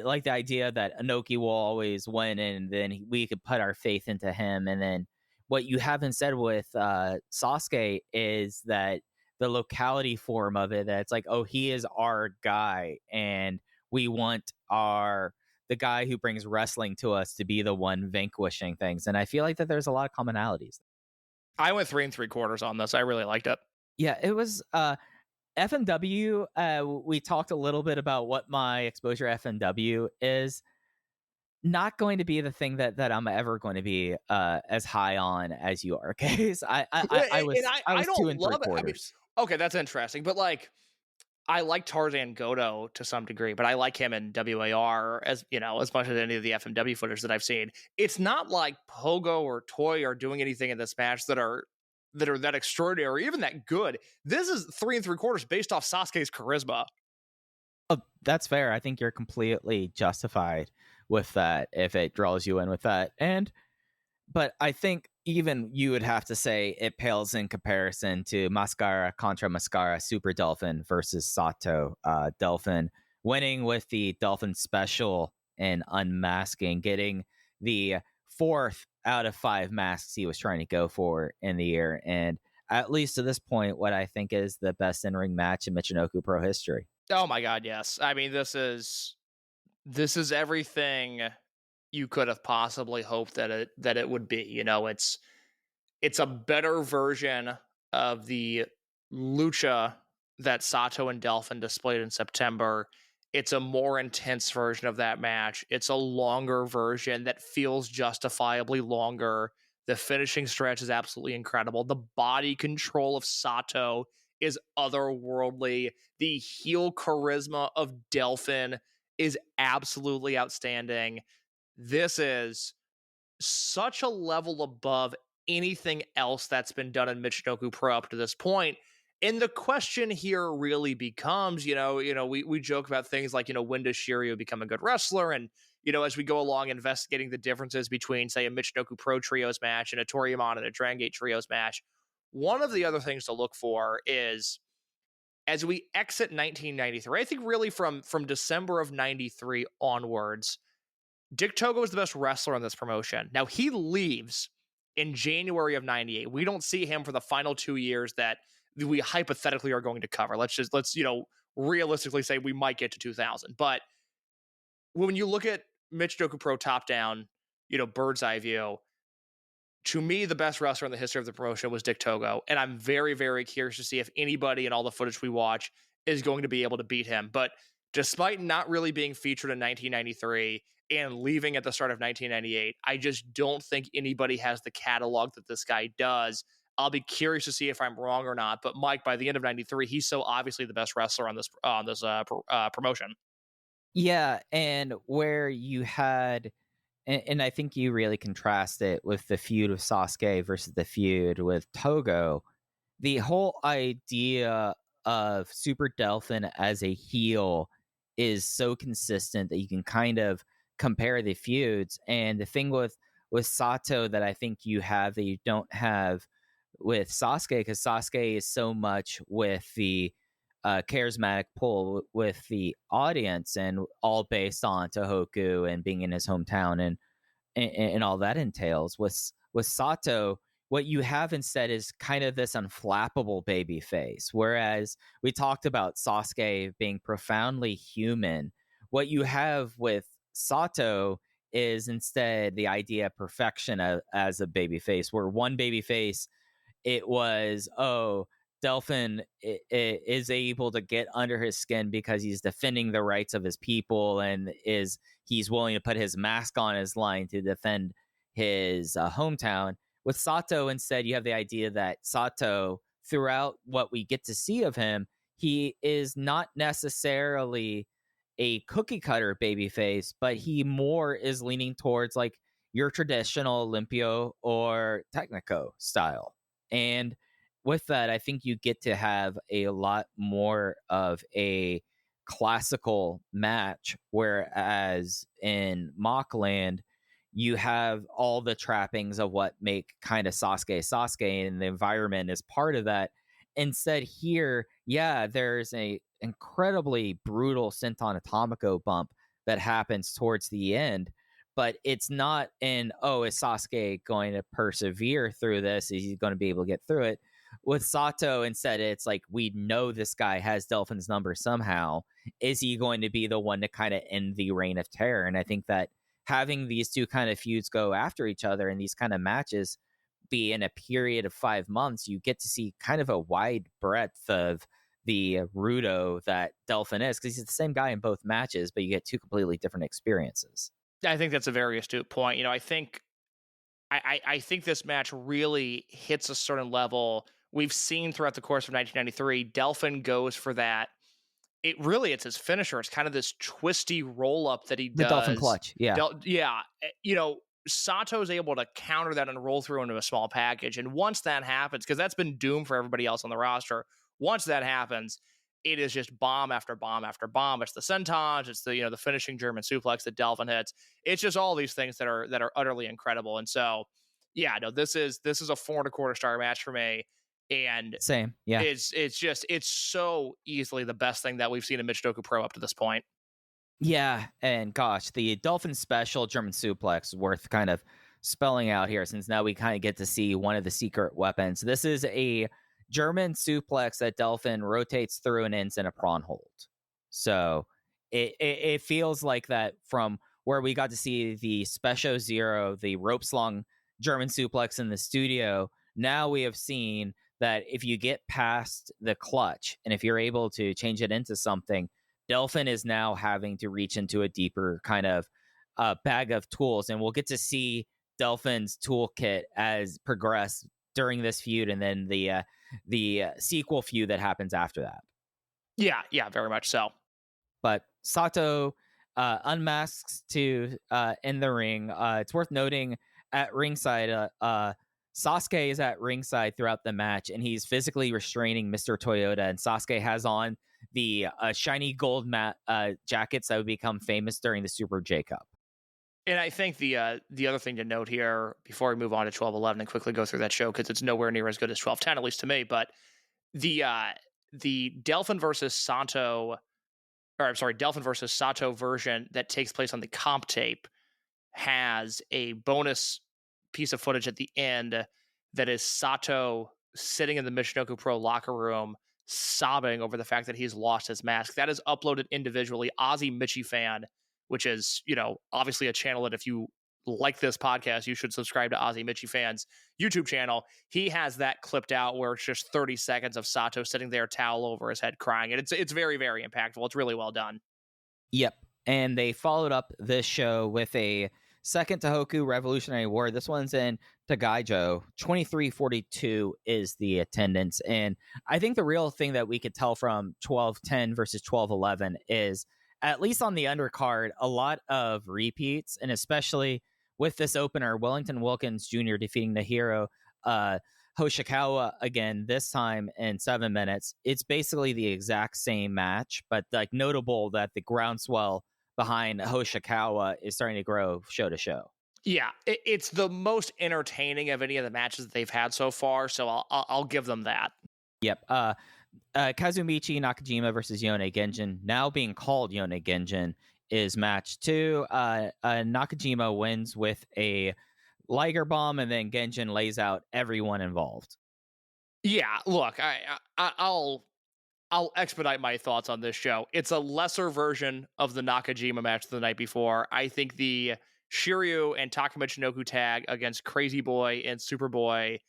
like the idea that Inoki will always win, and then we could put our faith into him. And then what you haven't said with Sasuke is that the locality form of it, that it's like, oh, he is our guy and we want the guy who brings wrestling to us to be the one vanquishing things. And I feel like that there's a lot of commonalities. I went 3 3/4 on this. I really liked it. Yeah, it was FMW. We talked a little bit about what my exposure to FMW is. Not going to be the thing that I'm ever going to be as high on as you are. Okay, so I was 2 3/4. Okay, that's interesting. But I like Tarzan Goto to some degree, but I like him in WAR as much as any of the FMW footage that I've seen. It's not like Pogo or Toy are doing anything in this match that are that extraordinary or even that good. This is 3 3/4 based off Sasuke's charisma. Oh, that's fair. I think you're completely justified with that if it draws you in with that. But I think even you would have to say it pales in comparison to Mascara contra Mascara, Super Dolphin versus Sato. Dolphin winning with the Dolphin special and unmasking, getting the 4th out of 5 masks he was trying to go for in the year. And at least to this point, what I think is the best in-ring match in Michinoku Pro history. Oh my God, yes. I mean, this is everything you could have possibly hoped that it would be. It's a better version of the lucha that Sato and Delphin displayed in September. It's a more intense version of that match. It's a longer version that feels justifiably longer. The finishing stretch is absolutely incredible. The body control of Sato is otherworldly. The heel charisma of Delphin is absolutely outstanding. This is such a level above anything else that's been done in Michinoku Pro up to this point. And the question here really becomes, we joke about things like, when does Shiryu become a good wrestler? And, as we go along investigating the differences between, say, a Michinoku Pro Trios match and a Toriyama and a Dragon Gate Trios match, one of the other things to look for is, as we exit 1993, I think really from December of 93 onwards, Dick Togo is the best wrestler on this promotion. Now, he leaves in January of 98. We don't see him for the final 2 years that we hypothetically are going to cover. Let's realistically say we might get to 2000. But when you look at Michinoku Pro top down, bird's eye view, to me, the best wrestler in the history of the promotion was Dick Togo. And I'm very, very curious to see if anybody in all the footage we watch is going to be able to beat him. But despite not really being featured in 1993 and leaving at the start of 1998, I just don't think anybody has the catalog that this guy does. I'll be curious to see if I'm wrong or not. But Mike, by the end of '93, he's so obviously the best wrestler on this promotion. Yeah, and where you had, and I think you really contrast it with the feud of Sasuke versus the feud with Togo. The whole idea of Super Delphin as a heel is so consistent that you can kind of compare the feuds. And the thing with Sato that I think you have that you don't have with Sasuke, because Sasuke is so much with the charismatic pull with the audience, and all based on Tohoku and being in his hometown and all that entails. With Sato, what you have instead is kind of this unflappable baby face. Whereas we talked about Sasuke being profoundly human, what you have with Sato is instead the idea of perfection as a baby face, where one baby face, it was, Delphin is able to get under his skin because he's defending the rights of his people, and he's willing to put his mask on his line to defend his hometown. With Sato, instead, you have the idea that Sato, throughout what we get to see of him, he is not necessarily a cookie cutter babyface, but he more is leaning towards like your traditional Olympio or Technico style. And with that, I think you get to have a lot more of a classical match, whereas in Mockland, you have all the trappings of what make kind of Sasuke, and the environment is part of that. Instead here, there's a incredibly brutal Senton Atomico bump that happens towards the end, but it's not is Sasuke going to persevere through this? Is he going to be able to get through it? With Sato, instead, it's like, we know this guy has Delphin's number somehow. Is he going to be the one to kind of end the reign of terror? And I think that having these two kind of feuds go after each other and these kind of matches be in a period of 5 months, you get to see kind of a wide breadth of the Rudo that Delphin is, because he's the same guy in both matches, but you get two completely different experiences. I think that's a very astute point. I think this match really hits a certain level. We've seen throughout the course of 1993, Delphin goes for that. It's his finisher. It's kind of this twisty roll up that he does. The Dolphin clutch. Yeah. Sato's able to counter that and roll through into a small package. And once that happens, because that's been doomed for everybody else on the roster, once that happens, it is just bomb after bomb after bomb. It's the sentons, it's the finishing German suplex that Delphin hits. It's just all these things that are utterly incredible. And so, this is a 4 1/4 star match for me. And same, yeah, it's so easily the best thing that we've seen in Michinoku Pro up to this point. Yeah, and gosh, the Dolphin special German suplex is worth kind of spelling out here, since now we kind of get to see one of the secret weapons. This is a German suplex that Delphin rotates through and ends in a prawn hold. So it feels like that from where we got to see the Special Zero, the rope slung German suplex in the studio. Now we have seen that if you get past the clutch and if you're able to change it into something, Delphin is now having to reach into a deeper kind of bag of tools. And we'll get to see Delphin's toolkit as progress during this feud, and then the sequel feud that happens after that. Yeah, very much so. But Sato unmasks to in the ring. It's worth noting at ringside, Sasuke is at ringside throughout the match, and he's physically restraining Mr. Toyota, and Sasuke has on the shiny gold jackets that would become famous during the Super J Cup. And I think the other thing to note here, before we move on to 12-11 and quickly go through that show, because it's nowhere near as good as 12-10, at least to me, but the Delphin versus Sato version that takes place on the comp tape has a bonus piece of footage at the end that is Sato sitting in the Michinoku Pro locker room sobbing over the fact that he's lost his mask. That is uploaded individually. Ozzy Michi Fan, which is, obviously a channel that if you like this podcast, you should subscribe to Ozzy Michi Fan's YouTube channel. He has that clipped out where it's just 30 seconds of Sato sitting there, towel over his head, crying. And it's very, very impactful. It's really well done. Yep. And they followed up this show with a second Tohoku Revolutionary War. This one's in Tagaijo. 2342 is the attendance. And I think the real thing that we could tell from 1210 versus 1211 is, at least on the undercard, a lot of repeats, and especially with this opener, Wellington Wilkins Jr. defeating the hero Hoshikawa again, this time in 7 minutes. It's basically the exact same match, but like notable that the groundswell behind Hoshikawa is starting to grow show to show. Yeah, it's the most entertaining of any of the matches that they've had so far, so I'll give them that. Yep. Kazumichi Nakajima versus Yone Genjin, now being called Yone Genjin, is match 2. Nakajima wins with a Liger Bomb, and then Genjin lays out everyone involved. Yeah, look, I'll expedite my thoughts on this show. It's a lesser version of the Nakajima match the night before. I think the Shiryu and Taka Michinoku tag against Crazy Boy and Superboy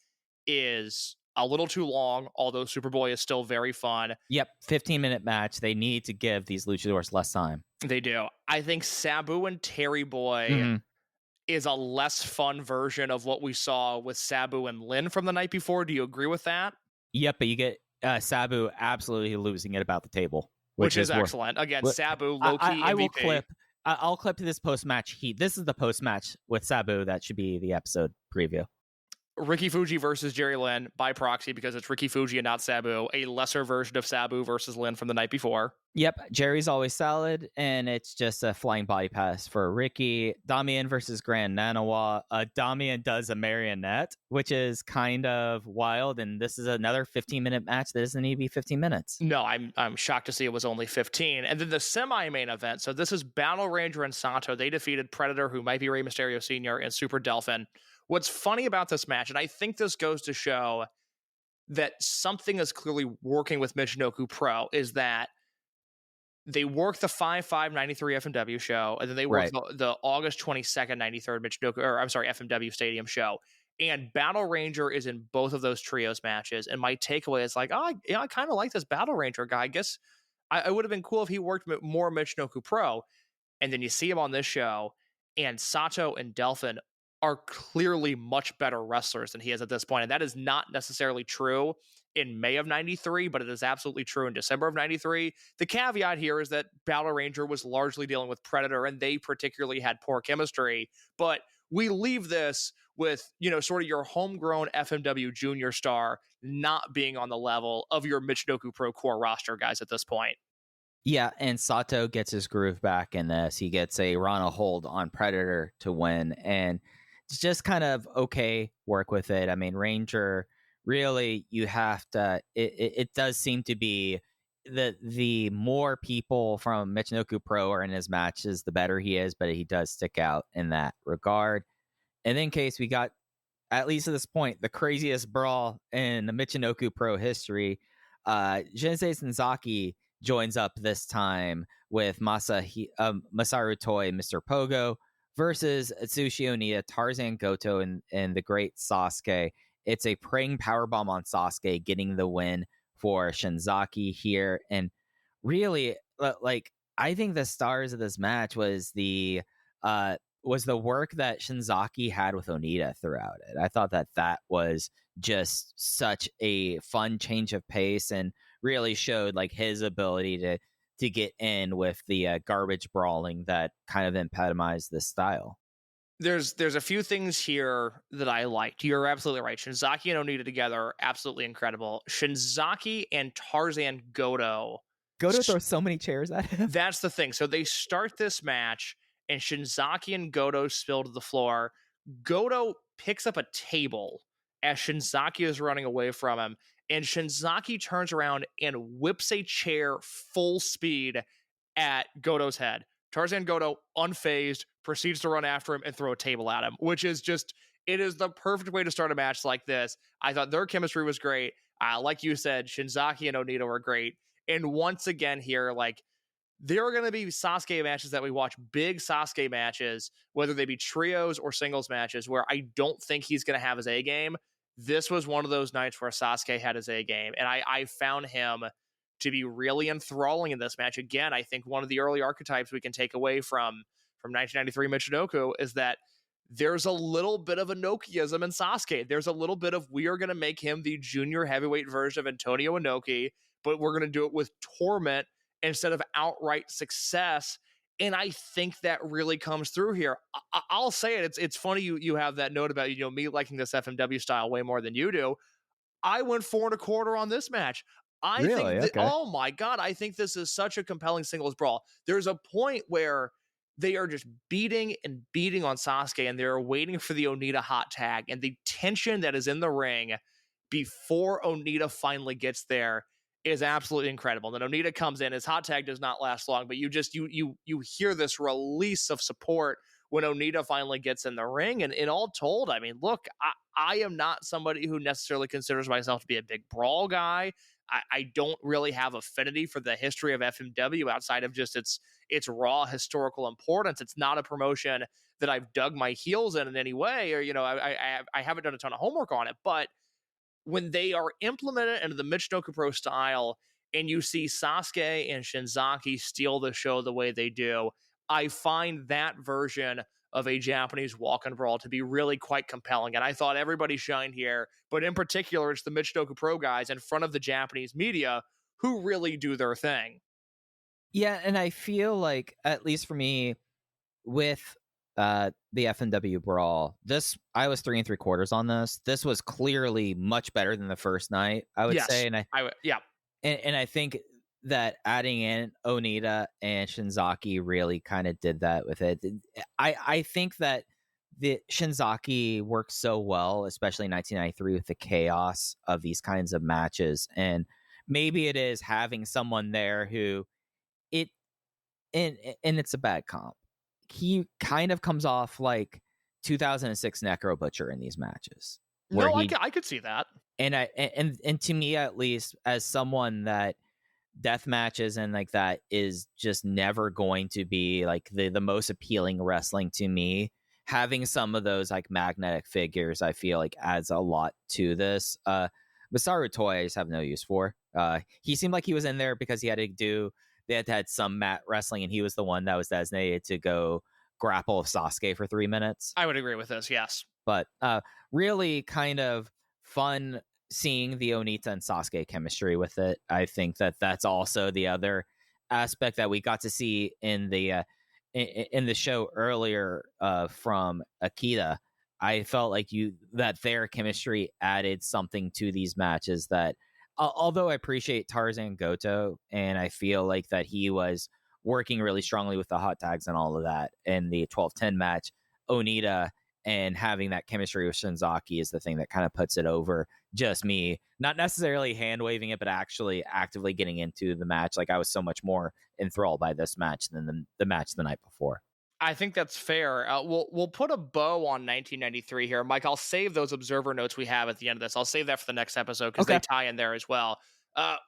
is a little too long, although Superboy is still very fun. Yep, 15-minute match. They need to give these luchadors less time. They do. I think Sabu and Terry Boy is a less fun version of what we saw with Sabu and Lin from the night before. Do you agree with that? Yep, but you get Sabu absolutely losing it about the table, which is excellent. Again, Sabu, low-key MVP. I will clip. I'll clip this post-match heat. This is the post-match with Sabu. That should be the episode preview. Ricky Fuji versus Jerry Lynn by proxy, because it's Ricky Fuji and not Sabu, a lesser version of Sabu versus Lynn from the night before. Yep, Jerry's always solid, and it's just a flying body pass for Ricky. Damian versus Grand Nanawa. Damian does a marionette, which is kind of wild, and this is another 15-minute match that doesn't need to be 15 minutes. No, I'm shocked to see it was only 15. And then the semi-main event, so this is Battle Ranger and Sato. They defeated Predator, who might be Rey Mysterio Sr., and Super Delphin. What's funny about this match, and I think this goes to show that something is clearly working with Michinoku Pro, is that they work the 5/5/93 FMW show, and then they work the August 22nd 93rd FMW Stadium show. And Battle Ranger is in both of those trios matches. And my takeaway is like, I kind of like this Battle Ranger guy. I guess I would have been cool if he worked more Michinoku Pro. And then you see him on this show, and Sato and Delphin are clearly much better wrestlers than he is at this point. And that is not necessarily true in May of 93, but it is absolutely true in December of 93. The caveat here is that Battle Ranger was largely dealing with Predator, and they particularly had poor chemistry. But we leave this with, sort of your homegrown FMW junior star not being on the level of your Michinoku Pro core roster guys at this point. Yeah, and Sato gets his groove back in this. He gets a Rana hold on Predator to win, and it's just kind of okay work with it. I mean, Ranger, really, you have to, it does seem to be the more people from Michinoku Pro are in his matches, the better he is, but he does stick out in that regard. And in case we got, at least at this point, the craziest brawl in the Michinoku Pro history, Jinsei Senzaki joins up this time with Masaru Toi, Mr. Pogo, versus Atsushi Oniya, Tarzan Goto, and the great Sasuke. It's a praying powerbomb on Sasuke, getting the win for Shinzaki here. And really, I think the stars of this match was the work that Shinzaki had with Onita throughout it. I thought that was just such a fun change of pace, and really showed his ability to get in with the garbage brawling that kind of epitomized this style. There's a few things here that I liked. You're absolutely right. Shinzaki and Onita together, absolutely incredible. Shinzaki and Tarzan Goto. Goto throws so many chairs at him. That's the thing. So they start this match, and Shinzaki and Goto spill to the floor. Goto picks up a table as Shinzaki is running away from him, and Shinzaki turns around and whips a chair full speed at Goto's head. Tarzan Goto, unfazed, proceeds to run after him and throw a table at him, which is it is the perfect way to start a match like this. I thought their chemistry was great. Like you said, Shinzaki and Onita were great. And once again here, there are going to be Sasuke matches that we watch, big Sasuke matches, whether they be trios or singles matches, where I don't think he's going to have his A game. This was one of those nights where Sasuke had his A game, and I found him to be really enthralling in this match. Again, I think one of the early archetypes we can take away from 1993 Michinoku is that there's a little bit of Inokiism in Sasuke. There's a little bit of, we are going to make him the junior heavyweight version of Antonio Inoki, but we're going to do it with torment instead of outright success. And I think that really comes through here. I'll say it. It's funny you have that note about, me liking this FMW style way more than you do. I went 4 1/4 on this match. I think that, oh my God, I think this is such a compelling singles brawl. There's a point where they are just beating and beating on Sasuke, and they're waiting for the Onita hot tag, and the tension that is in the ring before Onita finally gets there is absolutely incredible. Then Onita comes in, his hot tag does not last long, but you hear this release of support when Onita finally gets in the ring. And all told, I mean, look, I am not somebody who necessarily considers myself to be a big brawl guy. I don't really have affinity for the history of FMW outside of just its raw historical importance. It's not a promotion that I've dug my heels in any way, or, I haven't done a ton of homework on it. But when they are implemented into the Michinoku Pro style and you see Sasuke and Shinzaki steal the show the way they do, I find that version of a Japanese walk-in brawl to be really quite compelling. And I thought everybody shined here, but in particular, it's the Michinoku Pro guys in front of the Japanese media who really do their thing. Yeah, and I feel like, at least for me, with the FMW brawl, I was 3 3/4 on this. This was clearly much better than the first night, I would say. And I think that adding in Onita and Shinzaki really kind of did that with it. I think that the Shinzaki worked so well, especially in 1993, with the chaos of these kinds of matches. And maybe it is having someone there who and it's a bad comp. He kind of comes off like 2006 Necro Butcher in these matches. No, I could see that. And to me, at least, as someone that death matches and like that is just never going to be like the most appealing wrestling to me, having some of those like magnetic figures, I feel like adds a lot to this. Masaru Toy I just have no use for. He seemed like he was in there because they had to had some mat wrestling, and he was the one that was designated to go grapple Sasuke for 3 minutes. I would agree with this, yes. But really kind of fun seeing the Onita and Sasuke chemistry with it. I think that's also the other aspect that we got to see in the show earlier from Akita. I felt like that their chemistry added something to these matches that, although I appreciate Tarzan Goto, and I feel like that he was working really strongly with the hot tags and all of that in the 12-10 match, Onita and having that chemistry with Shinzaki is the thing that kind of puts it over just me, not necessarily hand waving it, but actually actively getting into the match. Like, I was so much more enthralled by this match than the match the night before. I think that's fair. We'll put a bow on 1993 here. Mike, I'll save those observer notes we have at the end of this. I'll save that for the next episode because they tie in there as well.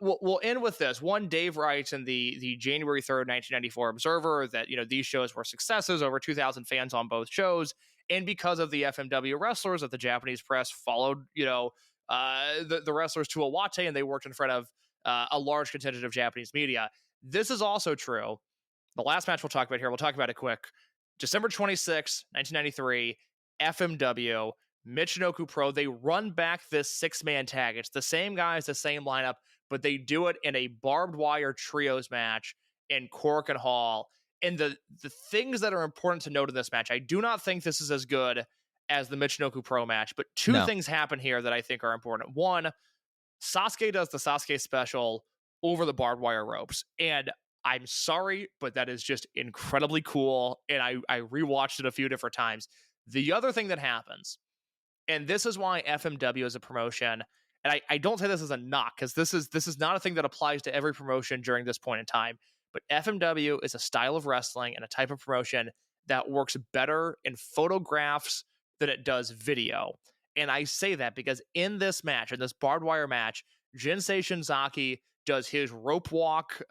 We'll end with this. One, Dave writes in the January 3rd, 1994 Observer that, these shows were successes, over 2,000 fans on both shows. And because of the FMW wrestlers, that the Japanese press followed, the wrestlers to Iwate, and they worked in front of a large contingent of Japanese media. This is also true. The last match we'll talk about here, we'll talk about it quick. December 26, 1993, FMW, Michinoku Pro, they run back this 6-man tag. It's the same guys, the same lineup, but they do it in a barbed wire trios match in Cork and Hall. And the things that are important to note in this match, I do not think this is as good as the Michinoku Pro match, but two things happen here that I think are important. One, Sasuke does the Sasuke special over the barbed wire ropes. And I'm sorry, but that is just incredibly cool. And I rewatched it a few different times. The other thing that happens, and this is why FMW is a promotion, and I don't say this as a knock, because this is not a thing that applies to every promotion during this point in time, but FMW is a style of wrestling and a type of promotion that works better in photographs than it does video. And I say that because in this match, in this barbed wire match, Jinsei Shinzaki does his rope walk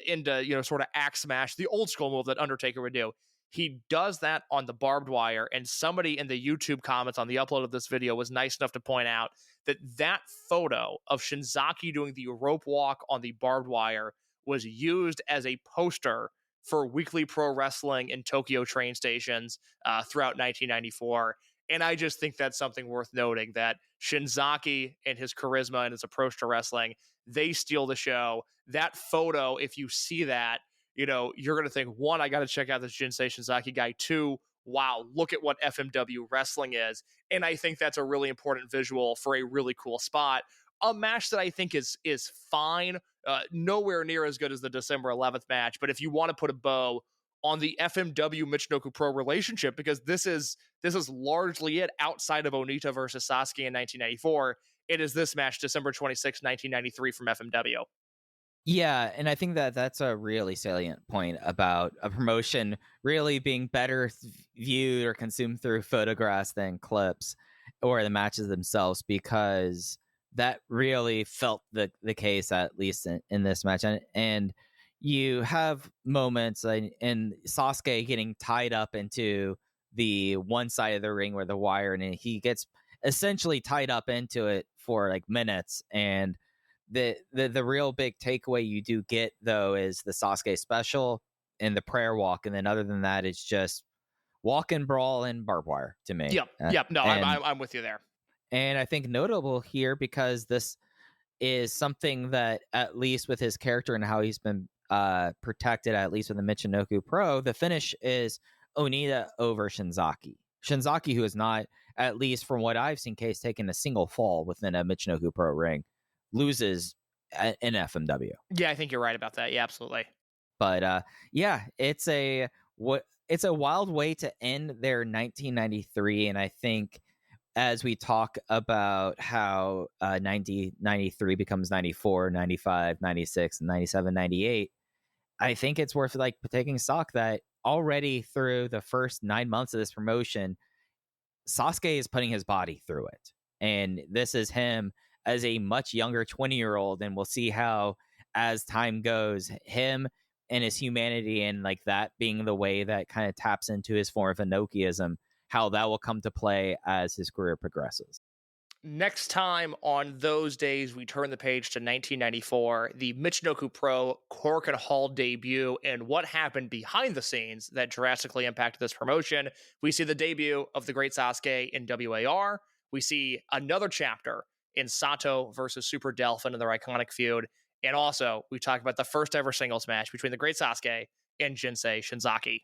into, sort of axe smash, the old school move that Undertaker would do. He does that on the barbed wire, and somebody in the YouTube comments on the upload of this video was nice enough to point out that photo of Shinzaki doing the rope walk on the barbed wire was used as a poster for weekly pro wrestling in Tokyo train stations throughout 1994. And I just think that's something worth noting, that Shinzaki and his charisma and his approach to wrestling, they steal the show. That photo, if you see that, you're going to think, one, I got to check out this Jinsei Shinzaki guy. Two, wow, look at what FMW wrestling is. And I think that's a really important visual for a really cool spot. A match that I think is fine, nowhere near as good as the December 11th match. But if you want to put a bow on the FMW Michinoku Pro relationship, because this is largely it outside of Onita versus Sasuke in 1994, it is this match, December 26, 1993 from FMW. Yeah, and I think that that's a really salient point about a promotion really being better viewed or consumed through photographs than clips or the matches themselves, because that really felt the case, at least in this match. And you have moments in Sasuke getting tied up into the one side of the ring where the wire, and he gets essentially tied up into it for like minutes. And the real big takeaway you do get, though, is the Sasuke special and the prayer walk. And then other than that, it's just walk and brawl and barbed wire to me. Yep. No, I'm with you there. And I think notable here, because this is something that, at least with his character and how he's been protected, at least with the Michinoku Pro, the finish is Onita over Shinzaki. Shinzaki, who is not, at least from what I've seen, Case taken a single fall within a Michinoku Pro ring, loses in FMW. Yeah, I think you're right about that. Yeah, absolutely. But yeah, it's a wild way to end their 1993, and I think as we talk about how 93 becomes 94, 95, 96, 97, 98, I think it's worth like taking stock that already through the first 9 months of this promotion, Sasuke is putting his body through it. And this is him as a much younger 20-year-old, and we'll see how, as time goes, him and his humanity and like that being the way that kind of taps into his form of Enochiism, how that will come to play as his career progresses. Next time on Those Days, we turn the page to 1994, the Michinoku Pro Korakuen Hall debut, and what happened behind the scenes that drastically impacted this promotion. We see the debut of the Great Sasuke in WAR. We see another chapter in Sato versus Super Delphin in their iconic feud. And also, we talk about the first ever singles match between the Great Sasuke and Jinsei Shinzaki.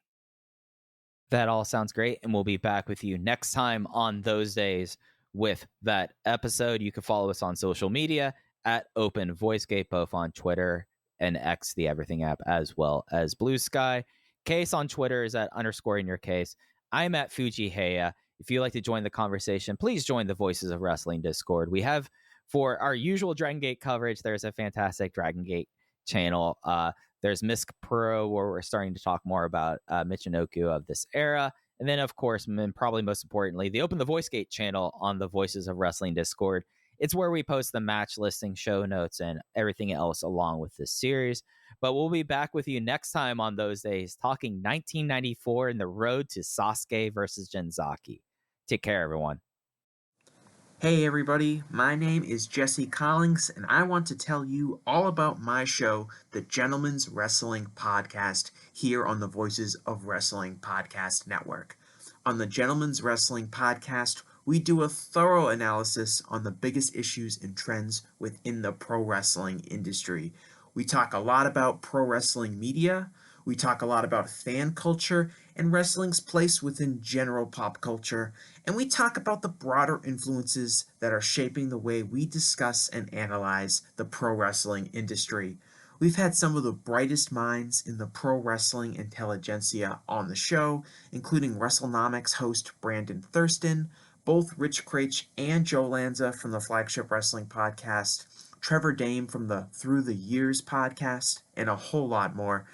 That all sounds great, and we'll be back with you next time on Those Days with that episode. You can follow us on social media at Open VoiceGate, both on Twitter and X, the Everything app, as well as Blue Sky. Case on Twitter is at _in your case. I'm at Fuji Heya. If you'd like to join the conversation, please join the Voices of Wrestling Discord. We have, for our usual Dragon Gate coverage, there's a fantastic Dragon Gate channel. There's Misk Pro, where we're starting to talk more about Michinoku of this era. And then, of course, and probably most importantly, the Open the Voice Gate channel on the Voices of Wrestling Discord. It's where we post the match listing, show notes, and everything else along with this series. But we'll be back with you next time on Those Days, talking 1994 and the road to Sasuke versus Shinzaki. Take care, everyone. Hey everybody, my name is Jesse Collins, and I want to tell you all about my show, the Gentleman's Wrestling Podcast, here on the Voices of Wrestling Podcast Network. On the Gentleman's Wrestling Podcast, we do a thorough analysis on the biggest issues and trends within the pro wrestling industry. We talk a lot about pro wrestling media, we talk a lot about fan culture and wrestling's place within general pop culture, and we talk about the broader influences that are shaping the way we discuss and analyze the pro wrestling industry. We've had some of the brightest minds in the pro wrestling intelligentsia on the show, including WrestleNomics host Brandon Thurston, both Rich Craich and Joe Lanza from the Flagship Wrestling Podcast, Trevor Dame from the Through the Years podcast, and a whole lot more.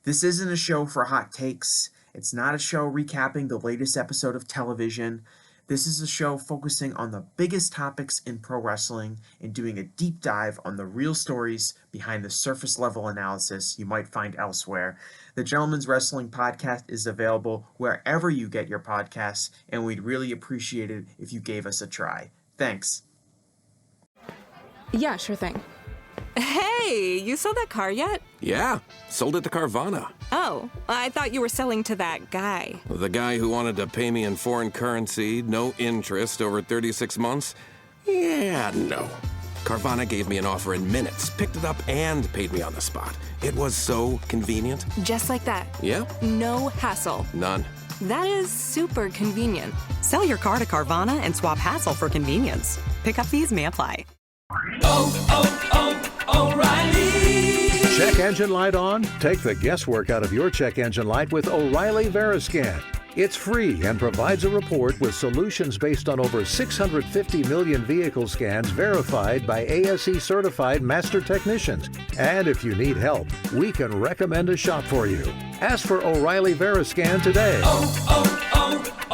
This isn't a show for hot takes. It's not a show recapping the latest episode of television. This is a show focusing on the biggest topics in pro wrestling and doing a deep dive on the real stories behind the surface level analysis you might find elsewhere. The Gentleman's Wrestling Podcast is available wherever you get your podcasts, and we'd really appreciate it if you gave us a try. Thanks. Yeah, sure thing. Hey, you saw that car yet? Yeah, sold it to Carvana. Oh, I thought you were selling to that guy. The guy who wanted to pay me in foreign currency, no interest, over 36 months? Yeah, no. Carvana gave me an offer in minutes, picked it up, and paid me on the spot. It was so convenient. Just like that. Yep. No hassle. None. That is super convenient. Sell your car to Carvana and swap hassle for convenience. Pickup fees may apply. O'Reilly. Check engine light on? Take the guesswork out of your check engine light with O'Reilly Veriscan. It's free and provides a report with solutions based on over 650 million vehicle scans verified by ASE certified master technicians. And if you need help, we can recommend a shop for you. Ask for O'Reilly Veriscan today.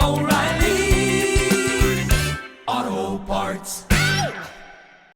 O'Reilly Auto Parts.